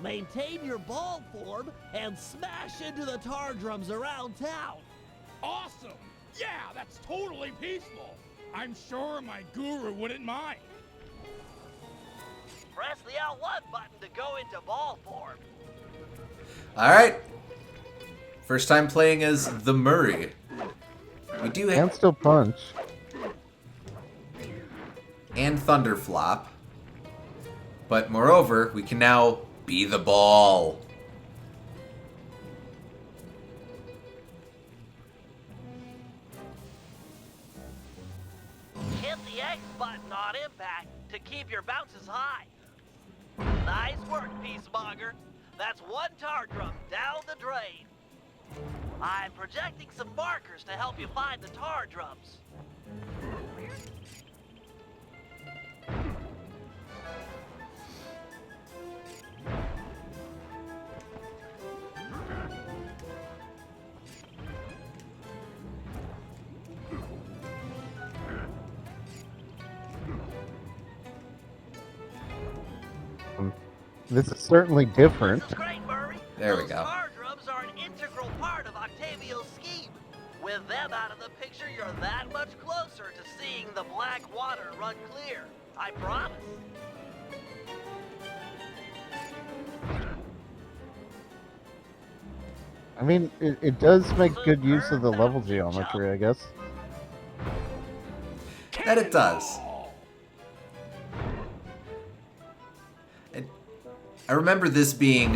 Maintain your ball form and smash into the tar drums around town. Awesome! Yeah, that's totally peaceful. I'm sure my guru wouldn't mind. Press the L1 button to go into ball form. All right. First time playing as the Murray. We do And still punch. and Thunderflop. But moreover, we can now be the ball. Hit the X button on impact to keep your bounces high. Nice work, Peacemonger. That's one tar drum down the drain. I'm projecting some markers to help you find the tar drums. This is certainly different. This is great, Murray. There we Those go. tar drums are an integral part of Octavio's scheme. With them out of the picture, you're that much closer to seeing the black water run clear. I promise. I mean, it does make good use of the level geometry, I guess. That it does. I remember this being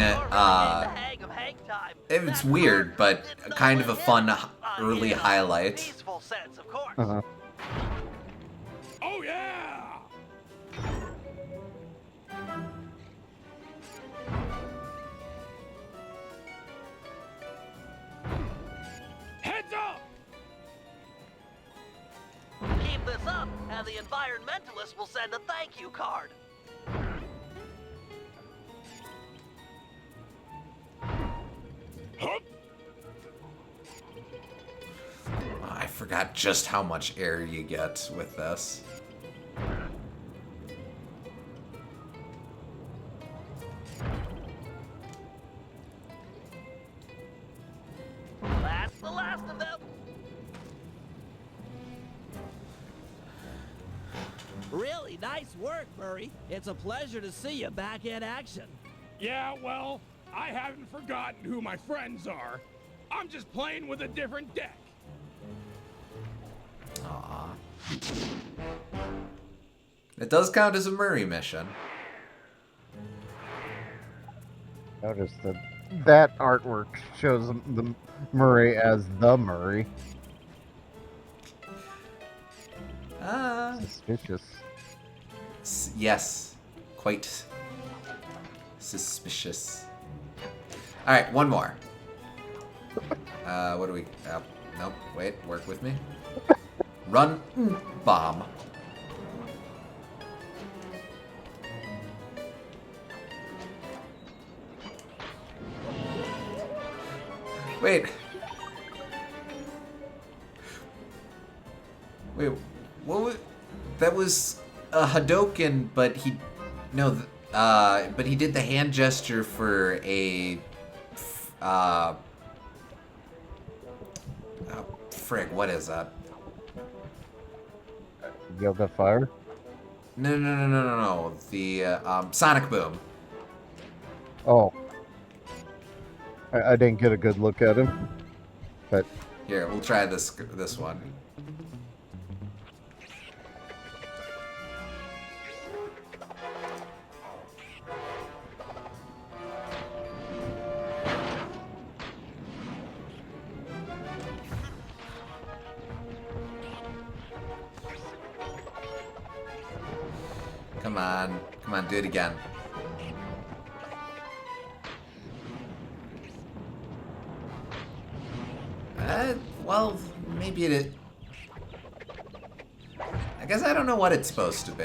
it's weird, but kind of a fun early highlight. Peaceful sense, of course. Uh-huh. Oh yeah! Heads up! Keep this up, and the environmentalist will send a thank you card. I forgot just how much air you get with this. That's the last of them. Really nice work, Murray. It's a pleasure to see you back in action. Yeah, well, I haven't forgotten who my friends are. I'm just playing with a different deck. Aww. It does count as a Murray mission. Notice that artwork shows the Murray as the Murray. Suspicious. Yes. Quite suspicious. Alright, one more. What do we... nope, wait, work with me. Run, bomb. Wait. Wait, what was... That was a Hadoken, but he... No, but he did the hand gesture for a... oh, frig, what is that? Yoga Fire? No. The, Sonic Boom. Oh. I didn't get a good look at him. But... Here, we'll try this one. Come on. Come on, do it again. Well, maybe it... I guess I don't know what it's supposed to be.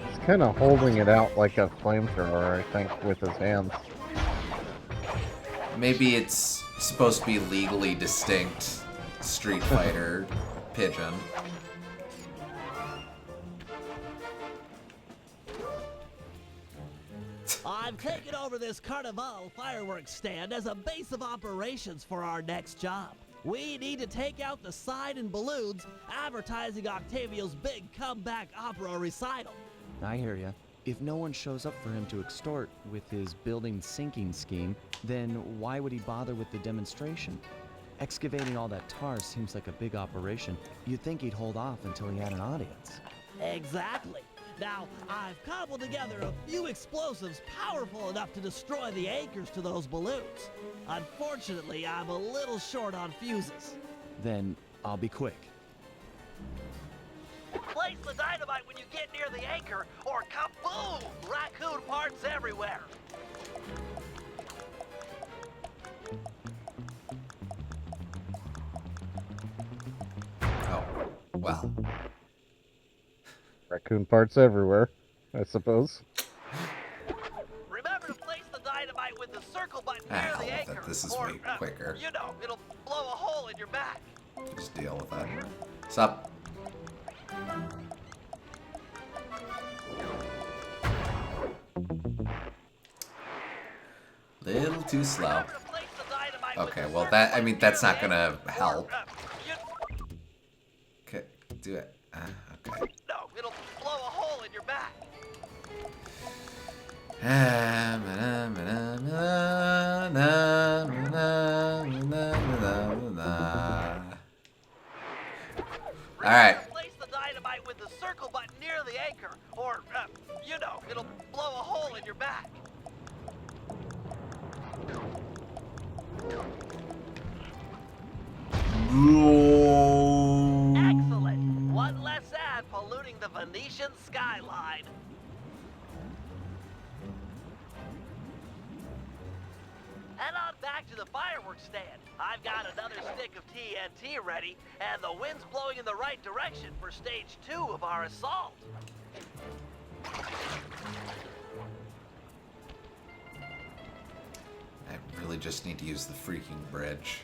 He's kind of holding it out like a flamethrower, I think, with his hands. Maybe it's supposed to be legally distinct Street Fighter pigeon. I'm taking over this Carnival fireworks stand as a base of operations for our next job. We need to take out the sign and balloons advertising Octavio's big comeback opera recital. I hear ya. If no one shows up for him to extort with his building sinking scheme, then why would he bother with the demonstration? Excavating all that tar seems like a big operation. You'd think he'd hold off until he had an audience. Exactly. Now, I've cobbled together a few explosives powerful enough to destroy the anchors to those balloons. Unfortunately, I'm a little short on fuses. Then I'll be quick. Place the dynamite when you get near the anchor, or kaboom! Raccoon parts everywhere. Oh, well. Raccoon parts everywhere, I suppose. Remember to place the dynamite with the circle button near I'll the bet anchor, this is or, way quicker. you know, it'll blow a hole in your back. Just deal with that. What's up? Little too slow. Okay, well that, I mean, that's not gonna help. Okay, do it. Okay. No, it'll blow a hole in your back. Alright. Place the dynamite with the circle button near the anchor, or, you know, it'll blow a hole in your back. Excellent. One less ad polluting the Venetian skyline. Head on back to the fireworks stand. I've got another stick of TNT ready, and the wind's blowing in the right direction for stage 2 of our assault. I really just need to use the freaking bridge.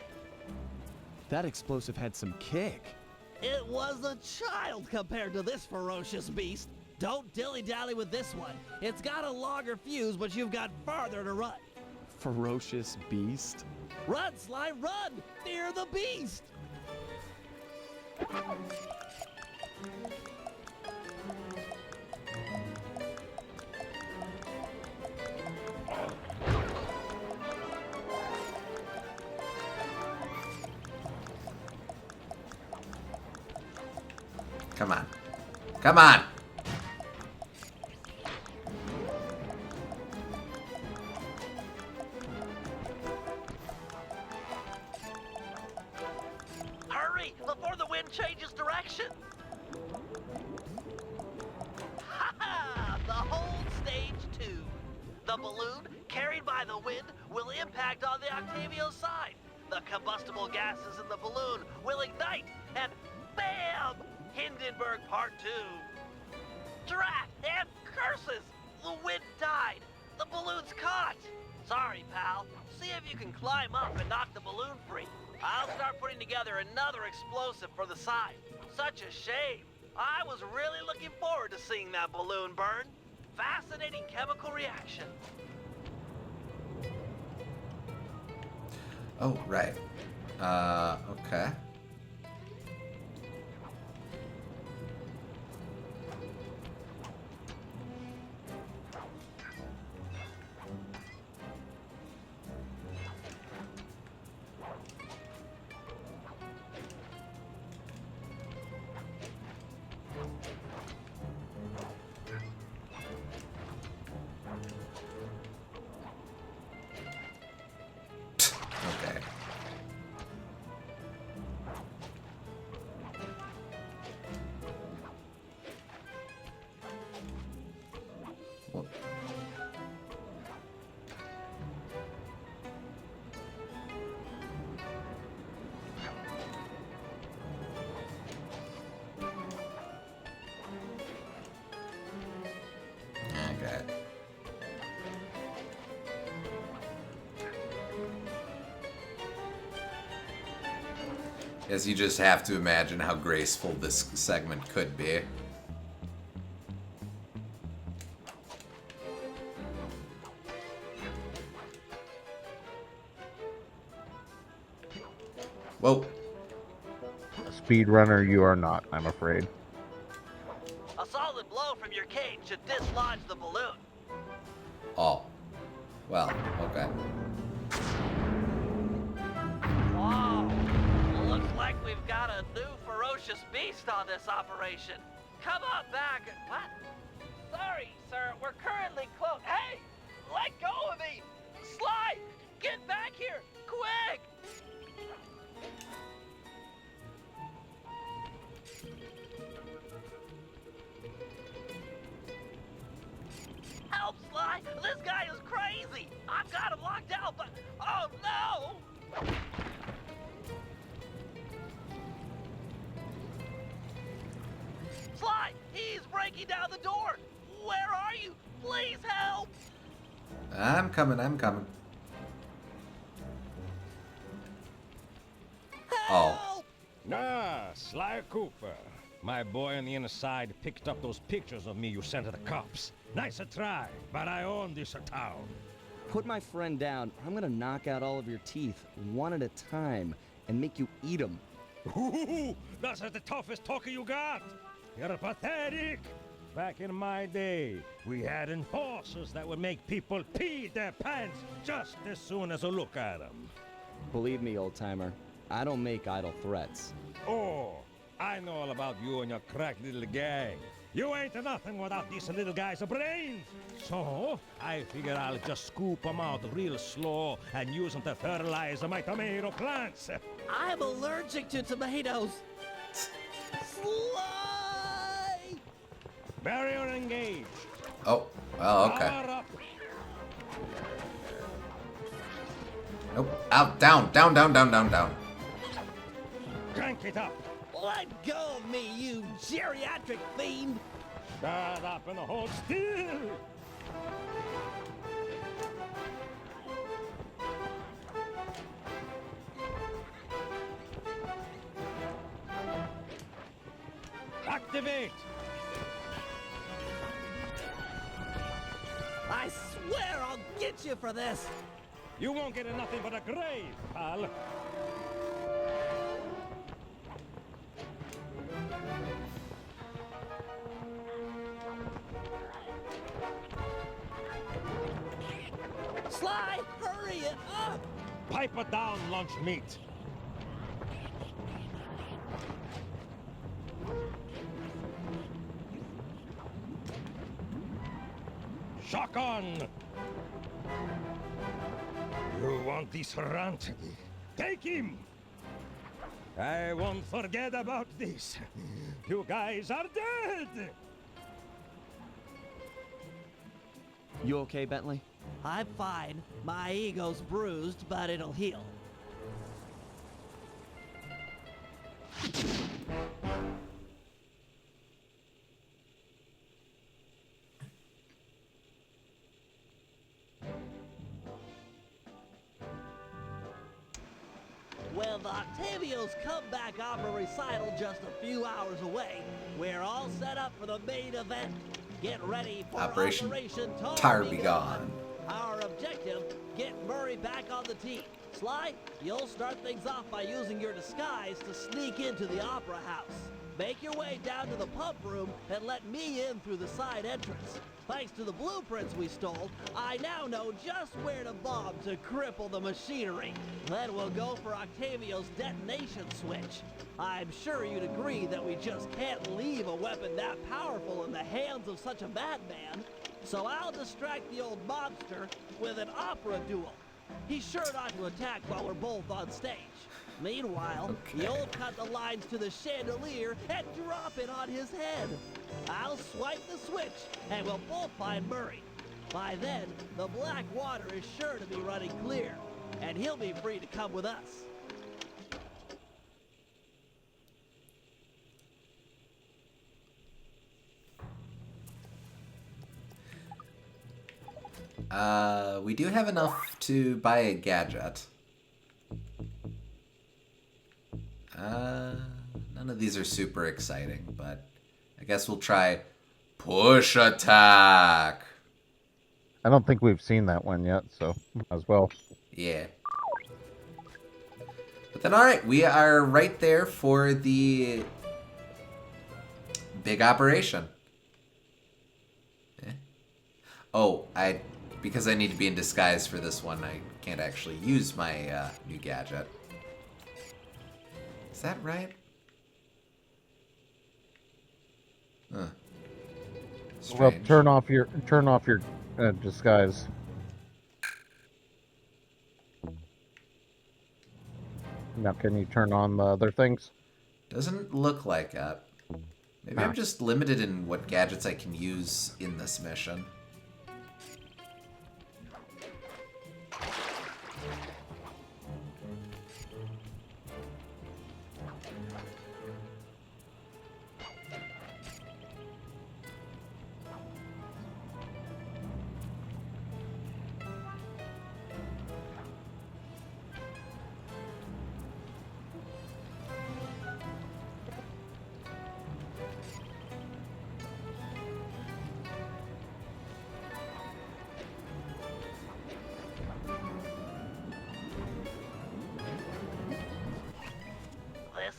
That explosive had some kick. It was a child compared to this ferocious beast. Don't dilly-dally with this one. It's got a longer fuse, but you've got farther to run. Ferocious beast? Run, Sly, run! Fear the beast! Come on. Come on! Hurry, before the wind changes direction! Ha-ha! The whole stage 2. The balloon, carried by the wind, will impact on the Octavio side. The combustible gases in the balloon will ignite, and bam! Hindenburg Part 2. Drat and curses! The wind died. The balloon's caught. Sorry, pal. See if you can climb up and knock the balloon free. I'll start putting together another explosive for the side. Such a shame. I was really looking forward to seeing that balloon burn. Fascinating chemical reaction. Oh, right. Okay. Guess you just have to imagine how graceful this segment could be. Whoa. A speedrunner you are not, I'm afraid. A solid blow from your cane should dislodge the balloon. Oh. Well, okay. Whoa! Looks like we've got a new ferocious beast on this operation. Come on back. What? Sorry, sir. We're currently closed. Hey! Let go of me! Sly! Get back here! Quick! Help, Sly! This guy is crazy! I've got him locked out, but... Oh, no! Sly! He's breaking down the door! Where are you? Please help! I'm coming, I'm coming. Oh. Nah, Sly Cooper. My boy on the inside picked up those pictures of me you sent to the cops. Nice a try, but I own this town. Put my friend down. I'm gonna knock out all of your teeth, one at a time, and make you eat them. Ooh, that's the toughest talker you got. You're pathetic. Back in my day, we had enforcers that would make people pee their pants just as soon as a look at them. Believe me, old-timer, I don't make idle threats. Oh, I know all about you and your crack little gang. You ain't nothing without these little guys' brains. So, I figure I'll just scoop them out real slow and use them to fertilize my tomato plants. I'm allergic to tomatoes. Sly! Barrier engaged. Oh, well, okay. Power up. Nope. Out, down, down, down, down, down, down. Crank it up. Let go of me, you geriatric fiend! Shut up and hold still. Activate. I swear I'll get you for this! You won't get nothing but a grave, pal. Sly, hurry it up! Pipe it down, lunch meat. Shotgun! You want this runt? Take him! I won't forget about this. You guys are dead! You okay, Bentley? I'm fine. My ego's bruised, but it'll heal. With Octavio's comeback opera recital just a few hours away, we're all set up for the main event. Get ready for Operation Tar Tar Be Be Gone. Gone. Our objective, get Murray back on the team. Sly, you'll start things off by using your disguise to sneak into the opera house. Make your way down to the pump room and let me in through the side entrance. Thanks to the blueprints we stole, I now know just where to bomb to cripple the machinery. Then we'll go for Octavio's detonation switch. I'm sure you'd agree that we just can't leave a weapon that powerful in the hands of such a madman. So I'll distract the old mobster with an opera duel. He's sure not to attack while we're both on stage. Meanwhile, you'll cut the lines to the chandelier and drop it on his head. I'll swipe the switch, and we'll both find Murray. By then, the black water is sure to be running clear, and he'll be free to come with us. We do have enough to buy a gadget. None of these are super exciting, but I guess we'll try push attack. I don't think we've seen that one yet, so as well. Yeah. But then, all right, we are right there for the big operation. Oh, because I need to be in disguise for this one, I can't actually use my new gadget. Is that right? Huh. Well, Strange. turn off your disguise. Now, can you turn on the other things? Doesn't look like it. Maybe I'm just limited in what gadgets I can use in this mission.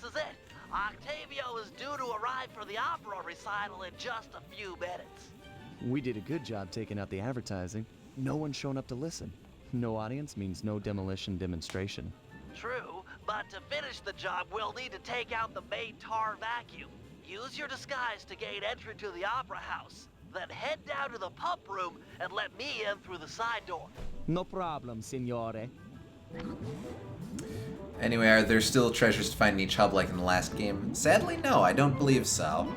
This is it. Octavio is due to arrive for the opera recital in just a few minutes. We did a good job taking out the advertising. No one's shown up to listen. No audience means no demolition demonstration. True, but to finish the job, we'll need to take out the main tar vacuum. Use your disguise to gain entry to the opera house. Then head down to the pump room and let me in through the side door. No problem, signore. Anyway, are there still treasures to find in each hub like in the last game? Sadly, no, I don't believe so.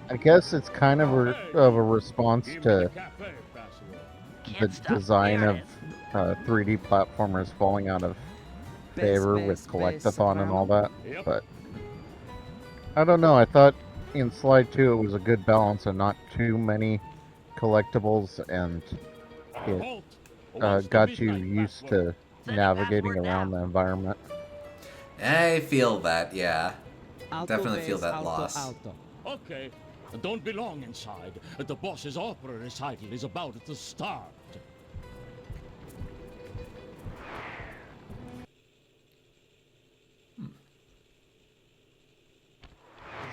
I guess it's kind of a response to the design of 3D platformers falling out of favor with Collectathon and all that. But I don't know. I thought in Slide 2 it was a good balance of not too many collectibles, and it got you used to navigating around the environment. I feel that, yeah. Alto Definitely feel bass, that alto, loss. alto. Okay, don't be long inside. The boss's opera recital is about to start.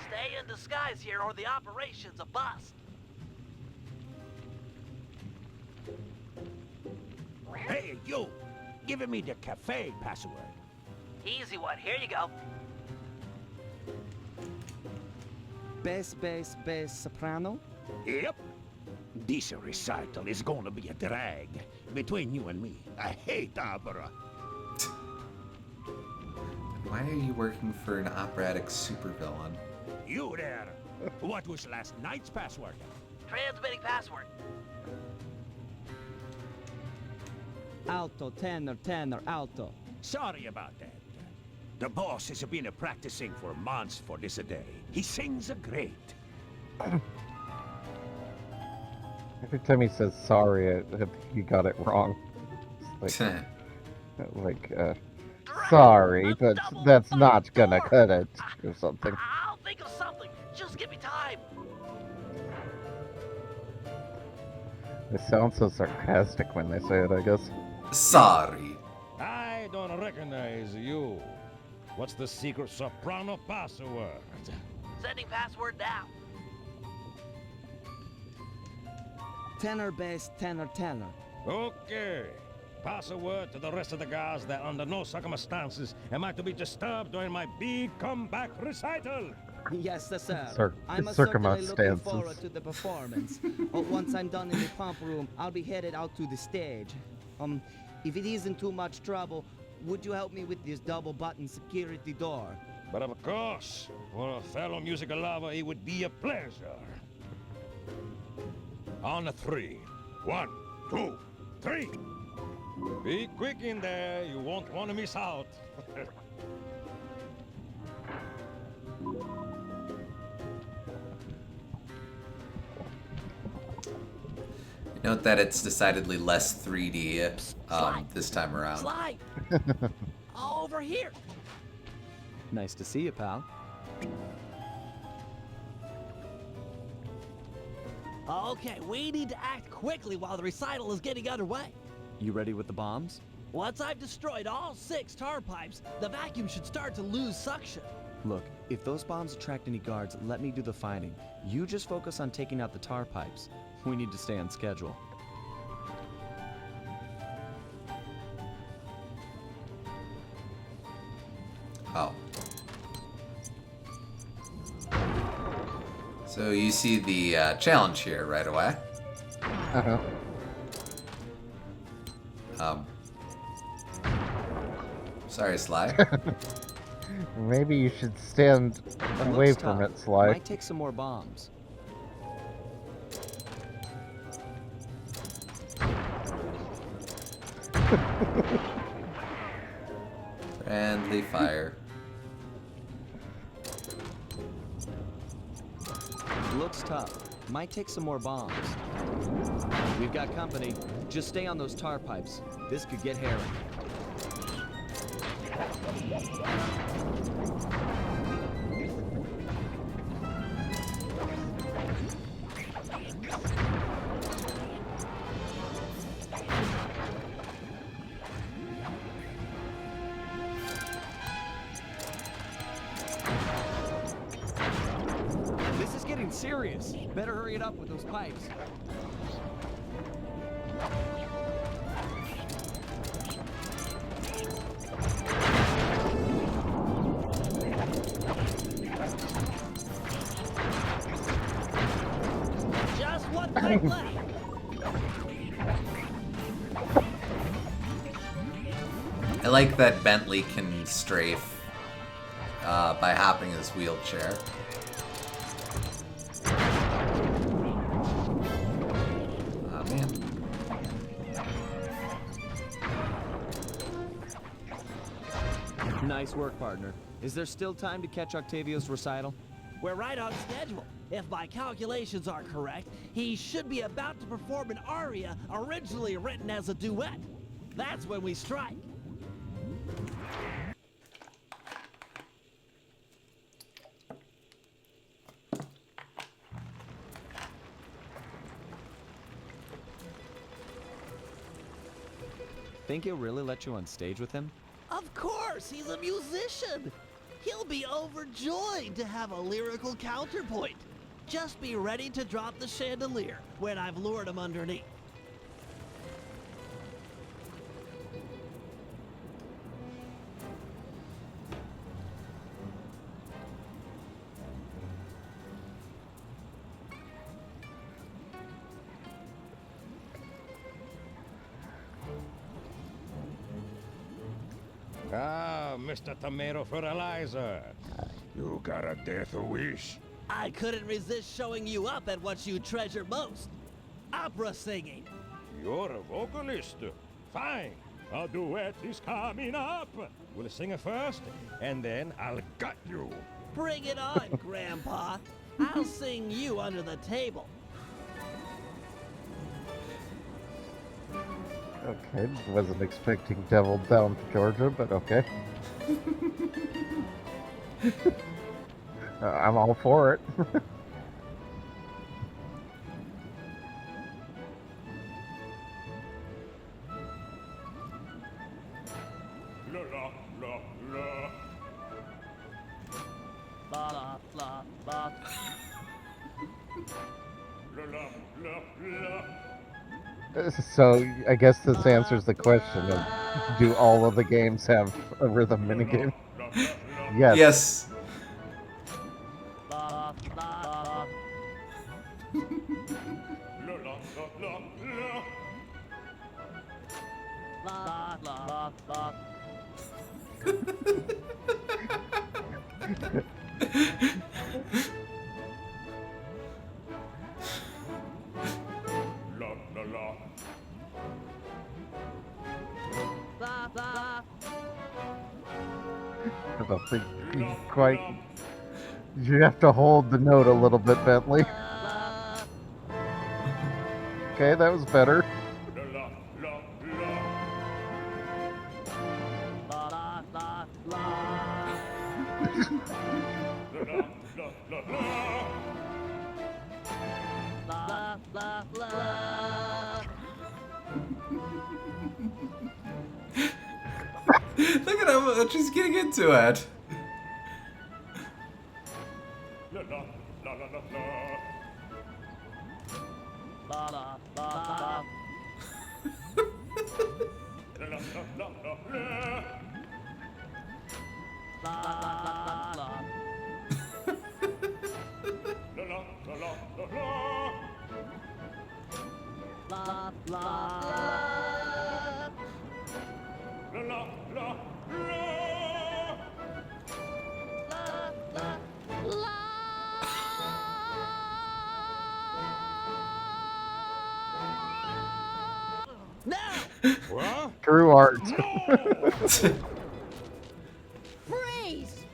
Stay in disguise here or the operation's a bust. Hey, you! Giving me the cafe password. Easy one, here you go. Bass, bass, bass, soprano? Yep. This recital is gonna be a drag. Between you and me, I hate opera. Why are you working for an operatic supervillain? You there! What was last night's password? Transmitting password. Alto, tenor, tenor, alto. Sorry about that. The boss has been practicing for months for this day. He sings great. Every time he says sorry, I think he got it wrong. It's sorry, but that's not gonna cut it, or something. I'll think of something. Just give me time. They sound so sarcastic when they say it, I guess. Sorry. I don't recognize you. What's the secret soprano password? Sending password now. Tenor, bass, tenor, tenor. Okay. Pass a word to the rest of the guys that under no circumstances am I to be disturbed during my big comeback recital. Yes, sir. I'm certainly circumstances. looking forward to the performance. Once I'm done in the pump room, I'll be headed out to the stage. If it isn't too much trouble, would you help me with this double-button security door? But of course, for a fellow musical lover, it would be a pleasure. On a 3. 1, 2, 3. Be quick in there, you won't want to miss out. Note that it's decidedly less 3D this time around. Sly! here. Nice to see you, pal. Okay, we need to act quickly while the recital is getting underway. You ready with the bombs? Once I've destroyed all 6 tar pipes, the vacuum should start to lose suction. Look, if those bombs attract any guards, let me do the fighting. You just focus on taking out the tar pipes. We need to stay on schedule. Oh. So you see the challenge here right away. Uh-huh. Sorry, Sly. Maybe you should stand away Looks from tough. it, Sly. Might take some more bombs. Friendly fire. Looks tough. Might take some more bombs. We've got company. Just stay on those tar pipes. This could get hairy. This is getting serious. Better hurry it up with those pipes. Just one pipe left. I like that Bentley can strafe by hopping his wheelchair. Oh man. Nice work, partner. Is there still time to catch Octavio's recital? We're right on schedule. If my calculations are correct, he should be about to perform an aria originally written as a duet. That's when we strike. Think he'll really let you on stage with him? Of course, he's a musician. He'll be overjoyed to have a lyrical counterpoint. Just be ready to drop the chandelier when I've lured him underneath. Ah, Mr. Tomato Fertilizer. You got a death wish? I couldn't resist showing you up at what you treasure most. Opera singing. You're a vocalist. Fine. A duet is coming up. We'll sing it first, and then I'll gut you. Bring it on, Grandpa. I'll sing you under the table. Okay, wasn't expecting Devil Down to Georgia, but okay. I'm all for it. La la la la. La la la la. La la la la. So, I guess this answers the question of, do all of the games have a rhythm minigame? Yes. Yes. La la la. La la la la. La la la la. La la la. La la. I don't think you quite... You have to hold the note a little bit, Bentley. Okay, that was better. La la la la. La la la Blah, blah, blah. Look at how much she's getting into it. La, la, la, la, la, la. La, la, la, la. La, la, la, la, la. La, la, la. La, la, la, la, la. La, la, la. La, la, la, la. La, la, What? True art. Freeze!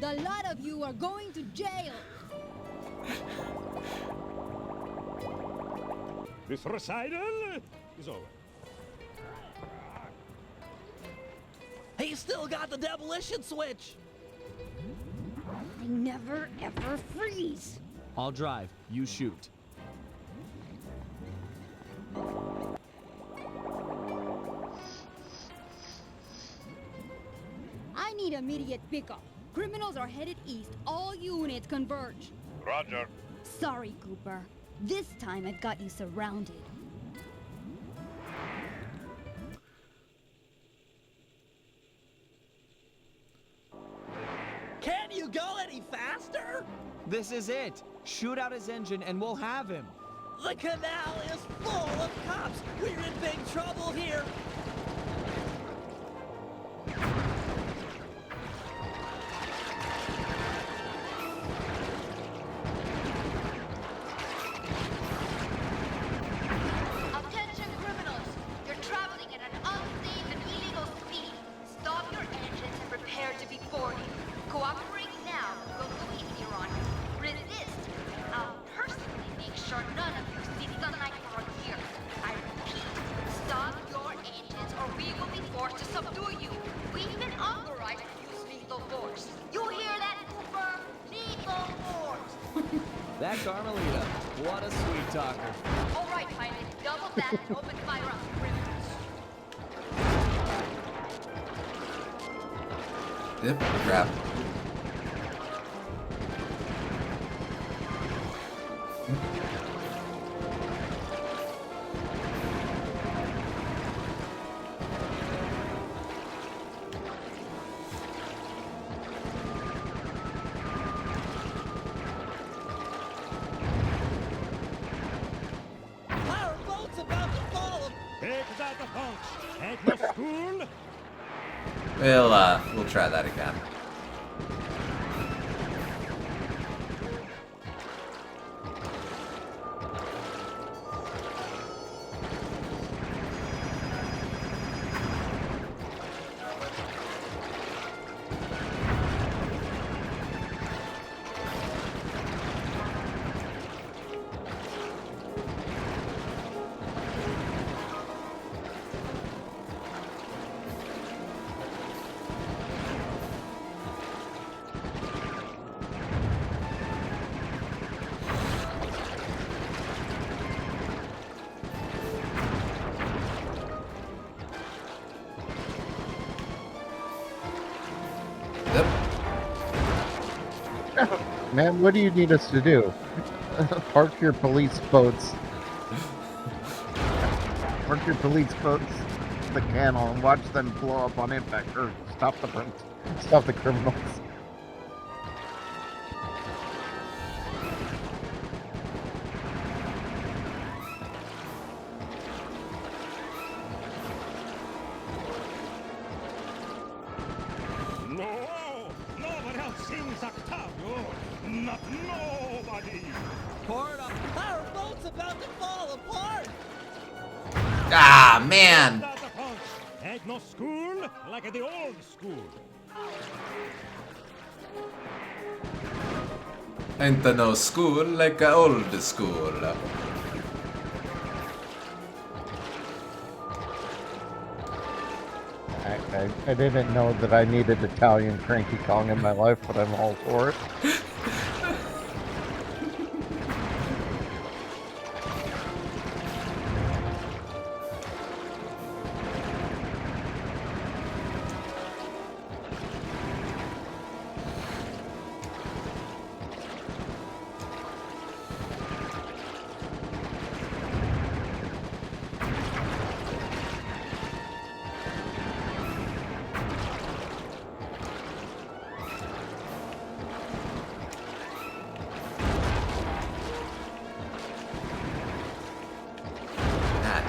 The lot of you are going to jail. This recital is over. He's still got the demolition switch. I never ever freeze. I'll drive. You shoot. I need immediate pickup. Criminals are headed east. All units converge. Roger. Sorry, Cooper. This time I've got you surrounded. Can you go any faster? This is it. Shoot out his engine and we'll have him. The canal is full of cops. We're in big trouble here. Attention criminals! You're traveling at an unsafe and illegal speed. Stop your engines and prepare to be boarded. Cooperate now. Go easy on you. Resist. I'll personally make sure none of you see sunlight for a year. I repeat, stop your engines or we will be forced to subdue you. We've been authorized to use lethal force. You hear that, Cooper? Lethal force! That Carmelita. What a sweet talker. All right, pilot. Double back and open fire on the criminals. Yep, crap. Our boat's about to fall. Take that the punch. Ain't no school. We'll try that again. Man, what do you need us to do? Park your police boats. Park your police boats in the canal and watch them blow up on impact, or stop the criminals. No, nobody else sings Octavio. Not nobody. Port up. Our boat's about to fall apart. Ah, man! Take that the punch. Ain't no school like the old school. Ain't no school like a old school. I didn't know that I needed Italian Cranky Kong in my life, but I'm all for it.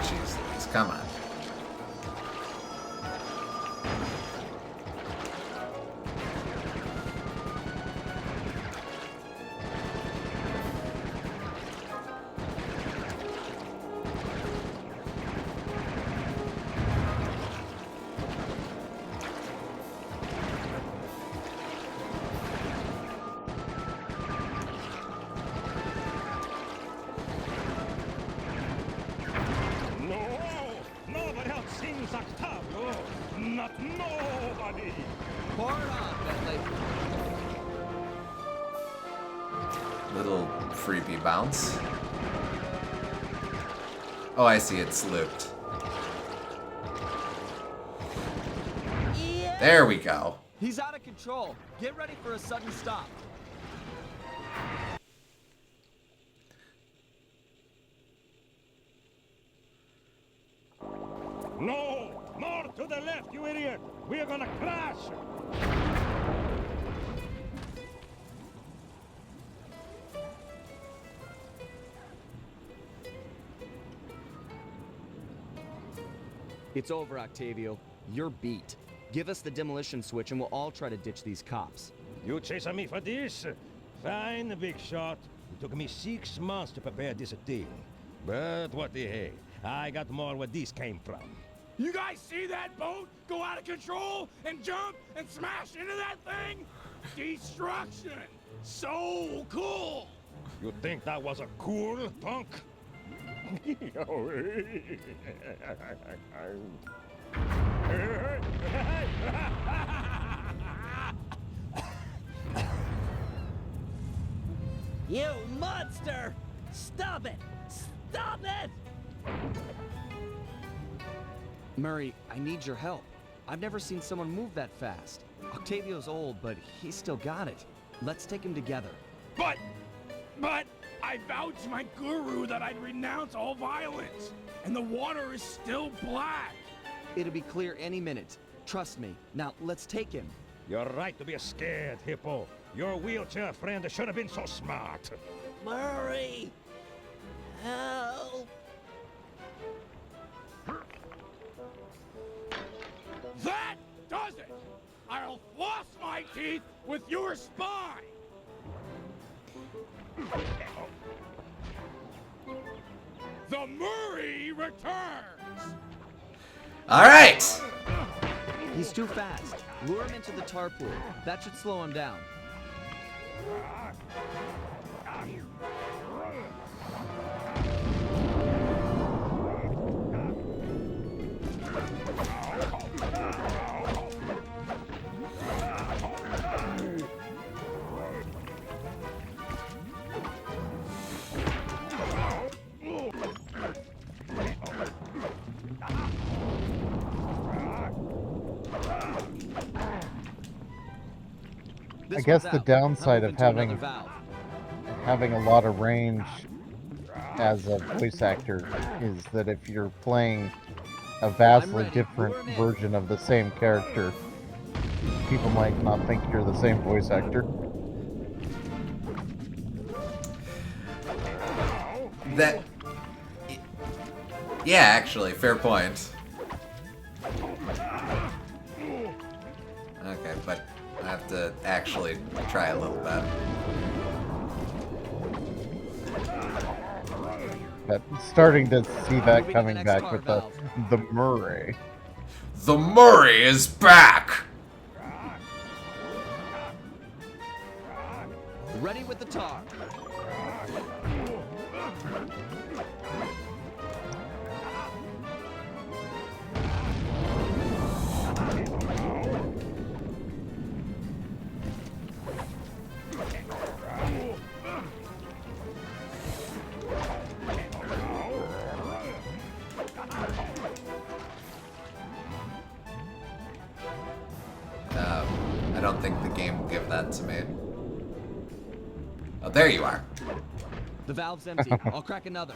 Jeez Louise, come on. Nobody outsings Octavio. Not nobody. Pour it on, Bentley. Little freebie bounce. Oh, I see, it's looped. Yeah. There we go. He's out of control. Get ready for a sudden stop. No! More to the left, you idiot! We're gonna crash! It's over, Octavio. You're beat. Give us the demolition switch and we'll all try to ditch these cops. You chasing me for this? Fine, big shot. It took me 6 months to prepare this thing. But what the heck? I got more where this came from. You guys see that boat go out of control and jump and smash into that thing? Destruction! So cool! You think that was a cool, punk? You monster! Stop it! Stop it! Murray, I need your help. I've never seen someone move that fast. Octavio's old, but he's still got it. Let's take him together. But I vowed to my guru that I'd renounce all violence, and the water is still black. It'll be clear any minute. Trust me. Now, let's take him. You're right to be scared, Hippo. Your wheelchair friend should have been so smart. Murray! Help! That does it! I'll floss my teeth with your spine! The Murray returns! All right. He's too fast. Lure him into the tar pool. That should slow him down. I guess the downside of having a lot of range as a voice actor is that if you're playing a vastly different version of the same character, people might not think you're the same voice actor. That... Yeah, actually, fair point. Okay, but I have to actually try a little bit. But starting to see that coming back with the Murray. The Murray is back! Ready with the tar. to me. Oh, there you are. The valve's empty. I'll crack another.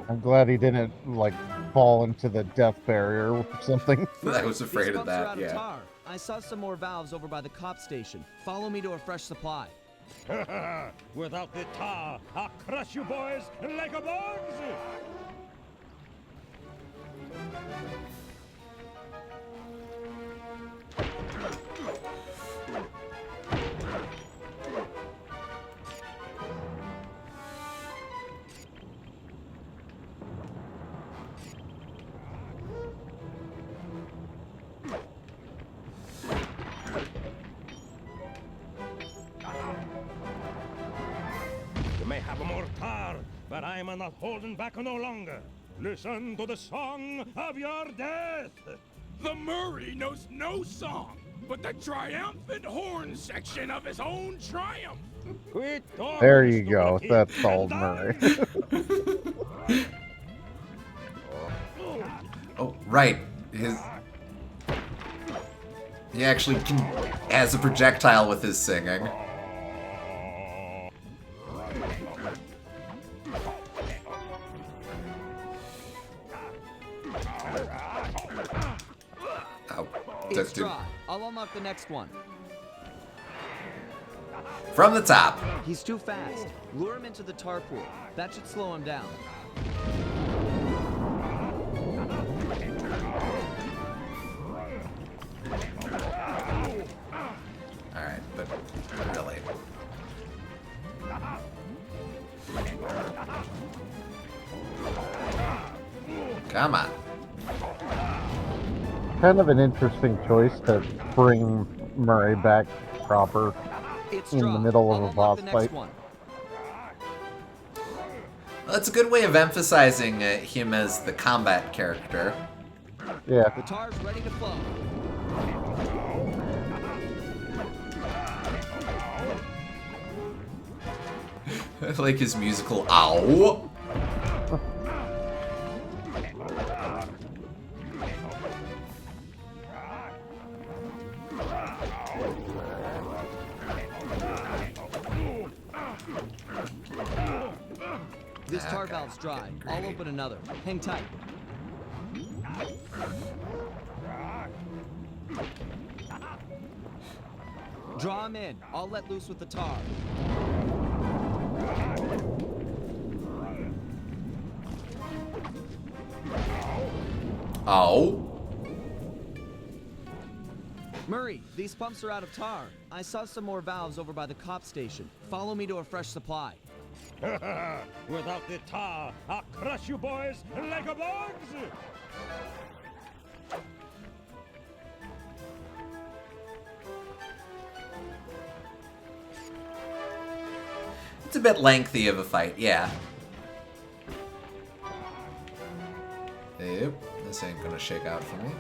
I'm glad he didn't, like, fall into the death barrier or something. I was afraid These of pumps are that, out of yeah. tar. I saw some more valves over by the cop station. Follow me to a fresh supply. Without the tar, I'll crush you boys like a bugs! You may have more tar, but I am not holding back no longer. Listen to the song of your death! The Murray knows no song, but the triumphant horn section of his own triumph. Quit talking, There you stupid go. kid, That's and old die. Murray. Oh, right. He actually has a projectile with his singing. Oh, It's dry. I'll unlock the next one. From the top. He's too fast. Lure him into the tar pool. That should slow him down. Alright, but really. Come on. Kind of an interesting choice to bring Murray back proper in the middle of a boss fight. Well, that's a good way of emphasizing him as the combat character. Yeah. The tar's ready to flow. I like his musical ow. This tar valve's dry. I'll open another. Hang tight. Draw him in. I'll let loose with the tar. Oh. Murray, these pumps are out of tar. I saw some more valves over by the cop station. Follow me to a fresh supply. Without the tar, I'll crush you boys like a bugs! It's a bit lengthy of a fight, yeah. Yep, this ain't gonna shake out for me.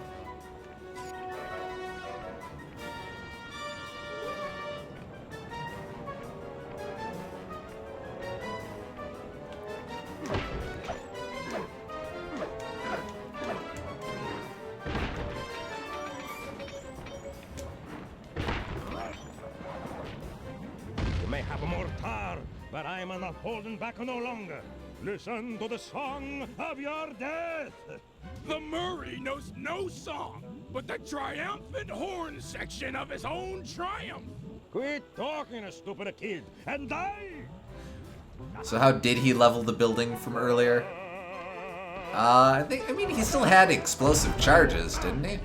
You may have more tar, but I am not holding back no longer. Listen to the song of your death! The Murray knows no song, but the triumphant horn section of his own triumph. Quit talking, stupid kid, and die! So how did he level the building from earlier? I mean, he still had explosive charges, didn't he?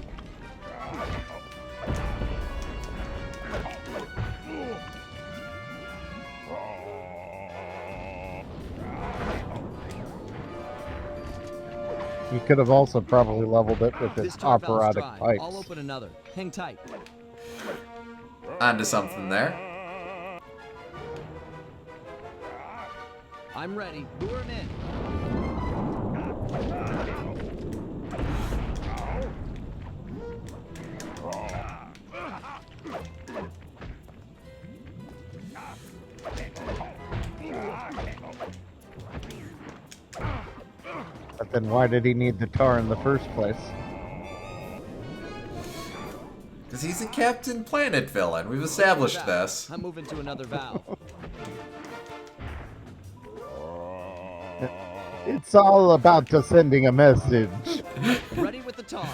You could have also probably leveled it with This his tar valve's operatic dry. pipes. I'll open another. Hang tight. Onto something there. I'm ready. Lure him in. But then why did he need the tar in the first place? Because he's a Captain Planet villain. We've established this. I'm moving to another valve. It's all about just sending a message. Ready with the tar.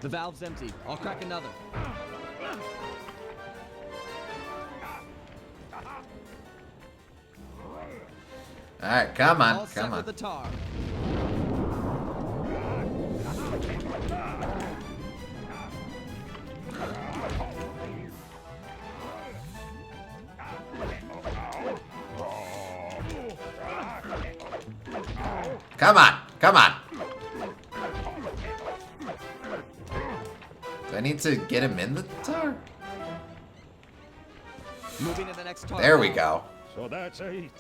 The valve's empty. I'll crack another. Alright, come on, All set come on. with the tar. Come on, come on. Do I need to get him in the tar? Moving to the next tar. There we go. So that's it.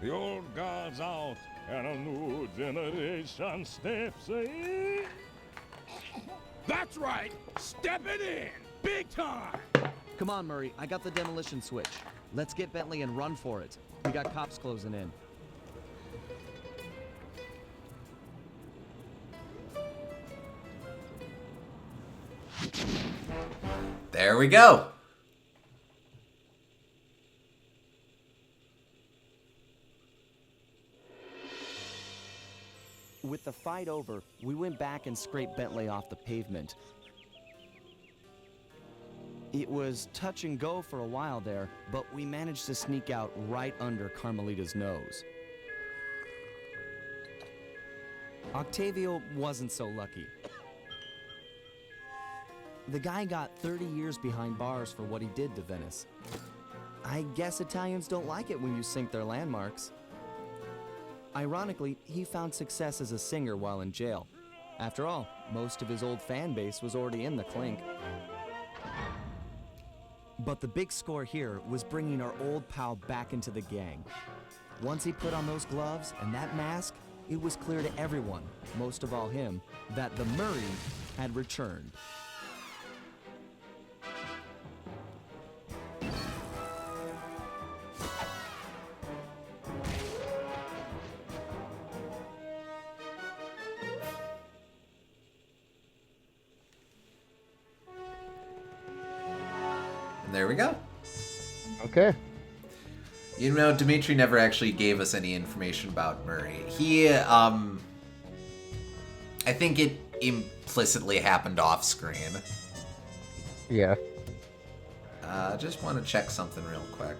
The old guard's out, and a new generation steps in. That's right. Stepping in. Big time. Come on, Murray. I got the demolition switch. Let's get Bentley and run for it. We got cops closing in. There we go. With the fight over, we went back and scraped Bentley off the pavement. It was touch and go for a while there, but we managed to sneak out right under Carmelita's nose. Octavio wasn't so lucky. The guy got 30 years behind bars for what he did to Venice. I guess Italians don't like it when you sink their landmarks. Ironically, he found success as a singer while in jail. After all, most of his old fan base was already in the clink. But the big score here was bringing our old pal back into the gang. Once he put on those gloves and that mask, it was clear to everyone, most of all him, that the Murray had returned. There we go. Okay. You know, Dimitri never actually gave us any information about Murray. He, I think it implicitly happened off screen. Yeah. Just want to check something real quick.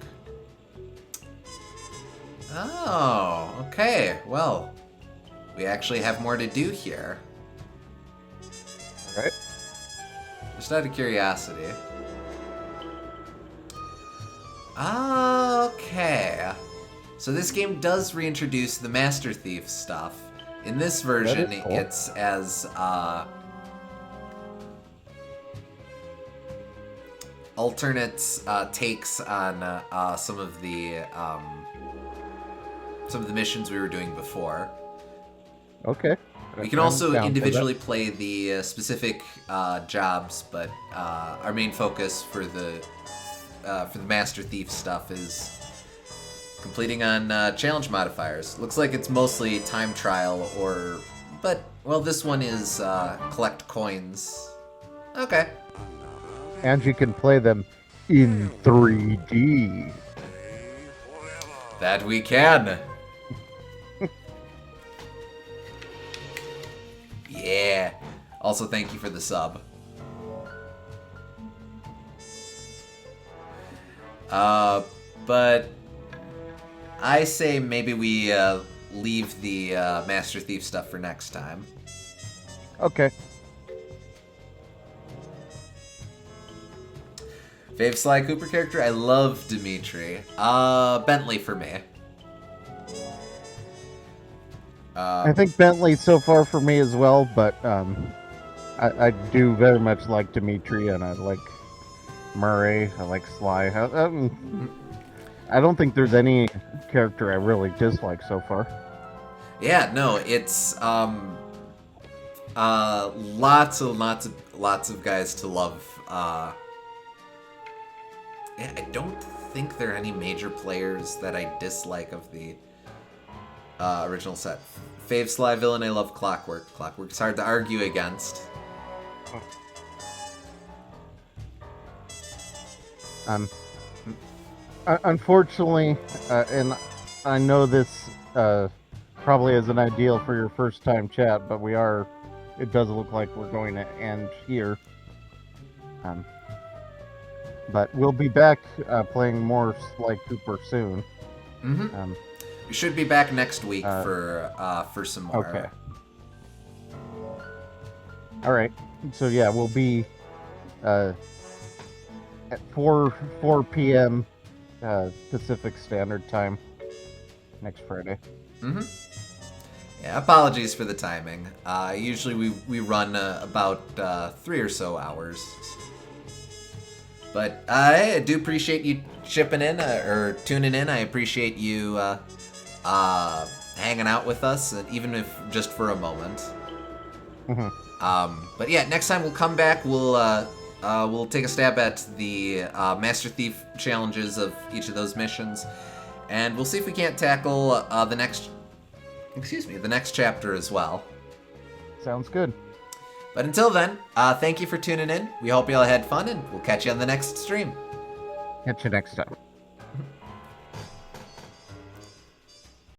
Oh, okay. Well, we actually have more to do here. All right. Just out of curiosity. Okay. So this game does reintroduce the Master Thief stuff. In this version, cool. it's as alternate takes on some of the missions we were doing before. Okay. We can also individually play the specific jobs, but our main focus for the Master Thief stuff is completing on challenge modifiers. Looks like it's mostly time trial but this one is collect coins. Okay. And you can play them in 3D. That we can. Yeah. Also, thank you for the sub. But I say maybe we leave the Master Thief stuff for next time. Okay. Fave Sly Cooper character? I love Dimitri. Bentley for me. I think Bentley so far for me as well, but I do very much like Dimitri, and I like Murray. I like Sly. I don't think there's any character I really dislike so far. Yeah, no, it's lots of guys to love. Yeah, I don't think there are any major players that I dislike of the original set. Fave Sly villain, I love Clockwork. Clockwork's hard to argue against. Unfortunately, and I know this probably isn't ideal for your first time chat, but it does look like we're going to end here. But we'll be back playing more Sly Cooper soon. Mm-hmm. We should be back next week for some more. Okay. All right. So yeah, we'll be at 4 p.m. Pacific Standard Time next Friday. Mm-hmm. Yeah, apologies for the timing. Usually we run about 3 or so hours. But I do appreciate you chipping in or tuning in. I appreciate you hanging out with us, even if just for a moment. Mm-hmm. But yeah, next time we'll come back. We'll take a stab at the Master Thief challenges of each of those missions, and we'll see if we can't tackle the next chapter as well. Sounds good. But until then, thank you for tuning in. We hope you all had fun, and we'll catch you on the next stream. Catch you next time.